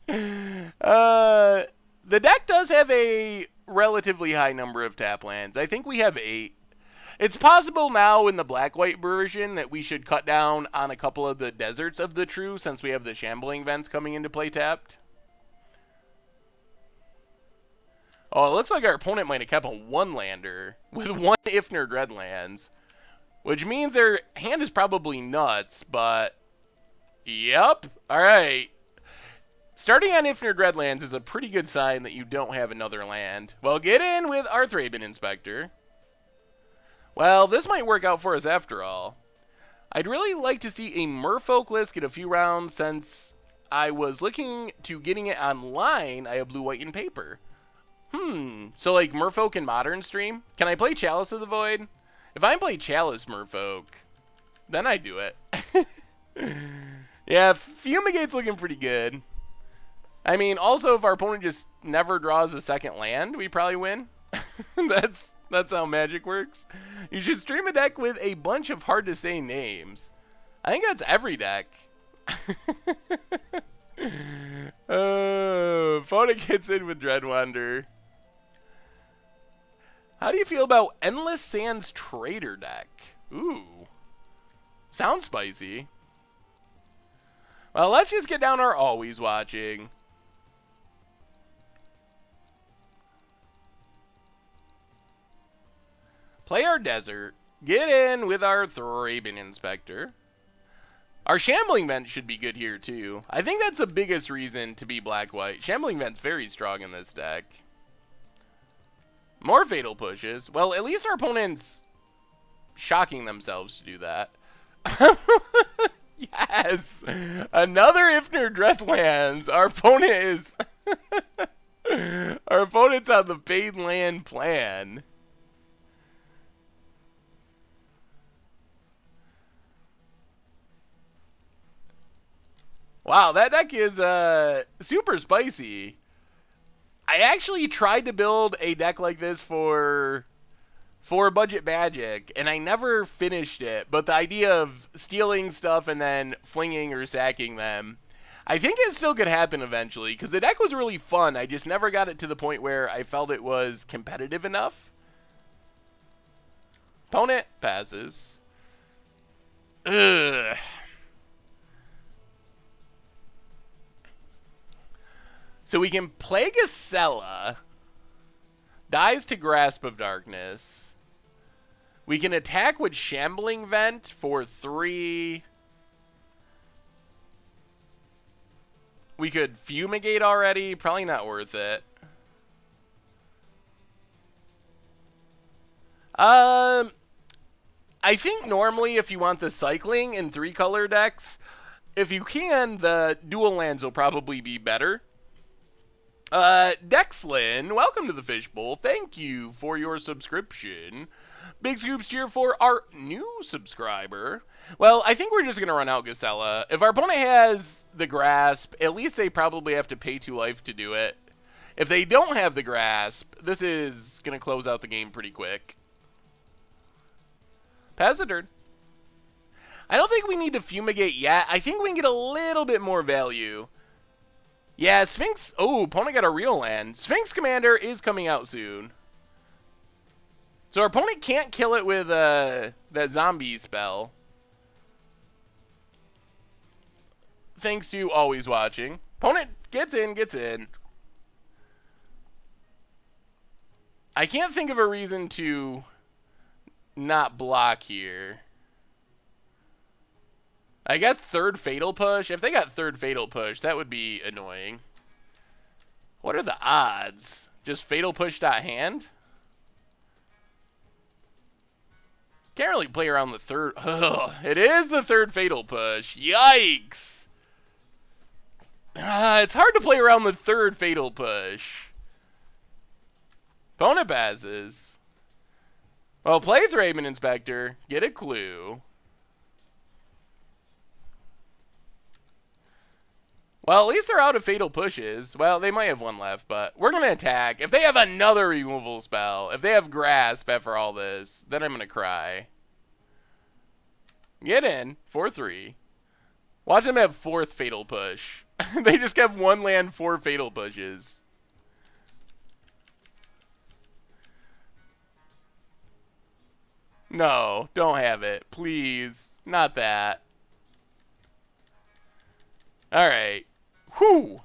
The deck does have a relatively high number of tap lands. I think we have 8. It's possible now in the black-white version that we should cut down on a couple of the Deserts of the True since we have the Shambling Vents coming into play tapped. Oh, it looks like our opponent might have kept a 1-lander with 1 Ifnir Dreadlands, which means their hand is probably nuts, but yep. All right. Starting on Ifnir Dreadlands is a pretty good sign that you don't have another land. Well, get in with our Thraben Inspector. Well, this might work out for us after all. I'd really like to see a Merfolk list get a few rounds since I was looking to getting it online. I have blue, white, and paper. So like Merfolk and Modern stream? Can I play Chalice of the Void? If I play Chalice Merfolk, then I do it. Yeah, Fumigate's looking pretty good. I mean, also, if our opponent just never draws a second land, we probably win. That's how Magic works. You should stream a deck with a bunch of hard-to-say names. I think that's every deck. Photic gets in with Dreadwander. How do you feel about Endless Sands Trader deck? Ooh. Sounds spicy. Well, let's just get down our Always Watching. Play our Desert. Get in with our Thraben Inspector. Our Shambling Vent should be good here, too. I think that's the biggest reason to be black-white. Shambling Vent's very strong in this deck. More Fatal Pushes. Well, at least our opponent's shocking themselves to do that. Yes! Another Ifnir Dreadlands. Our opponent is... Our opponent's on the paid land plan. Wow, that deck is super spicy. I actually tried to build a deck like this for Budget Magic, and I never finished it. But the idea of stealing stuff and then flinging or sacking them, I think it still could happen eventually, because the deck was really fun. I just never got it to the point where I felt it was competitive enough. Opponent passes. Ugh. So we can play Gisela. Dies to Grasp of Darkness. We can attack with Shambling Vent for 3. We could Fumigate already. Probably not worth it. I think normally if you want the cycling in 3-color decks, if you can, the dual lands will probably be better. Dexlin, welcome to the Fishbowl. Thank you for your subscription. Big scoops cheer for our new subscriber. Well, I think we're just going to run out Gisela. If our opponent has the Grasp, at least they probably have to pay 2 life to do it. If they don't have the Grasp, this is going to close out the game pretty quick. Pass the turn. I don't think we need to Fumigate yet. I think we can get a little bit more value. Yeah, Sphinx... Oh, opponent got a real land. Sphinx Commander is coming out soon. So our opponent can't kill it with that zombie spell. Thanks to Always Watching. Opponent gets in. I can't think of a reason to not block here. I guess third Fatal Push. If they got third Fatal Push, that would be annoying. What are the odds? Just Fatal Push .hand? Can't really play around the third. Ugh, it is the third Fatal Push. Yikes! It's hard to play around the third Fatal Push. Opponent passes. Well, play Thraben Inspector. Get a clue. Well, at least they're out of Fatal Pushes. Well, they might have one left, but we're going to attack. If they have another removal spell, if they have Grasp after all this, then I'm going to cry. Get in. 4-3. Watch them have 4th Fatal Push. They just have 1 land, 4 Fatal Pushes. No, don't have it. Please. Not that. Alright. Whew.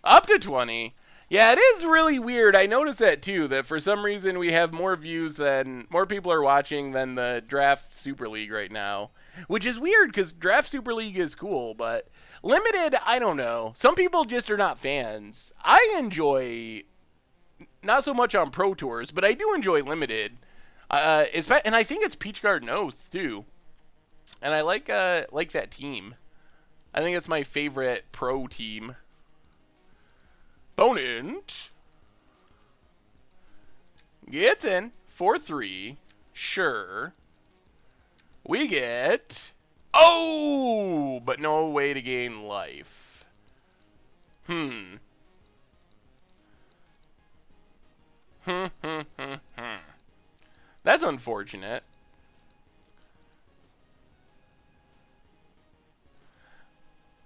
Up to 20. Yeah, it is really weird. I noticed that too, that for some reason we have more views than, more people are watching than the Draft Super League right now. Which is weird, because Draft Super League is cool, but Limited, I don't know. Some people just are not fans. I enjoy, not so much on Pro Tours, but I do enjoy Limited. And I think it's Peach Garden Oath, too. And I like that team. I think it's my favorite pro team. Opponent gets in 4-3. Sure. We get... Oh! But no way to gain life. That's unfortunate.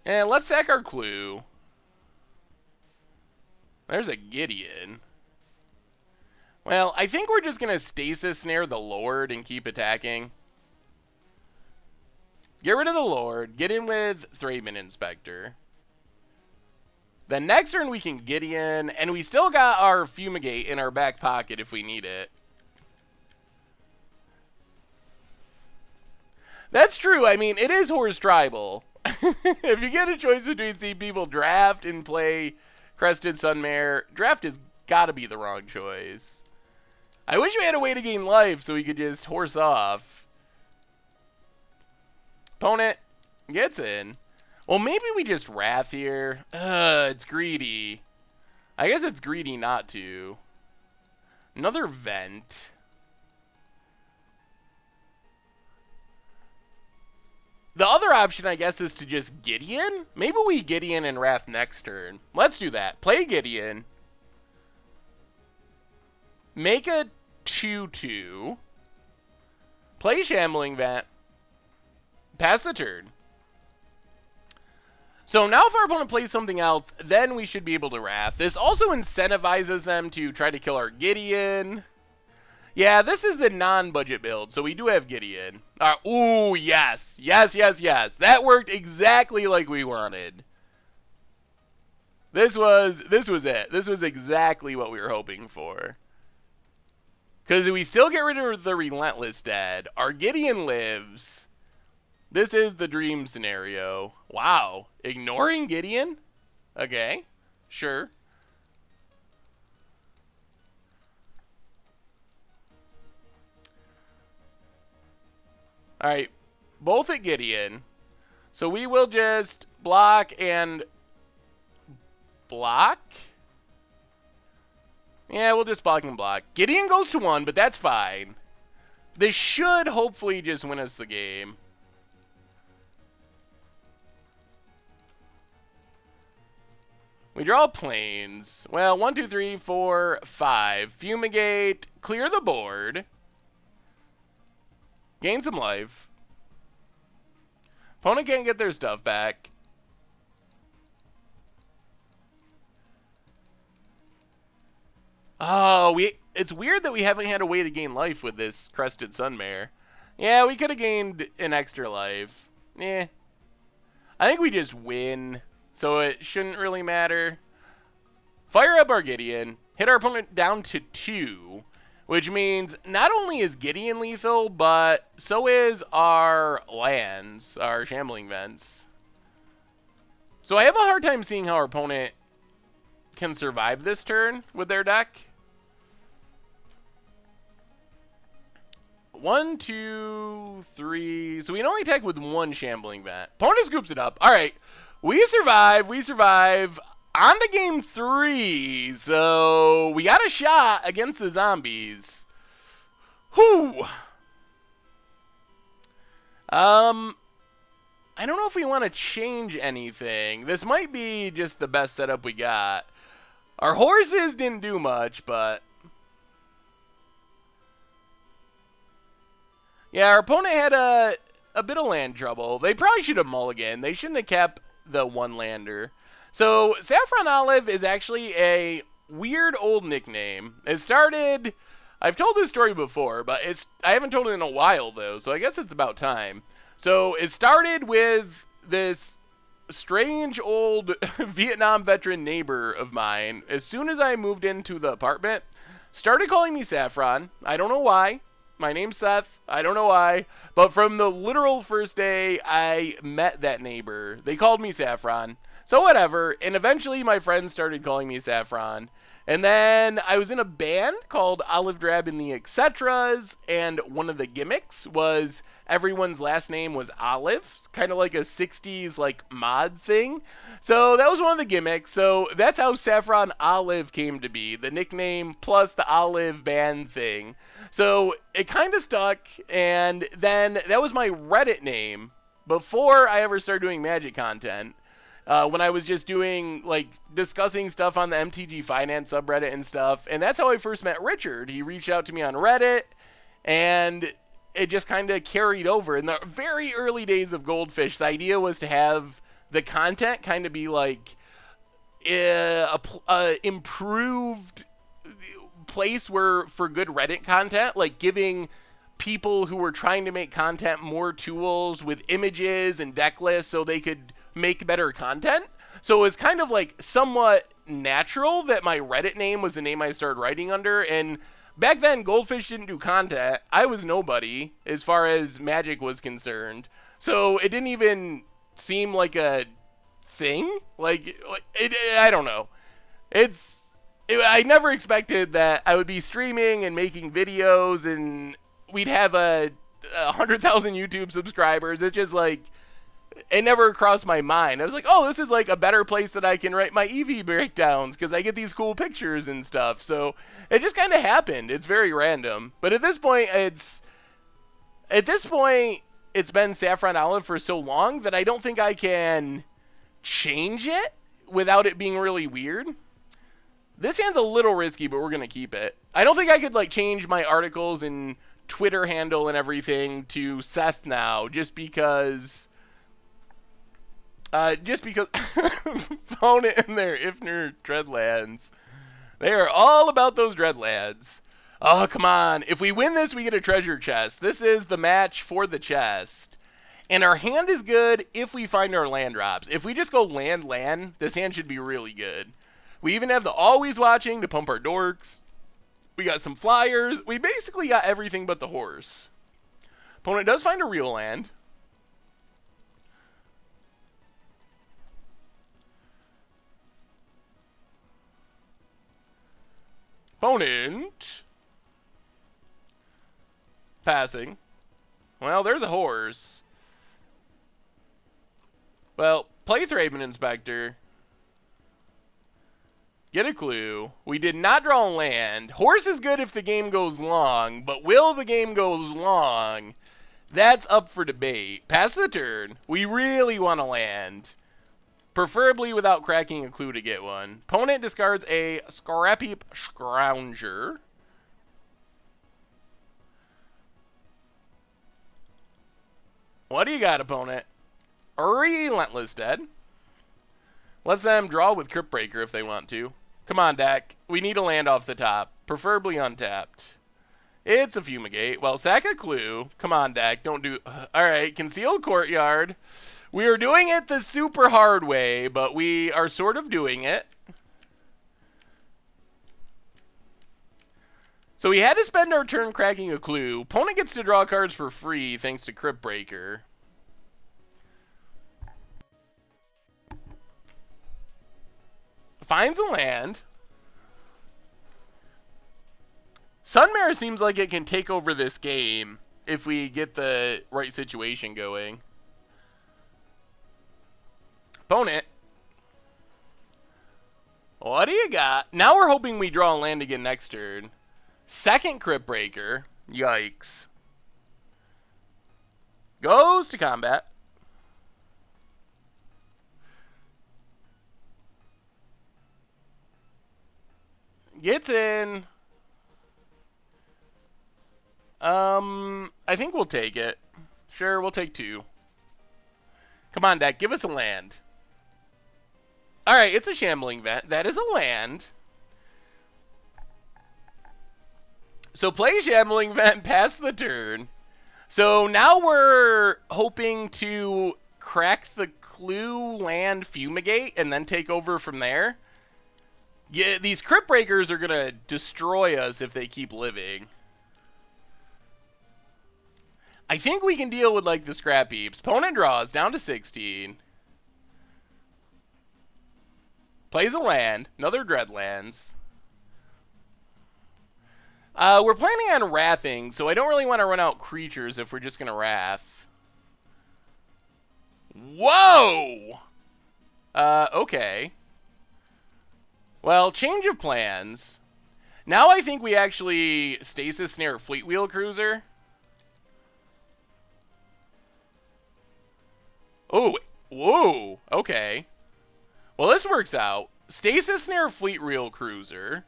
And let's sack our clue. There's a Gideon. Well, I think we're just going to stasis snare the Lord and keep attacking. Get rid of the Lord. Get in with Thraben Inspector. The next turn we can Gideon, and we still got our Fumigate in our back pocket if we need it. That's true. I mean, it is Horse Tribal. If you get a choice between seeing people draft and play Crested Sunmare, draft has got to be the wrong choice. I wish we had a way to gain life so we could just horse off. Opponent gets in. Well, maybe we just Wrath here. It's greedy. I guess it's greedy not to. Another Vent. The other option, I guess, is to just Gideon. Maybe we Gideon and Wrath next turn. Let's do that. Play Gideon. Make a 2-2. Play Shambling Vent. Pass the turn. So now if our opponent plays something else, then we should be able to Wrath. This also incentivizes them to try to kill our Gideon. Yeah, this is the non-budget build, so we do have Gideon. Ooh, yes. Yes, yes, yes. That worked exactly like we wanted. This was it. This was exactly what we were hoping for. Because we still get rid of the Relentless Dead. Our Gideon lives. This is the dream scenario. Wow. Ignoring Gideon? Okay. Sure. Alright, both at Gideon. So we will just block and block. Yeah, we'll just block and block. Gideon goes to 1, but that's fine. This should hopefully just win us the game. We draw planes. Well, 1, 2, 3, 4, 5. Fumigate. Clear the board. Gain some life. Opponent can't get their stuff back. Oh, it's weird that we haven't had a way to gain life with this Crested Sunmare. Yeah, we could have gained an extra life. Eh. I think we just win, so it shouldn't really matter. Fire up our Gideon. Hit our opponent down to 2. Which means not only is Gideon lethal, but so is our lands, our Shambling Vents. So I have a hard time seeing how our opponent can survive this turn with their deck. 1, 2, 3. So we can only attack with 1 Shambling Vent. Opponent scoops it up. All right. We survive. We survive. On to game 3. So we got a shot against the zombies. Whew. I don't know if we want to change anything. This might be just the best setup we got. Our horses didn't do much, but yeah, our opponent had a bit of land trouble. They probably should have mulliganed. They shouldn't have kept the 1-lander. So, Saffron Olive is actually a weird old nickname. It started, I've told this story before, but I haven't told it in a while, though, so I guess it's about time. So, it started with this strange old Vietnam veteran neighbor of mine. As soon as I moved into the apartment, started calling me Saffron. I don't know why. My name's Seth. I don't know why. But from the literal first day I met that neighbor, they called me Saffron. So whatever. And eventually my friends started calling me Saffron. And then I was in a band called Olive Drab and the Etcetras, and one of the gimmicks was everyone's last name was Olive. It's kind of like a 60s like mod thing. So that was one of the gimmicks. So that's how Saffron Olive came to be, the nickname plus the Olive band thing. So it kind of stuck, and then that was my Reddit name before I ever started doing Magic content. When I was just doing, like, discussing stuff on the MTG Finance subreddit and stuff. And that's how I first met Richard. He reached out to me on Reddit, and it just kind of carried over. In the very early days of Goldfish, the idea was to have the content kind of be, like, a improved place where for good Reddit content, like giving people who were trying to make content more tools with images and deck lists so they could make better content. So it was kind of like somewhat natural that my Reddit name was the name I started writing under. And back then, Goldfish didn't do content. I was nobody as far as Magic was concerned. So it didn't even seem like a thing. I don't know. I never expected that I would be streaming and making videos and we'd have 100,000 YouTube subscribers. It's just like, it never crossed my mind. I was like, oh, this is like a better place that I can write my EV breakdowns because I get these cool pictures and stuff. So it just kind of happened. It's very random. But at this point, it's been Saffron Olive for so long that I don't think I can change it without it being really weird. This hand's a little risky, but we're going to keep it. I don't think I could like change my articles and Twitter handle and everything to Seth now just because phone it in their Ifnir Dreadlands. They are all about those Dreadlands. Oh, come on. If we win this, we get a treasure chest. This is the match for the chest. And our hand is good if we find our land drops. If we just go land, this hand should be really good. We even have the Always Watching to pump our dorks. We got some flyers. We basically got everything but the horse. Opponent does find a real land. Opponent passing. Well, there's a horse. Well, play Thraben Inspector. Get a clue. We did not draw land. Horse is good if the game goes long, but will the game goes long? That's up for debate. Pass the turn. We really want to land. Preferably without cracking a clue to get one. Opponent discards a Scrappy Scrounger. What do you got, opponent? Relentless Dead. Lets them draw with Crypt Breaker if they want to. Come on, deck. We need a land off the top. Preferably untapped. It's a Fumigate. Well, sack a clue. Come on, deck. Don't do... Alright, Concealed Courtyard. We are doing it the super hard way, but we are sort of doing it. So we had to spend our turn cracking a clue. Opponent gets to draw cards for free thanks to Crypt Breaker. Finds a land. Sunmare seems like it can take over this game if we get the right situation going. Opponent. What do you got? Now we're hoping we draw a land again next turn. Second Crypt Breaker. Yikes. Goes to combat. Gets in. I think we'll take it. Sure, we'll take 2. Come on, deck. Give us a land. Alright, it's a Shambling Vent. That is a land. So play Shambling Vent, pass the turn. So now we're hoping to crack the clue, land, Fumigate, and then take over from there. Yeah, these Crypt Breakers are going to destroy us if they keep living. I think we can deal with, like, the scrap heaps. Opponent draws down to 16. Plays a land. Another Dreadlands. We're planning on wrathing, so I don't really want to run out creatures if we're just going to wrath. Whoa! Okay. Well, change of plans. Now I think we actually Stasis Snare Fleet Wheel Cruiser. Oh, whoa, okay. Well, this works out. Stasis Snare Fleet Wheel Cruiser.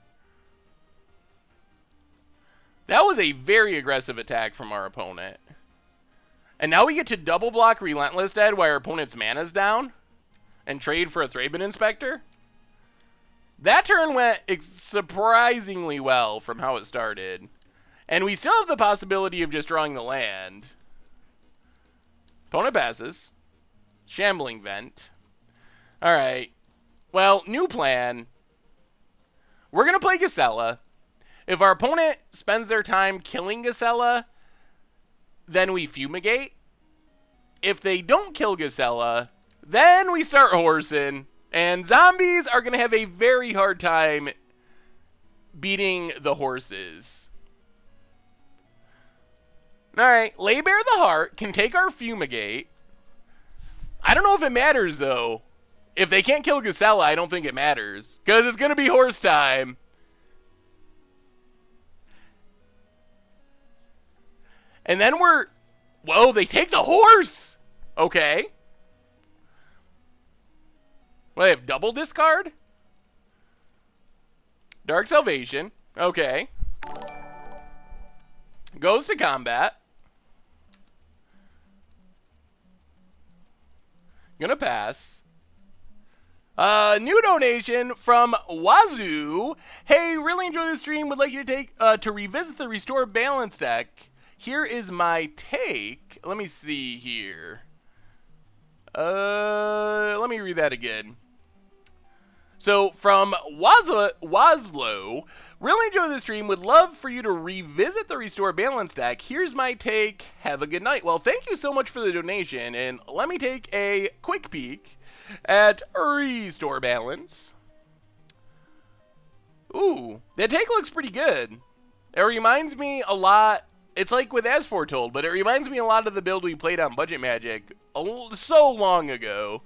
That was a very aggressive attack from our opponent. And now we get to double block Relentless Dead while our opponent's mana's down and trade for a Thraben Inspector. That turn went surprisingly well from how it started. And we still have the possibility of just drawing the land. Opponent passes. Shambling Vent. Alright. Well, new plan. We're going to play Gisela. If our opponent spends their time killing Gisela, then we fumigate. If they don't kill Gisela, then we start horsing. And zombies are going to have a very hard time beating the horses. Alright, Lay Bare the Heart can take our fumigate. I don't know if it matters, though. If they can't kill Gisela, I don't think it matters. Because it's going to be horse time. And then we're... Whoa, they take the horse! Okay. Well, they have double discard? Dark Salvation. Okay. Goes to combat. Gonna pass. New donation from Wazoo. Hey, really enjoy the stream. Would like you to take to revisit the Restore Balance deck. Here is my take. Let me see here. Let me read that again. So from Waslow, really enjoy the stream. Would love for you to revisit the Restore Balance deck. Here's my take. Have a good night. Well, thank you so much for the donation. And let me take a quick peek at Restore Balance. Ooh, that take looks pretty good. It reminds me a lot. It's like with As Foretold, but it reminds me a lot of the build we played on Budget Magic so long ago.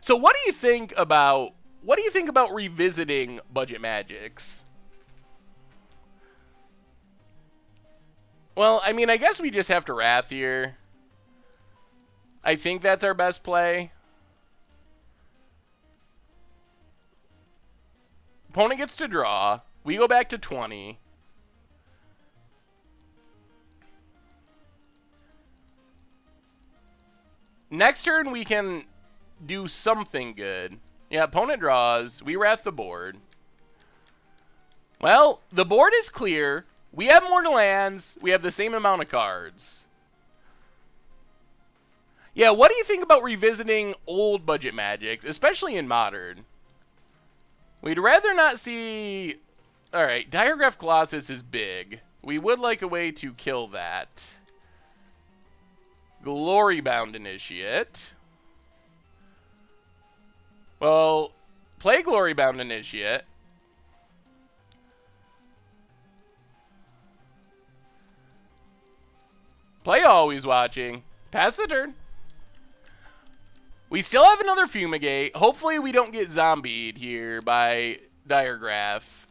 So what do you think about revisiting Budget Magics? Well, I mean, I guess we just have to Wrath here. I think that's our best play. Opponent gets to draw. We go back to 20. Next turn, we can do something good. Yeah, opponent draws. We Wrath the board. Well, the board is clear. We have more lands. We have the same amount of cards. Yeah, what do you think about revisiting old Budget Magics, especially in Modern? We'd rather not see... Alright, Diregraph Colossus is big. We would like a way to kill that. Glorybound Initiate. Well, play Glorybound Initiate. Play Always Watching. Pass the turn. We still have another Fumigate. Hopefully we don't get zombied here by Diregraph.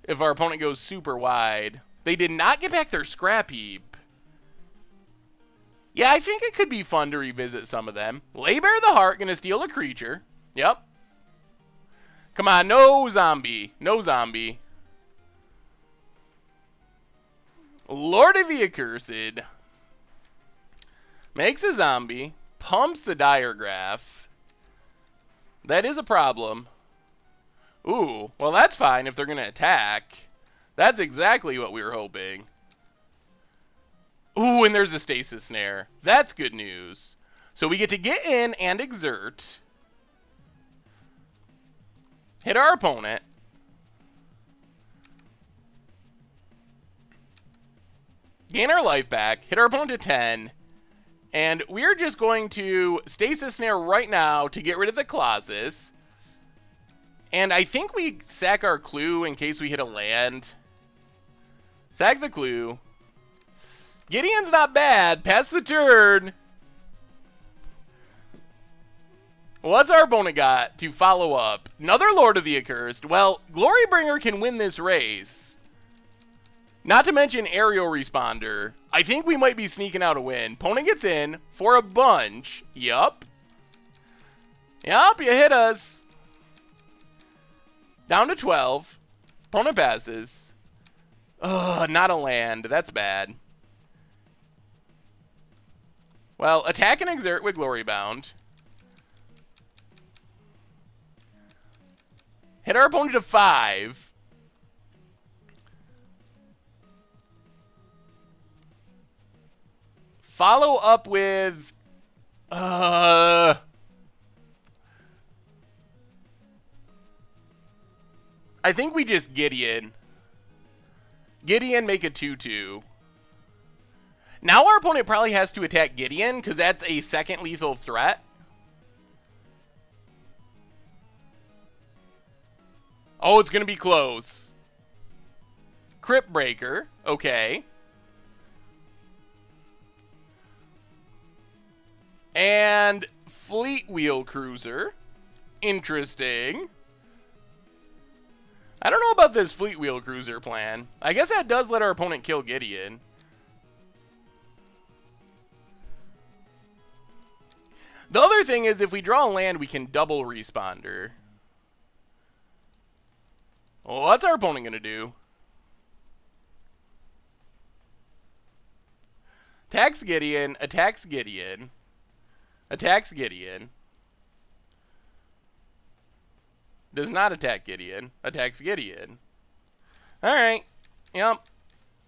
If our opponent goes super wide. They did not get back their Scrap Heap. Yeah, I think it could be fun to revisit some of them. Lay Bare the Heart, gonna steal a creature. Yep. Come on, no zombie. No zombie. Lord of the Accursed. Makes a zombie. Pumps the Diregraph. That is a problem. Ooh, well that's fine if they're gonna attack. That's exactly what we were hoping. Ooh, and there's a Stasis Snare. That's good news. So we get to get in and exert. Hit our opponent. gain our life back, hit our opponent to 10, and we're just going to Stasis Snare right now to get rid of the Colossus. And I think we sack our clue in case we hit a land. Sack the clue. Gideon's not bad. Pass the turn. What's our opponent got to follow up? Another Lord of the Accursed. Well, Glorybringer can win this race. Not to mention Aerial Responder. I think we might be sneaking out a win. Opponent gets in for a bunch. Yup. Yup, you hit us. Down to 12. Opponent passes. Ugh, not a land. That's bad. Well, attack and exert with Glory Bound. Hit our opponent to 5. Follow up with... I think we just Gideon. Gideon, make a 2-2. Now our opponent probably has to attack Gideon, because that's a second lethal threat. Oh, it's going to be close. Crypt Breaker. Okay. And Fleet Wheel Cruiser. Interesting. I don't know about this Fleet Wheel Cruiser plan. I guess that does let our opponent kill Gideon. The other thing is if we draw a land, we can double Responder. Well, what's our opponent going to do? Attacks Gideon, attacks Gideon, attacks Gideon. Does not attack Gideon. Attacks Gideon. Alright. Yep.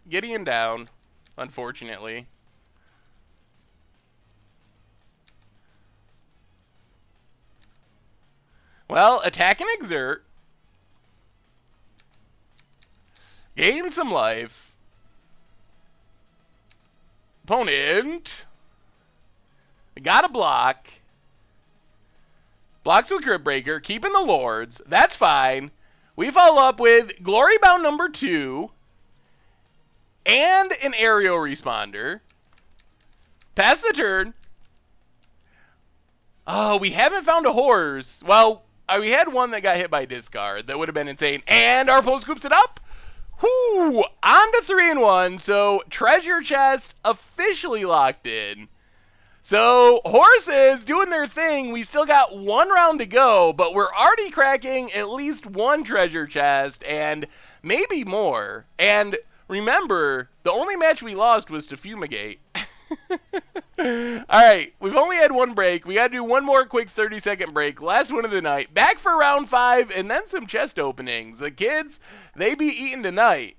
Gideon down. Unfortunately. Well, attack and exert. Gain some life. Opponent. Got a block. Blocks with Crypt Breaker, keeping the Lords. That's fine. We follow up with Glory Bound number 2 and an Aerial Responder. Pass the turn. Oh, we haven't found a horse. Well, we had one that got hit by discard. That would have been insane. And our opponent scoops it up. Whoo! On to 3-1. So, Treasure Chest officially locked in. So, horses doing their thing. We still got one round to go, but we're already cracking at least one treasure chest and maybe more. And remember, the only match we lost was to Fumigate. Alright, we've only had one break. We got to do one more quick 30-second break. Last one of the night. Back for round 5 and then some chest openings. The kids, they be eating tonight.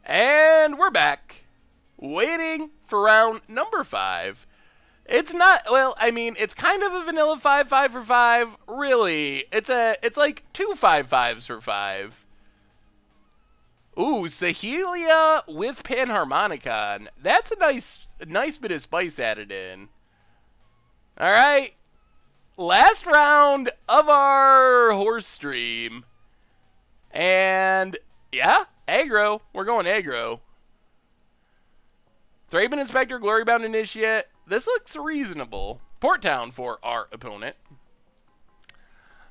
And we're back, waiting for round number 5. It's not, well, I mean, it's kind of a vanilla 5-5 for 5. Really, it's like 2 5-5s for 5. Ooh, Sahelia with Panharmonicon. That's a nice bit of spice added in. All right, last round of our horse stream, and yeah. Aggro. We're going aggro. Thraben Inspector, Glorybound Initiate. This looks reasonable. Port Town for our opponent.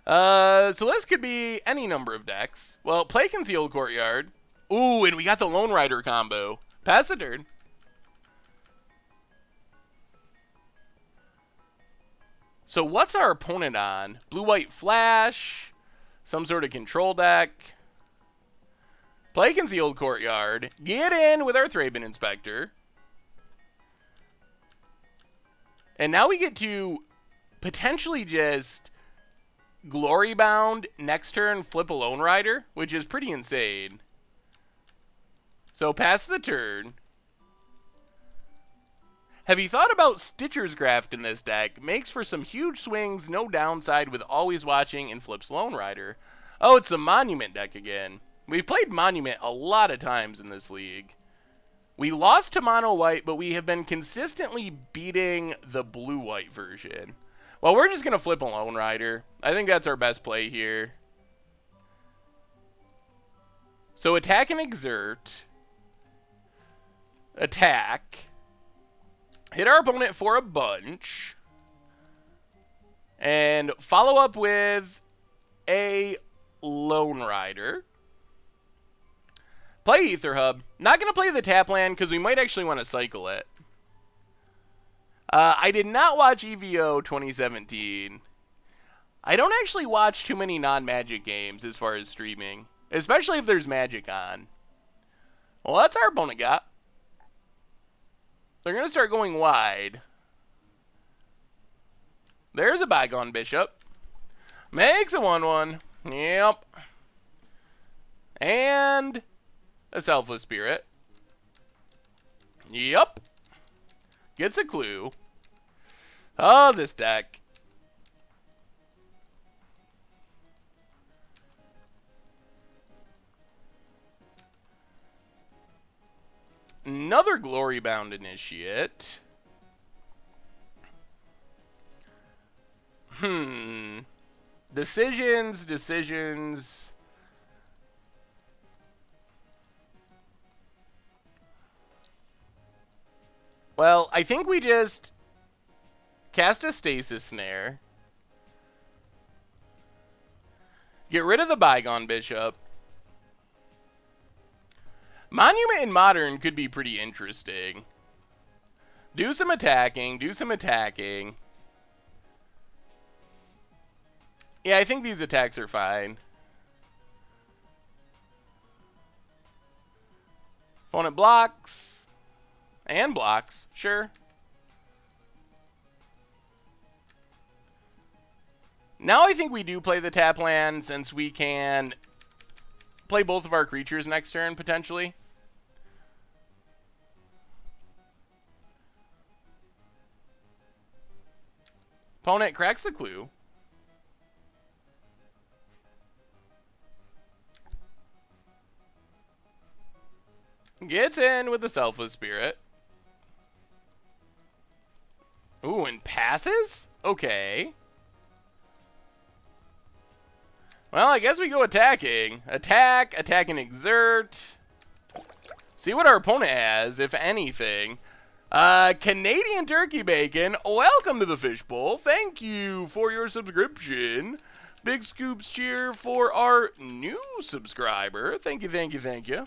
So this could be any number of decks. Well, play Concealed Courtyard. Ooh, and we got the Lone Rider combo. Pass the turn. So what's our opponent on? Blue-White Flash. Some sort of control deck. Play Concealed Courtyard. Get in with our Thraben Inspector. And now we get to potentially just Glory Bound next turn, flip a Lone Rider, which is pretty insane. So pass the turn. Have you thought about Stitcher's Graft in this deck? Makes for some huge swings, no downside with always watching and flips Lone Rider. Oh, it's a Monument deck again. We've played Monument a lot of times in this league. We lost to Mono White, but we have been consistently beating the Blue-White version. Well, we're just going to flip a Lone Rider. I think that's our best play here. So attack and exert. Attack. Hit our opponent for a bunch. And follow up with a Lone Rider. Play Ether Hub. Not going to play the tap land because we might actually want to cycle it. I did not watch EVO 2017. I don't actually watch too many non-Magic games as far as streaming. Especially if there's Magic on. Well, that's our opponent got. They're going to start going wide. There's a Bygone Bishop. Makes a 1/1. Yep. And a Selfless Spirit. Yep. Gets a clue. Oh, this deck. Another Glory Bound Initiate. Decisions. Well, I think we just cast a Stasis Snare. Get rid of the Bygone Bishop. Monument in Modern could be pretty interesting. Do some attacking. Yeah, I think these attacks are fine. Opponent blocks. And blocks, sure. Now I think we do play the tap land since we can play both of our creatures next turn, potentially. Opponent cracks the clue. Gets in with the Selfless Spirit. Ooh, and passes? Okay. Well, I guess we go attacking. Attack and exert. See what our opponent has, if anything. Canadian Turkey Bacon, welcome to the Fishbowl. Thank you for your subscription. Big scoops cheer for our new subscriber. Thank you.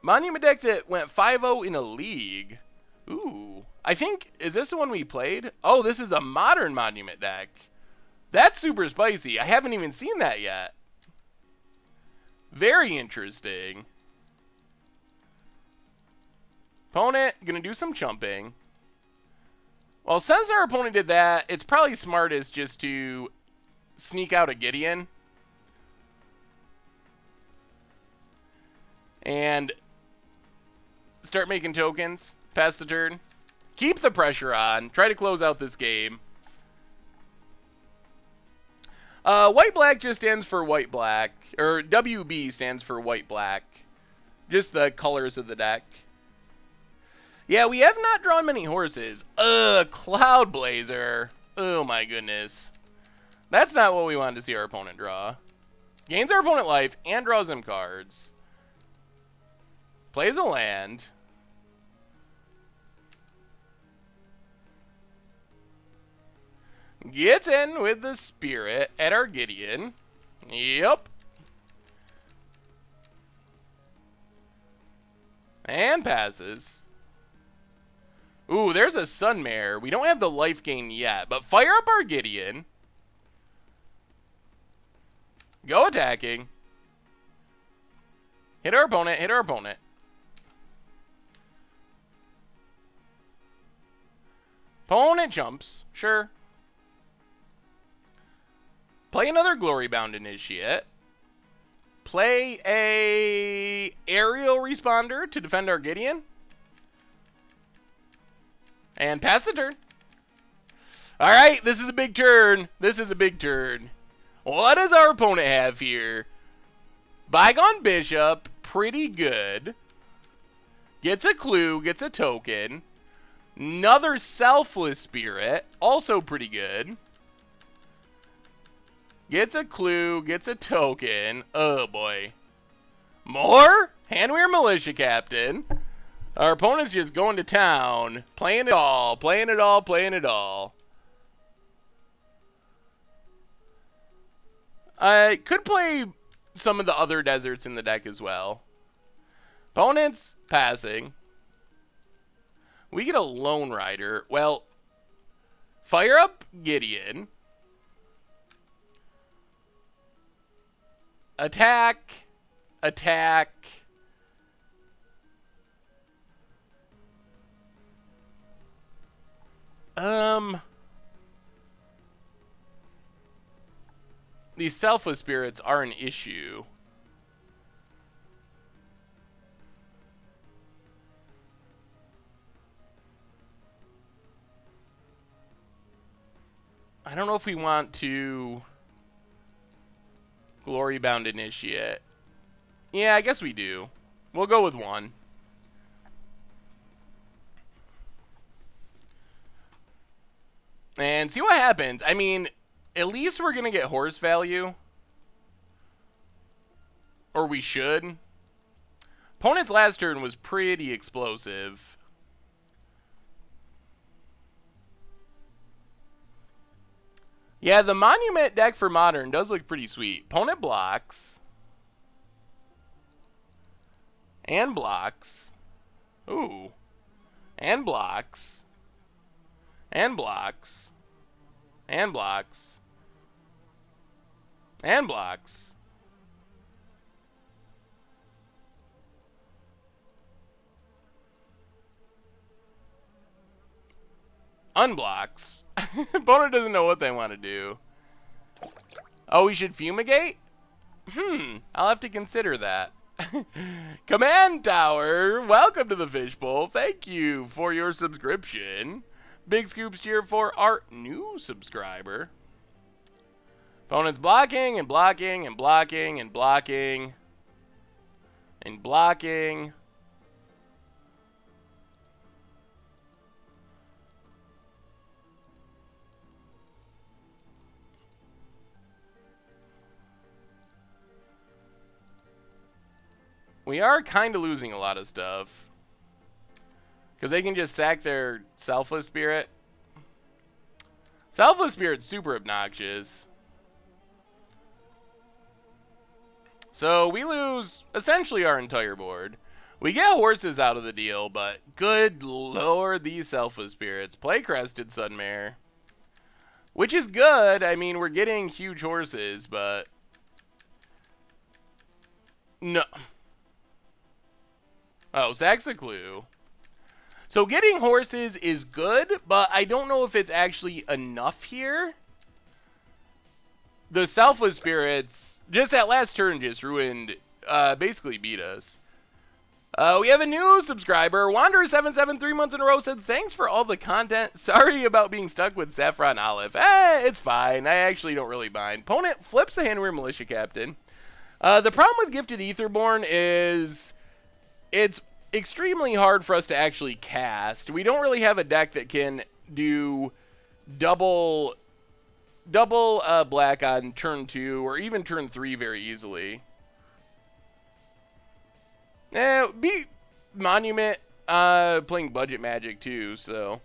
Monument deck that went 5-0 in a league. Ooh. I think, is this the one we played? Oh, this is a modern Monument deck. That's super spicy. I haven't even seen that yet. Very interesting. Opponent, gonna do some chumping. Well, since our opponent did that, it's probably smartest just to sneak out a Gideon. And start making tokens. Pass the turn. Keep the pressure on. Try to close out this game. White-black just stands for white-black. Or WB stands for white-black. Just the colors of the deck. Yeah, we have not drawn many horses. Cloud Blazer. Oh my goodness. That's not what we wanted to see our opponent draw. Gains our opponent life and draws him cards. Plays a land. Gets in with the Spirit at our Gideon. Yep. And passes. Ooh, there's a Sunmare. We don't have the life gain yet, but fire up our Gideon. Go attacking. Hit our opponent, hit our opponent. Opponent jumps, sure. Play another Glory Bound Initiate. Play a aerial responder to defend our Gideon. And pass the turn. Alright, this is a big turn. This is a big turn. What does our opponent have here? Bygone Bishop, pretty good. Gets a clue, gets a token. Another Selfless Spirit, also pretty good. Gets a clue, gets a token. Oh boy. More? Handwear Militia Captain. Our opponent's just going to town. Playing it all, playing it all, playing it all. I could play some of the other deserts in the deck as well. Opponent's passing. We get a Lone Rider. Well, fire up Gideon. Attack. Attack. These Selfless Spirits are an issue. I don't know if we want to Glory Bound Initiate. Yeah, I guess we do. We'll go with one. And see what happens. I mean, at least we're going to get horse value. Or we should. Opponent's last turn was pretty explosive. Yeah, the Monument deck for Modern does look pretty sweet. Opponent blocks. And blocks. Ooh. And blocks. And blocks. And blocks. And blocks. Unblocks. Opponent doesn't know what they want to do. Oh, we should fumigate? I'll have to consider that. Command Tower, welcome to the Fishbowl. Thank you for your subscription. Big scoops cheer for our new subscriber. Opponent's blocking and blocking and blocking and blocking and blocking. We are kind of losing a lot of stuff. Because they can just sack their Selfless Spirit. Selfless Spirit's super obnoxious. So we lose essentially our entire board. We get horses out of the deal, but good lord, these Selfless Spirits. Play Crested Sunmare. Which is good. I mean, we're getting huge horses, but... No. Oh, sacks a clue. So getting horses is good, but I don't know if it's actually enough here. The Selfless Spirits, just that last turn just ruined, basically beat us. We have a new subscriber. Wanderer77 3 months in a row said, thanks for all the content. Sorry about being stuck with Saffron Olive. It's fine. I actually don't really mind. Opponent flips the Handwear Militia Captain. The problem with Gifted Aetherborn is... it's extremely hard for us to actually cast. We don't really have a deck that can do double black on turn 2 or even turn 3 very easily. Beat Monument playing budget Magic too, so.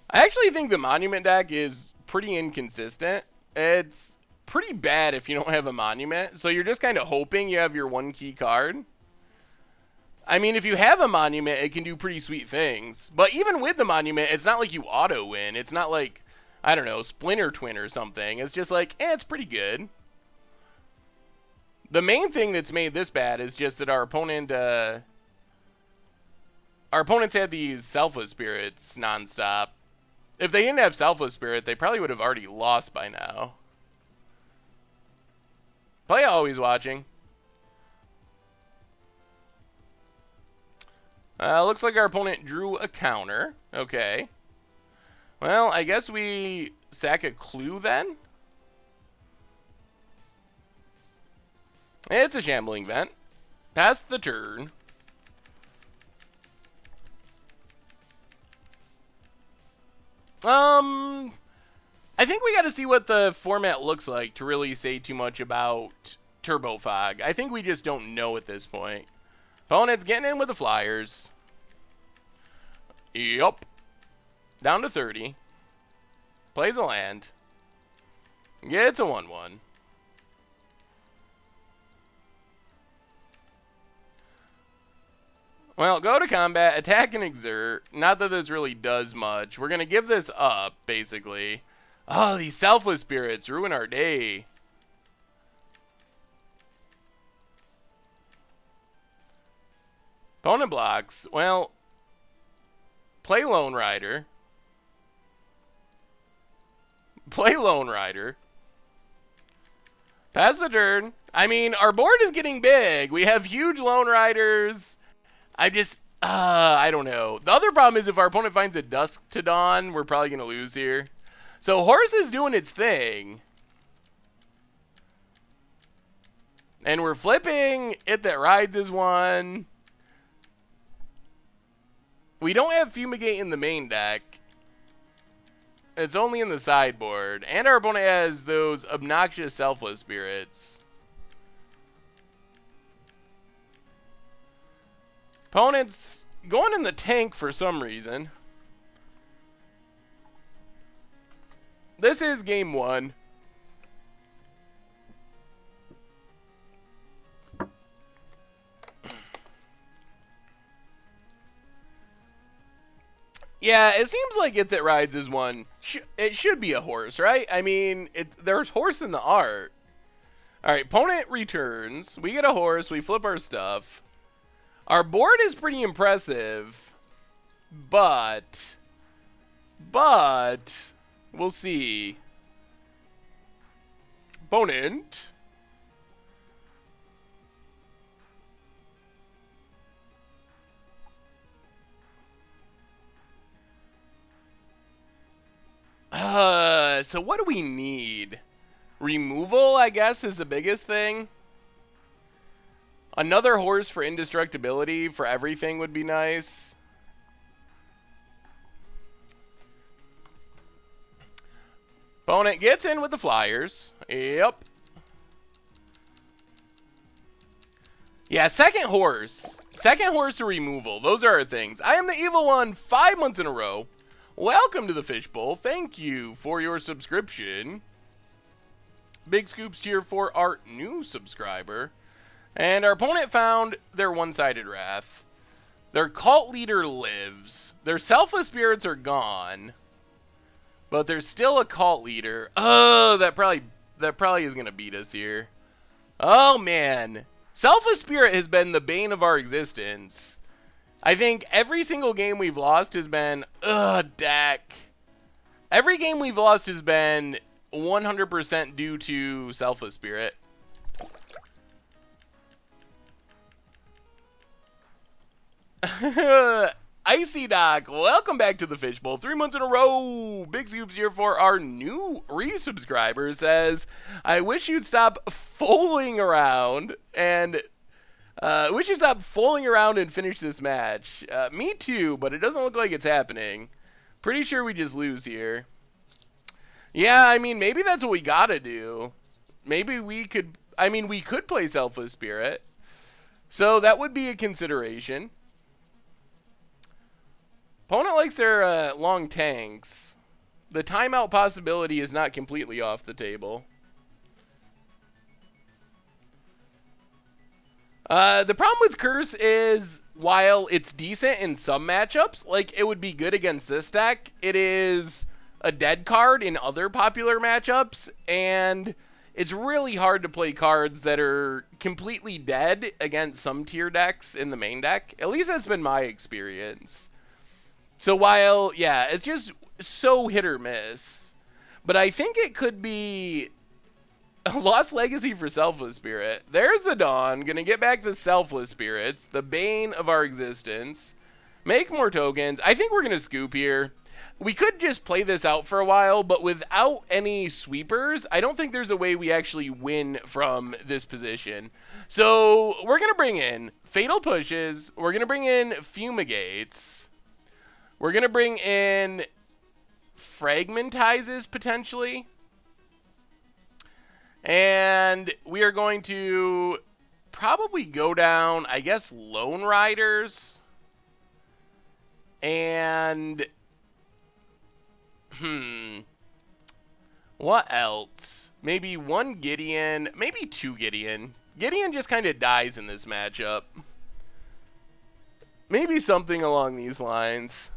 I actually think the Monument deck is pretty inconsistent. It's pretty bad if you don't have a Monument, so you're just kind of hoping you have your one key card. I mean, if you have a Monument, it can do pretty sweet things. But even with the Monument, it's not like you auto-win. It's not like I don't know, Splinter Twin or something. It's just like, it's pretty good. The main thing that's made this bad is just that our opponents had these Selfless Spirits nonstop. If they didn't have Selfless Spirit, they probably would have already lost by now. Play always watching. Looks like our opponent drew a counter. Okay. Well, I guess we sack a clue then. It's a shambling vent. Pass the turn. I think we got to see what the format looks like to really say too much about Turbo Fog. I think we just don't know at this point. Opponent's getting in with the Flyers. Yup. Down to 30. Plays a land. Gets a 1-1. Well, go to combat, attack and exert. Not that this really does much. We're going to give this up, basically. Oh, these Selfless Spirits ruin our day. Opponent blocks. Well, play Lone Rider. Play Lone Rider. Pass the turn. I mean, our board is getting big. We have huge Lone Riders. I don't know. The other problem is if our opponent finds a Dusk to Dawn, we're probably going to lose here. So Horse is doing its thing. And we're flipping. It That Rides is one. We don't have Fumigate in the main deck. It's only in the sideboard. And our opponent has those obnoxious Selfless Spirits. Opponent's going in the tank for some reason. This is game one. Yeah, it seems like It That Rides is one. It should be a horse, right? I mean, there's horse in the art. Alright, opponent returns. We get a horse. We flip our stuff. Our board is pretty impressive. But we'll see. Opponent. So what do we need? Removal, I guess, is the biggest thing. Another horse for indestructibility for everything would be nice. Opponent gets in with the Flyers. Yep. Yeah, second horse. Second horse to removal. Those are our things. I am the Evil One 5 months in a row. Welcome to the Fishbowl. Thank you for your subscription. Big scoops cheer for our new subscriber. And our opponent found their one-sided wrath. Their cult leader lives. Their Selfless Spirits are gone. But there's still a cult leader. Oh, that probably is going to beat us here. Oh, man. Selfless Spirit has been the bane of our existence. I think every single game we've lost has been, deck. Every game we've lost has been 100% due to Selfless Spirit. Icy Doc, welcome back to the Fishbowl. 3 months in a row. Big scoops here for our new resubscriber. Says, I wish you'd stop fooling around and finish this match. Me too, but it doesn't look like it's happening. Pretty sure we just lose here. Yeah, I mean, maybe that's what we gotta do. Maybe we could play Selfless Spirit. So that would be a consideration. Opponent likes their long tanks. The timeout possibility is not completely off the table. The problem with Curse is, while it's decent in some matchups, like it would be good against this deck, it is a dead card in other popular matchups, and it's really hard to play cards that are completely dead against some tier decks in the main deck. At least that's been my experience. So while, yeah, it's just so hit or miss, but I think it could be a Lost Legacy for Selfless Spirit. There's the Dawn, gonna get back the Selfless Spirits, the bane of our existence. Make more tokens. I think we're gonna scoop here. We could just play this out for a while, but without any sweepers, I don't think there's a way we actually win from this position. So we're going to bring in Fatal Pushes. We're going to bring in Fumigates. We're going to bring in Fragmentizes, potentially. And we are going to probably go down, I guess, Lone Riders. And... what else? Maybe one Gideon, maybe two Gideon. Gideon just kind of dies in this matchup. Maybe something along these lines.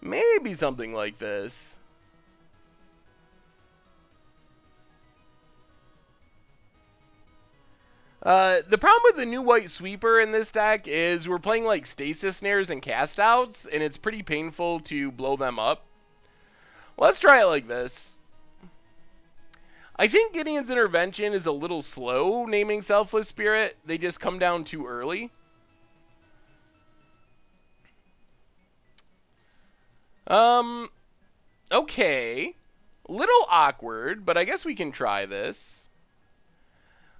Maybe something like this. The problem with the new white sweeper in this deck is we're playing like stasis snares and cast outs, and it's pretty painful to blow them up. Let's try it like this. I think Gideon's intervention is a little slow naming Selfless Spirit. They just come down too early. Okay. Little awkward, but I guess we can try this.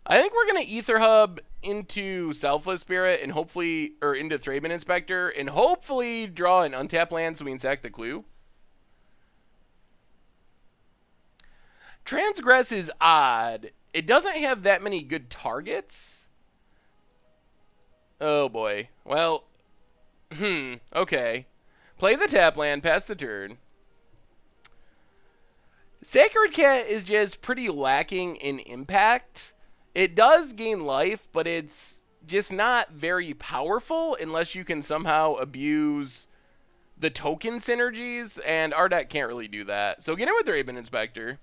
I think we're going to Ether Hub into Selfless Spirit and hopefully, or into Thraben Inspector, and hopefully draw an untapped land so we can sack the clue. Transgress is odd. It doesn't have that many good targets. Oh boy. Well, okay. Play the tap land, pass the turn. Sacred Cat is just pretty lacking in impact. It does gain life, but it's just not very powerful unless you can somehow abuse the token synergies, and our deck can't really do that. So get in with Thraben Inspector.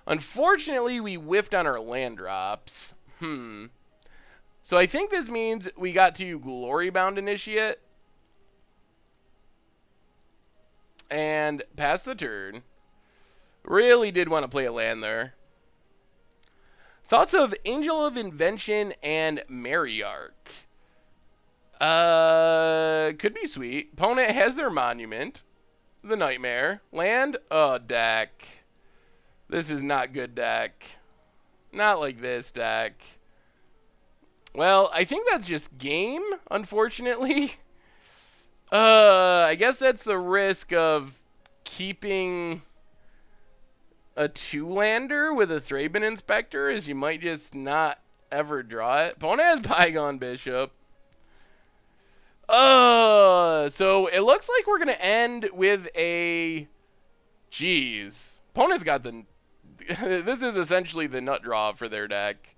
Unfortunately, we whiffed on our land drops. So I think this means we got to Glorybound Initiate and pass the turn. Really did want to play a land there. Thoughts of Angel of Invention and Matriarch. Could be sweet. Opponent has their Monument. The Nightmare. Land. Oh, deck. This is not good deck. Not like this deck. Well, I think that's just game, unfortunately. I guess that's the risk of keeping a two-lander with a Thraben Inspector, is you might just not ever draw it. Opponent has Bygone Bishop. So it looks like we're going to end with a... Jeez. Opponent's got the... This is essentially the nut draw for their deck.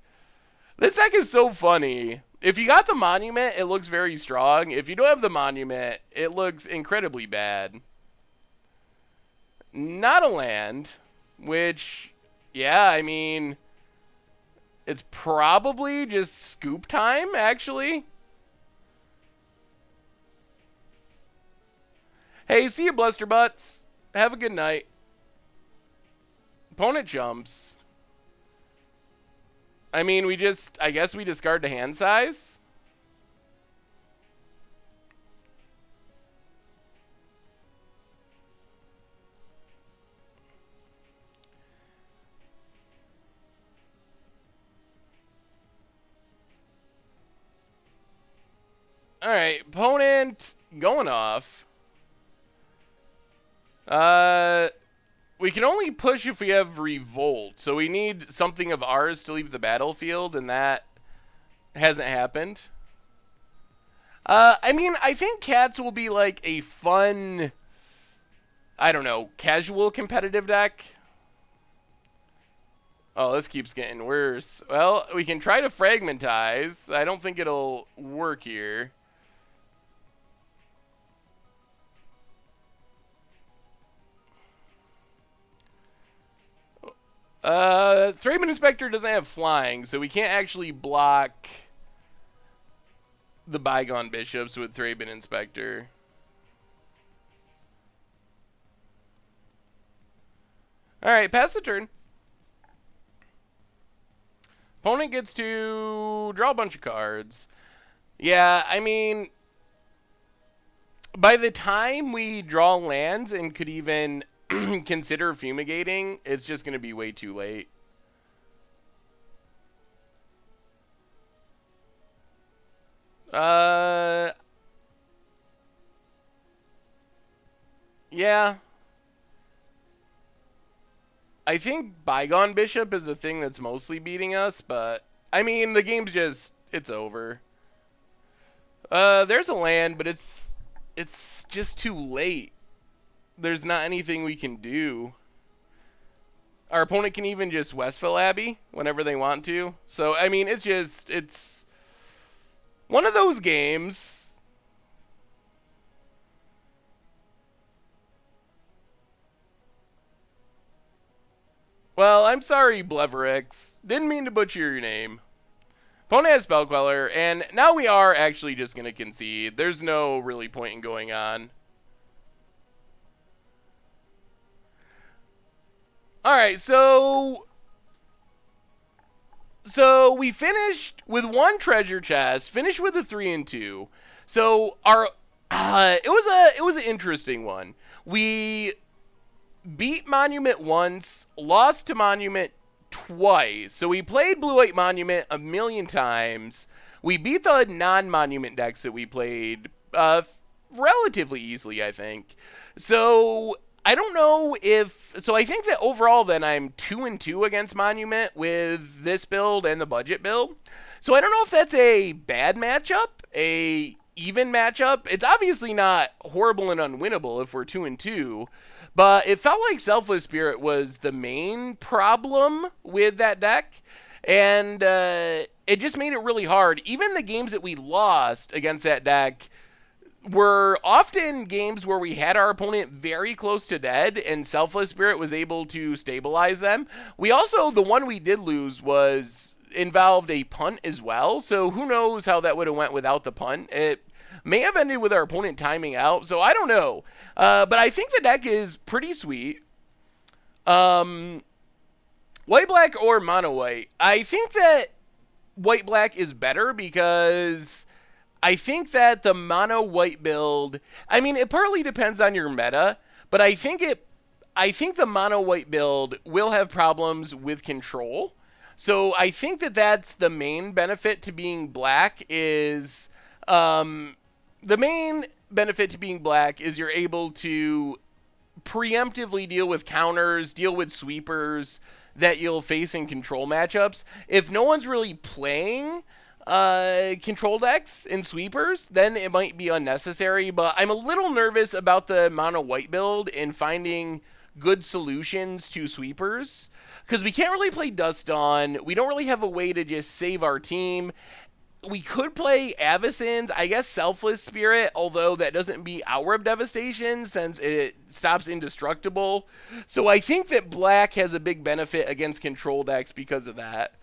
This deck is so funny. If you got the Monument, it looks very strong. If you don't have the Monument, it looks incredibly bad. Not a land, which, yeah, I mean, it's probably just scoop time, actually. Hey, see you, Blusterbutts. Have a good night. Opponent jumps. I mean, I guess we discard the hand size. All right, opponent going off. We can only push if we have Revolt, so we need something of ours to leave the battlefield, and that hasn't happened. I mean, I think Cats will be like a fun, I don't know, casual competitive deck. Oh, this keeps getting worse. Well, we can try to Fragmentize. I don't think it'll work here. Thraben Inspector doesn't have flying, so we can't actually block the Bygone Bishops with Thraben Inspector. Alright, pass the turn. Opponent gets to draw a bunch of cards. Yeah, I mean, by the time we draw lands and could even consider fumigating, it's just going to be way too late. Yeah. I think Bygone Bishop is the thing that's mostly beating us, but I mean, the game's just, it's over. There's a land, but it's just too late. There's not anything we can do. Our opponent can even just Westville Abbey whenever they want to. So, I mean, it's one of those games. Well, I'm sorry, Bleverix. Didn't mean to butcher your name. Opponent has Spell Queller, and now we are actually just going to concede. There's no really point in going on. Alright, so we finished with one treasure chest, finished with a 3 and 2. So our it was an interesting one. We beat Monument once, lost to Monument twice. So we played Blue-White Monument a million times. We beat the non-Monument decks that we played relatively easily, I think. So I don't know if... So I think that overall then I'm 2 and 2 against Monument with this build and the budget build. So I don't know if that's a bad matchup, a even matchup. It's obviously not horrible and unwinnable if we're 2 and 2. But it felt like Selfless Spirit was the main problem with that deck. And it just made it really hard. Even the games that we lost against that deck were often games where we had our opponent very close to dead and Selfless Spirit was able to stabilize them. We also, the one we did lose involved a punt as well. So who knows how that would have went without the punt. It may have ended with our opponent timing out, so I don't know. But I think the deck is pretty sweet. White-black or mono-white? I think that white-black is better because I think that the mono-white build... I mean, it partly depends on your meta, but I think the mono-white build will have problems with control. So I think that that's the main benefit to being black is... the main benefit to being black is you're able to preemptively deal with counters, deal with sweepers that you'll face in control matchups. If no one's really playing control decks and sweepers, then it might be unnecessary. But I'm a little nervous about the mono white build in finding good solutions to sweepers because we can't really play Dust Dawn. We don't really have a way to just save our team. We could play Avacyn's, I guess Selfless Spirit, although that doesn't beat Hour of Devastation since it stops Indestructible. So I think that black has a big benefit against control decks because of that.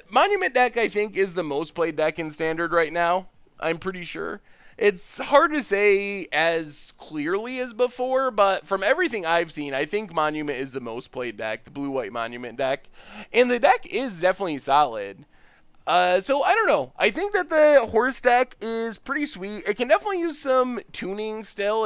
Monument deck, I think, is the most played deck in Standard right now. I'm pretty sure. It's hard to say as clearly as before, but from everything I've seen, I think Monument is the most played deck, the Blue-White Monument deck. And the deck is definitely solid. So I don't know. I think that the horse deck is pretty sweet. It can definitely use some tuning still.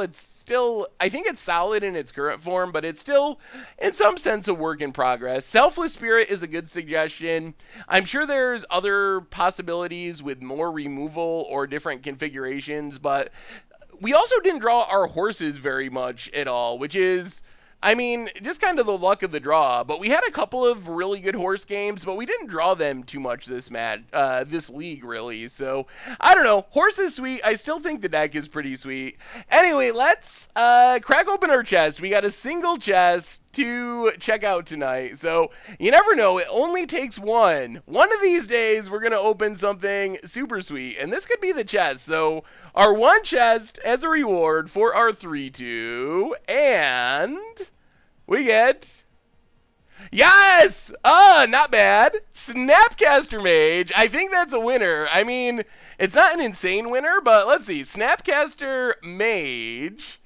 I think it's solid in its current form, but it's still, in some sense, a work in progress. Selfless Spirit is a good suggestion. I'm sure there's other possibilities with more removal or different configurations, but we also didn't draw our horses very much at all, which is... I mean, just kind of the luck of the draw, but we had a couple of really good horse games, but we didn't draw them too much this league, really. So, I don't know. Horse is sweet. I still think the deck is pretty sweet. Anyway, let's crack open our chest. We got a single chest to check out tonight. So, you never know. It only takes one. One of these days, we're going to open something super sweet, and this could be the chest. So, our one chest as a reward for our 3-2, and we get Yes! Not bad. Snapcaster Mage. I think that's a winner. I mean, it's not an insane winner, but let's see. Snapcaster Mage.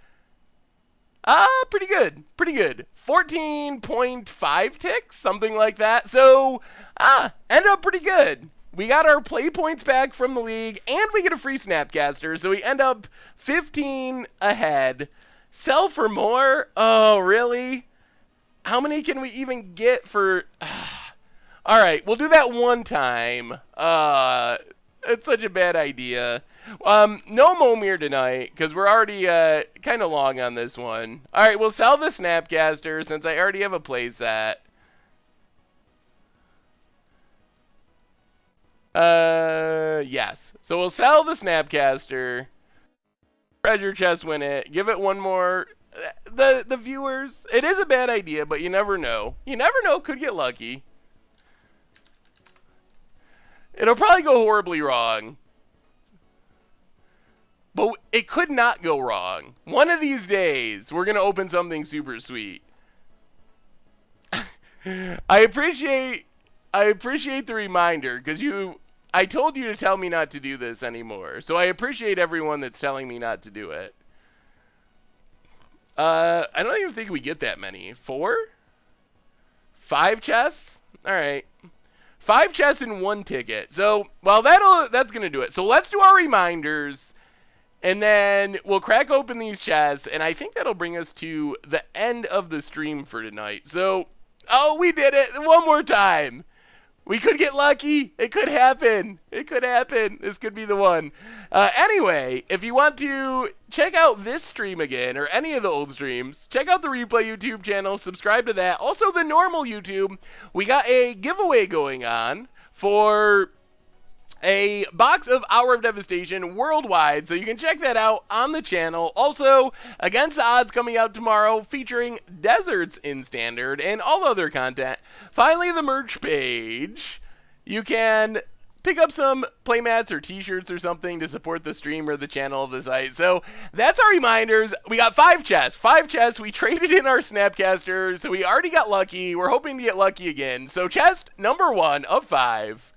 Pretty good. Pretty good. 14.5 ticks, something like that. So, ended up pretty good. We got our play points back from the league, and we get a free Snapcaster, so we end up 15 ahead. Sell for more? Oh, really? How many can we even get for... All right, we'll do that one time. It's such a bad idea. No Momir tonight, because we're already kind of long on this one. All right, we'll sell the Snapcaster since I already have a playset. Yes. So we'll sell the Snapcaster. Treasure chest, win it. Give it one more. The viewers, it is a bad idea, but you never know. You never know. Could get lucky. It'll probably go horribly wrong. But it could not go wrong. One of these days, we're going to open something super sweet. I appreciate the reminder, because I told you to tell me not to do this anymore. So I appreciate everyone that's telling me not to do it. I don't even think we get that many. 4? 5 chests? All right. 5 chests and 1 ticket. So, well, that's going to do it. So let's do our reminders, and then we'll crack open these chests, and I think that'll bring us to the end of the stream for tonight. So, oh, we did it one more time. We could get lucky. It could happen. It could happen. This could be the one. Anyway, if you want to check out this stream again or any of the old streams, check out the replay YouTube channel. Subscribe to that. Also, the normal YouTube. We got a giveaway going on for a box of Hour of Devastation worldwide, so you can check that out on the channel. Also, Against the Odds coming out tomorrow, featuring deserts in Standard and all other content. Finally, the merch page. You can pick up some playmats or t-shirts or something to support the stream or the channel of the site. So that's our reminders. We got 5 chests. 5 chests. We traded in our Snapcaster, so we already got lucky. We're hoping to get lucky again. So chest number 1 of 5.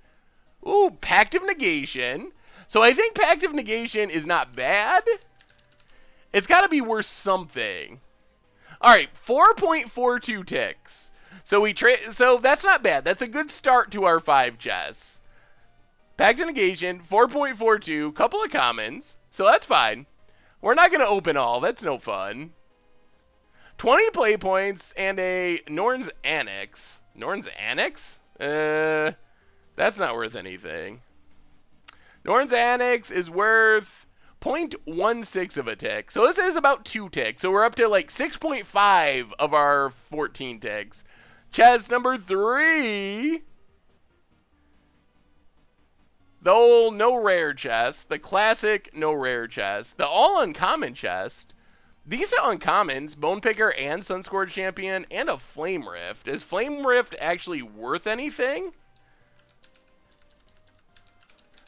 Ooh, Pact of Negation. So I think Pact of Negation is not bad. It's got to be worth something. All right, 4.42 ticks. So so that's not bad. That's a good start to our 5 chests. Pact of Negation, 4.42, couple of commons. So that's fine. We're not going to open all. That's no fun. 20 play points and a Norn's Annex. Norn's Annex? That's not worth anything. Norn's Annex is worth 0.16 of a tick. So this is about 2 ticks. So we're up to like 6.5 of our 14 ticks. Chest number 3. The old no rare chest. The classic no rare chest. The all uncommon chest. These are uncommons. Bone Picker and Sunscored Champion and a Flame Rift. Is Flame Rift actually worth anything?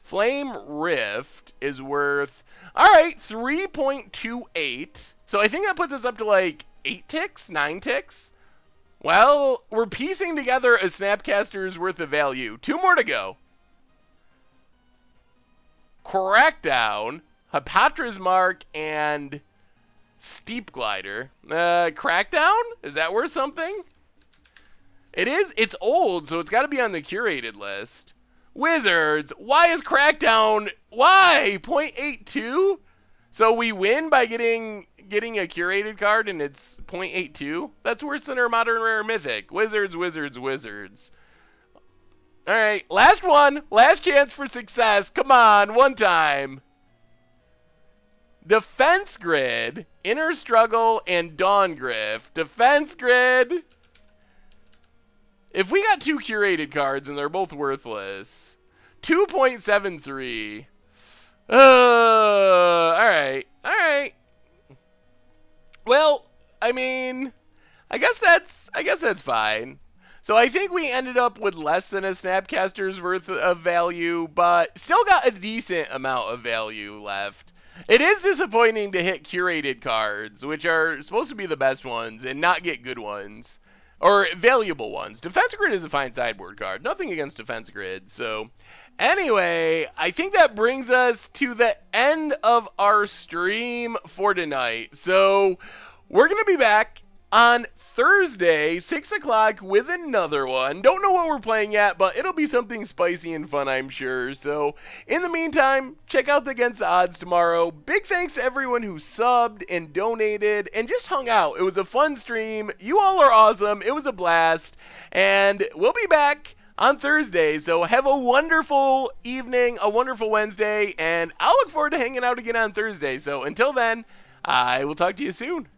Flame Rift is worth, all right, 3.28. So I think that puts us up to like 8 ticks, 9 ticks. Well, we're piecing together a Snapcaster's worth of value. 2 more to go. Crackdown, Hapatra's Mark, and Steep Glider. Crackdown? Is that worth something? It is. It's old, so it's got to be on the curated list. Wizards, why is Crackdown, why? 0.82? So we win by getting a curated card and it's 0.82? That's worse than our modern rare mythic. Wizards, wizards, wizards. Alright, last one. Last chance for success. Come on, one time. Defense Grid, Inner Struggle, and Dawn Griff. Defense Grid. If we got 2 curated cards and they're both worthless, 2.73. All right. Well, I mean, I guess that's fine. So I think we ended up with less than a Snapcaster's worth of value, but still got a decent amount of value left. It is disappointing to hit curated cards, which are supposed to be the best ones, and not get good ones. or valuable ones. Defense Grid is a fine sideboard card. Nothing against Defense Grid. So anyway, I think that brings us to the end of our stream for tonight. So we're going to be back on Thursday, 6 o'clock, with another one. Don't know what we're playing yet, but it'll be something spicy and fun, I'm sure. So, in the meantime, check out the Against the Odds tomorrow. Big thanks to everyone who subbed and donated and just hung out. It was a fun stream. You all are awesome. It was a blast. And we'll be back on Thursday. So, have a wonderful evening, a wonderful Wednesday, and I'll look forward to hanging out again on Thursday. So, until then, I will talk to you soon.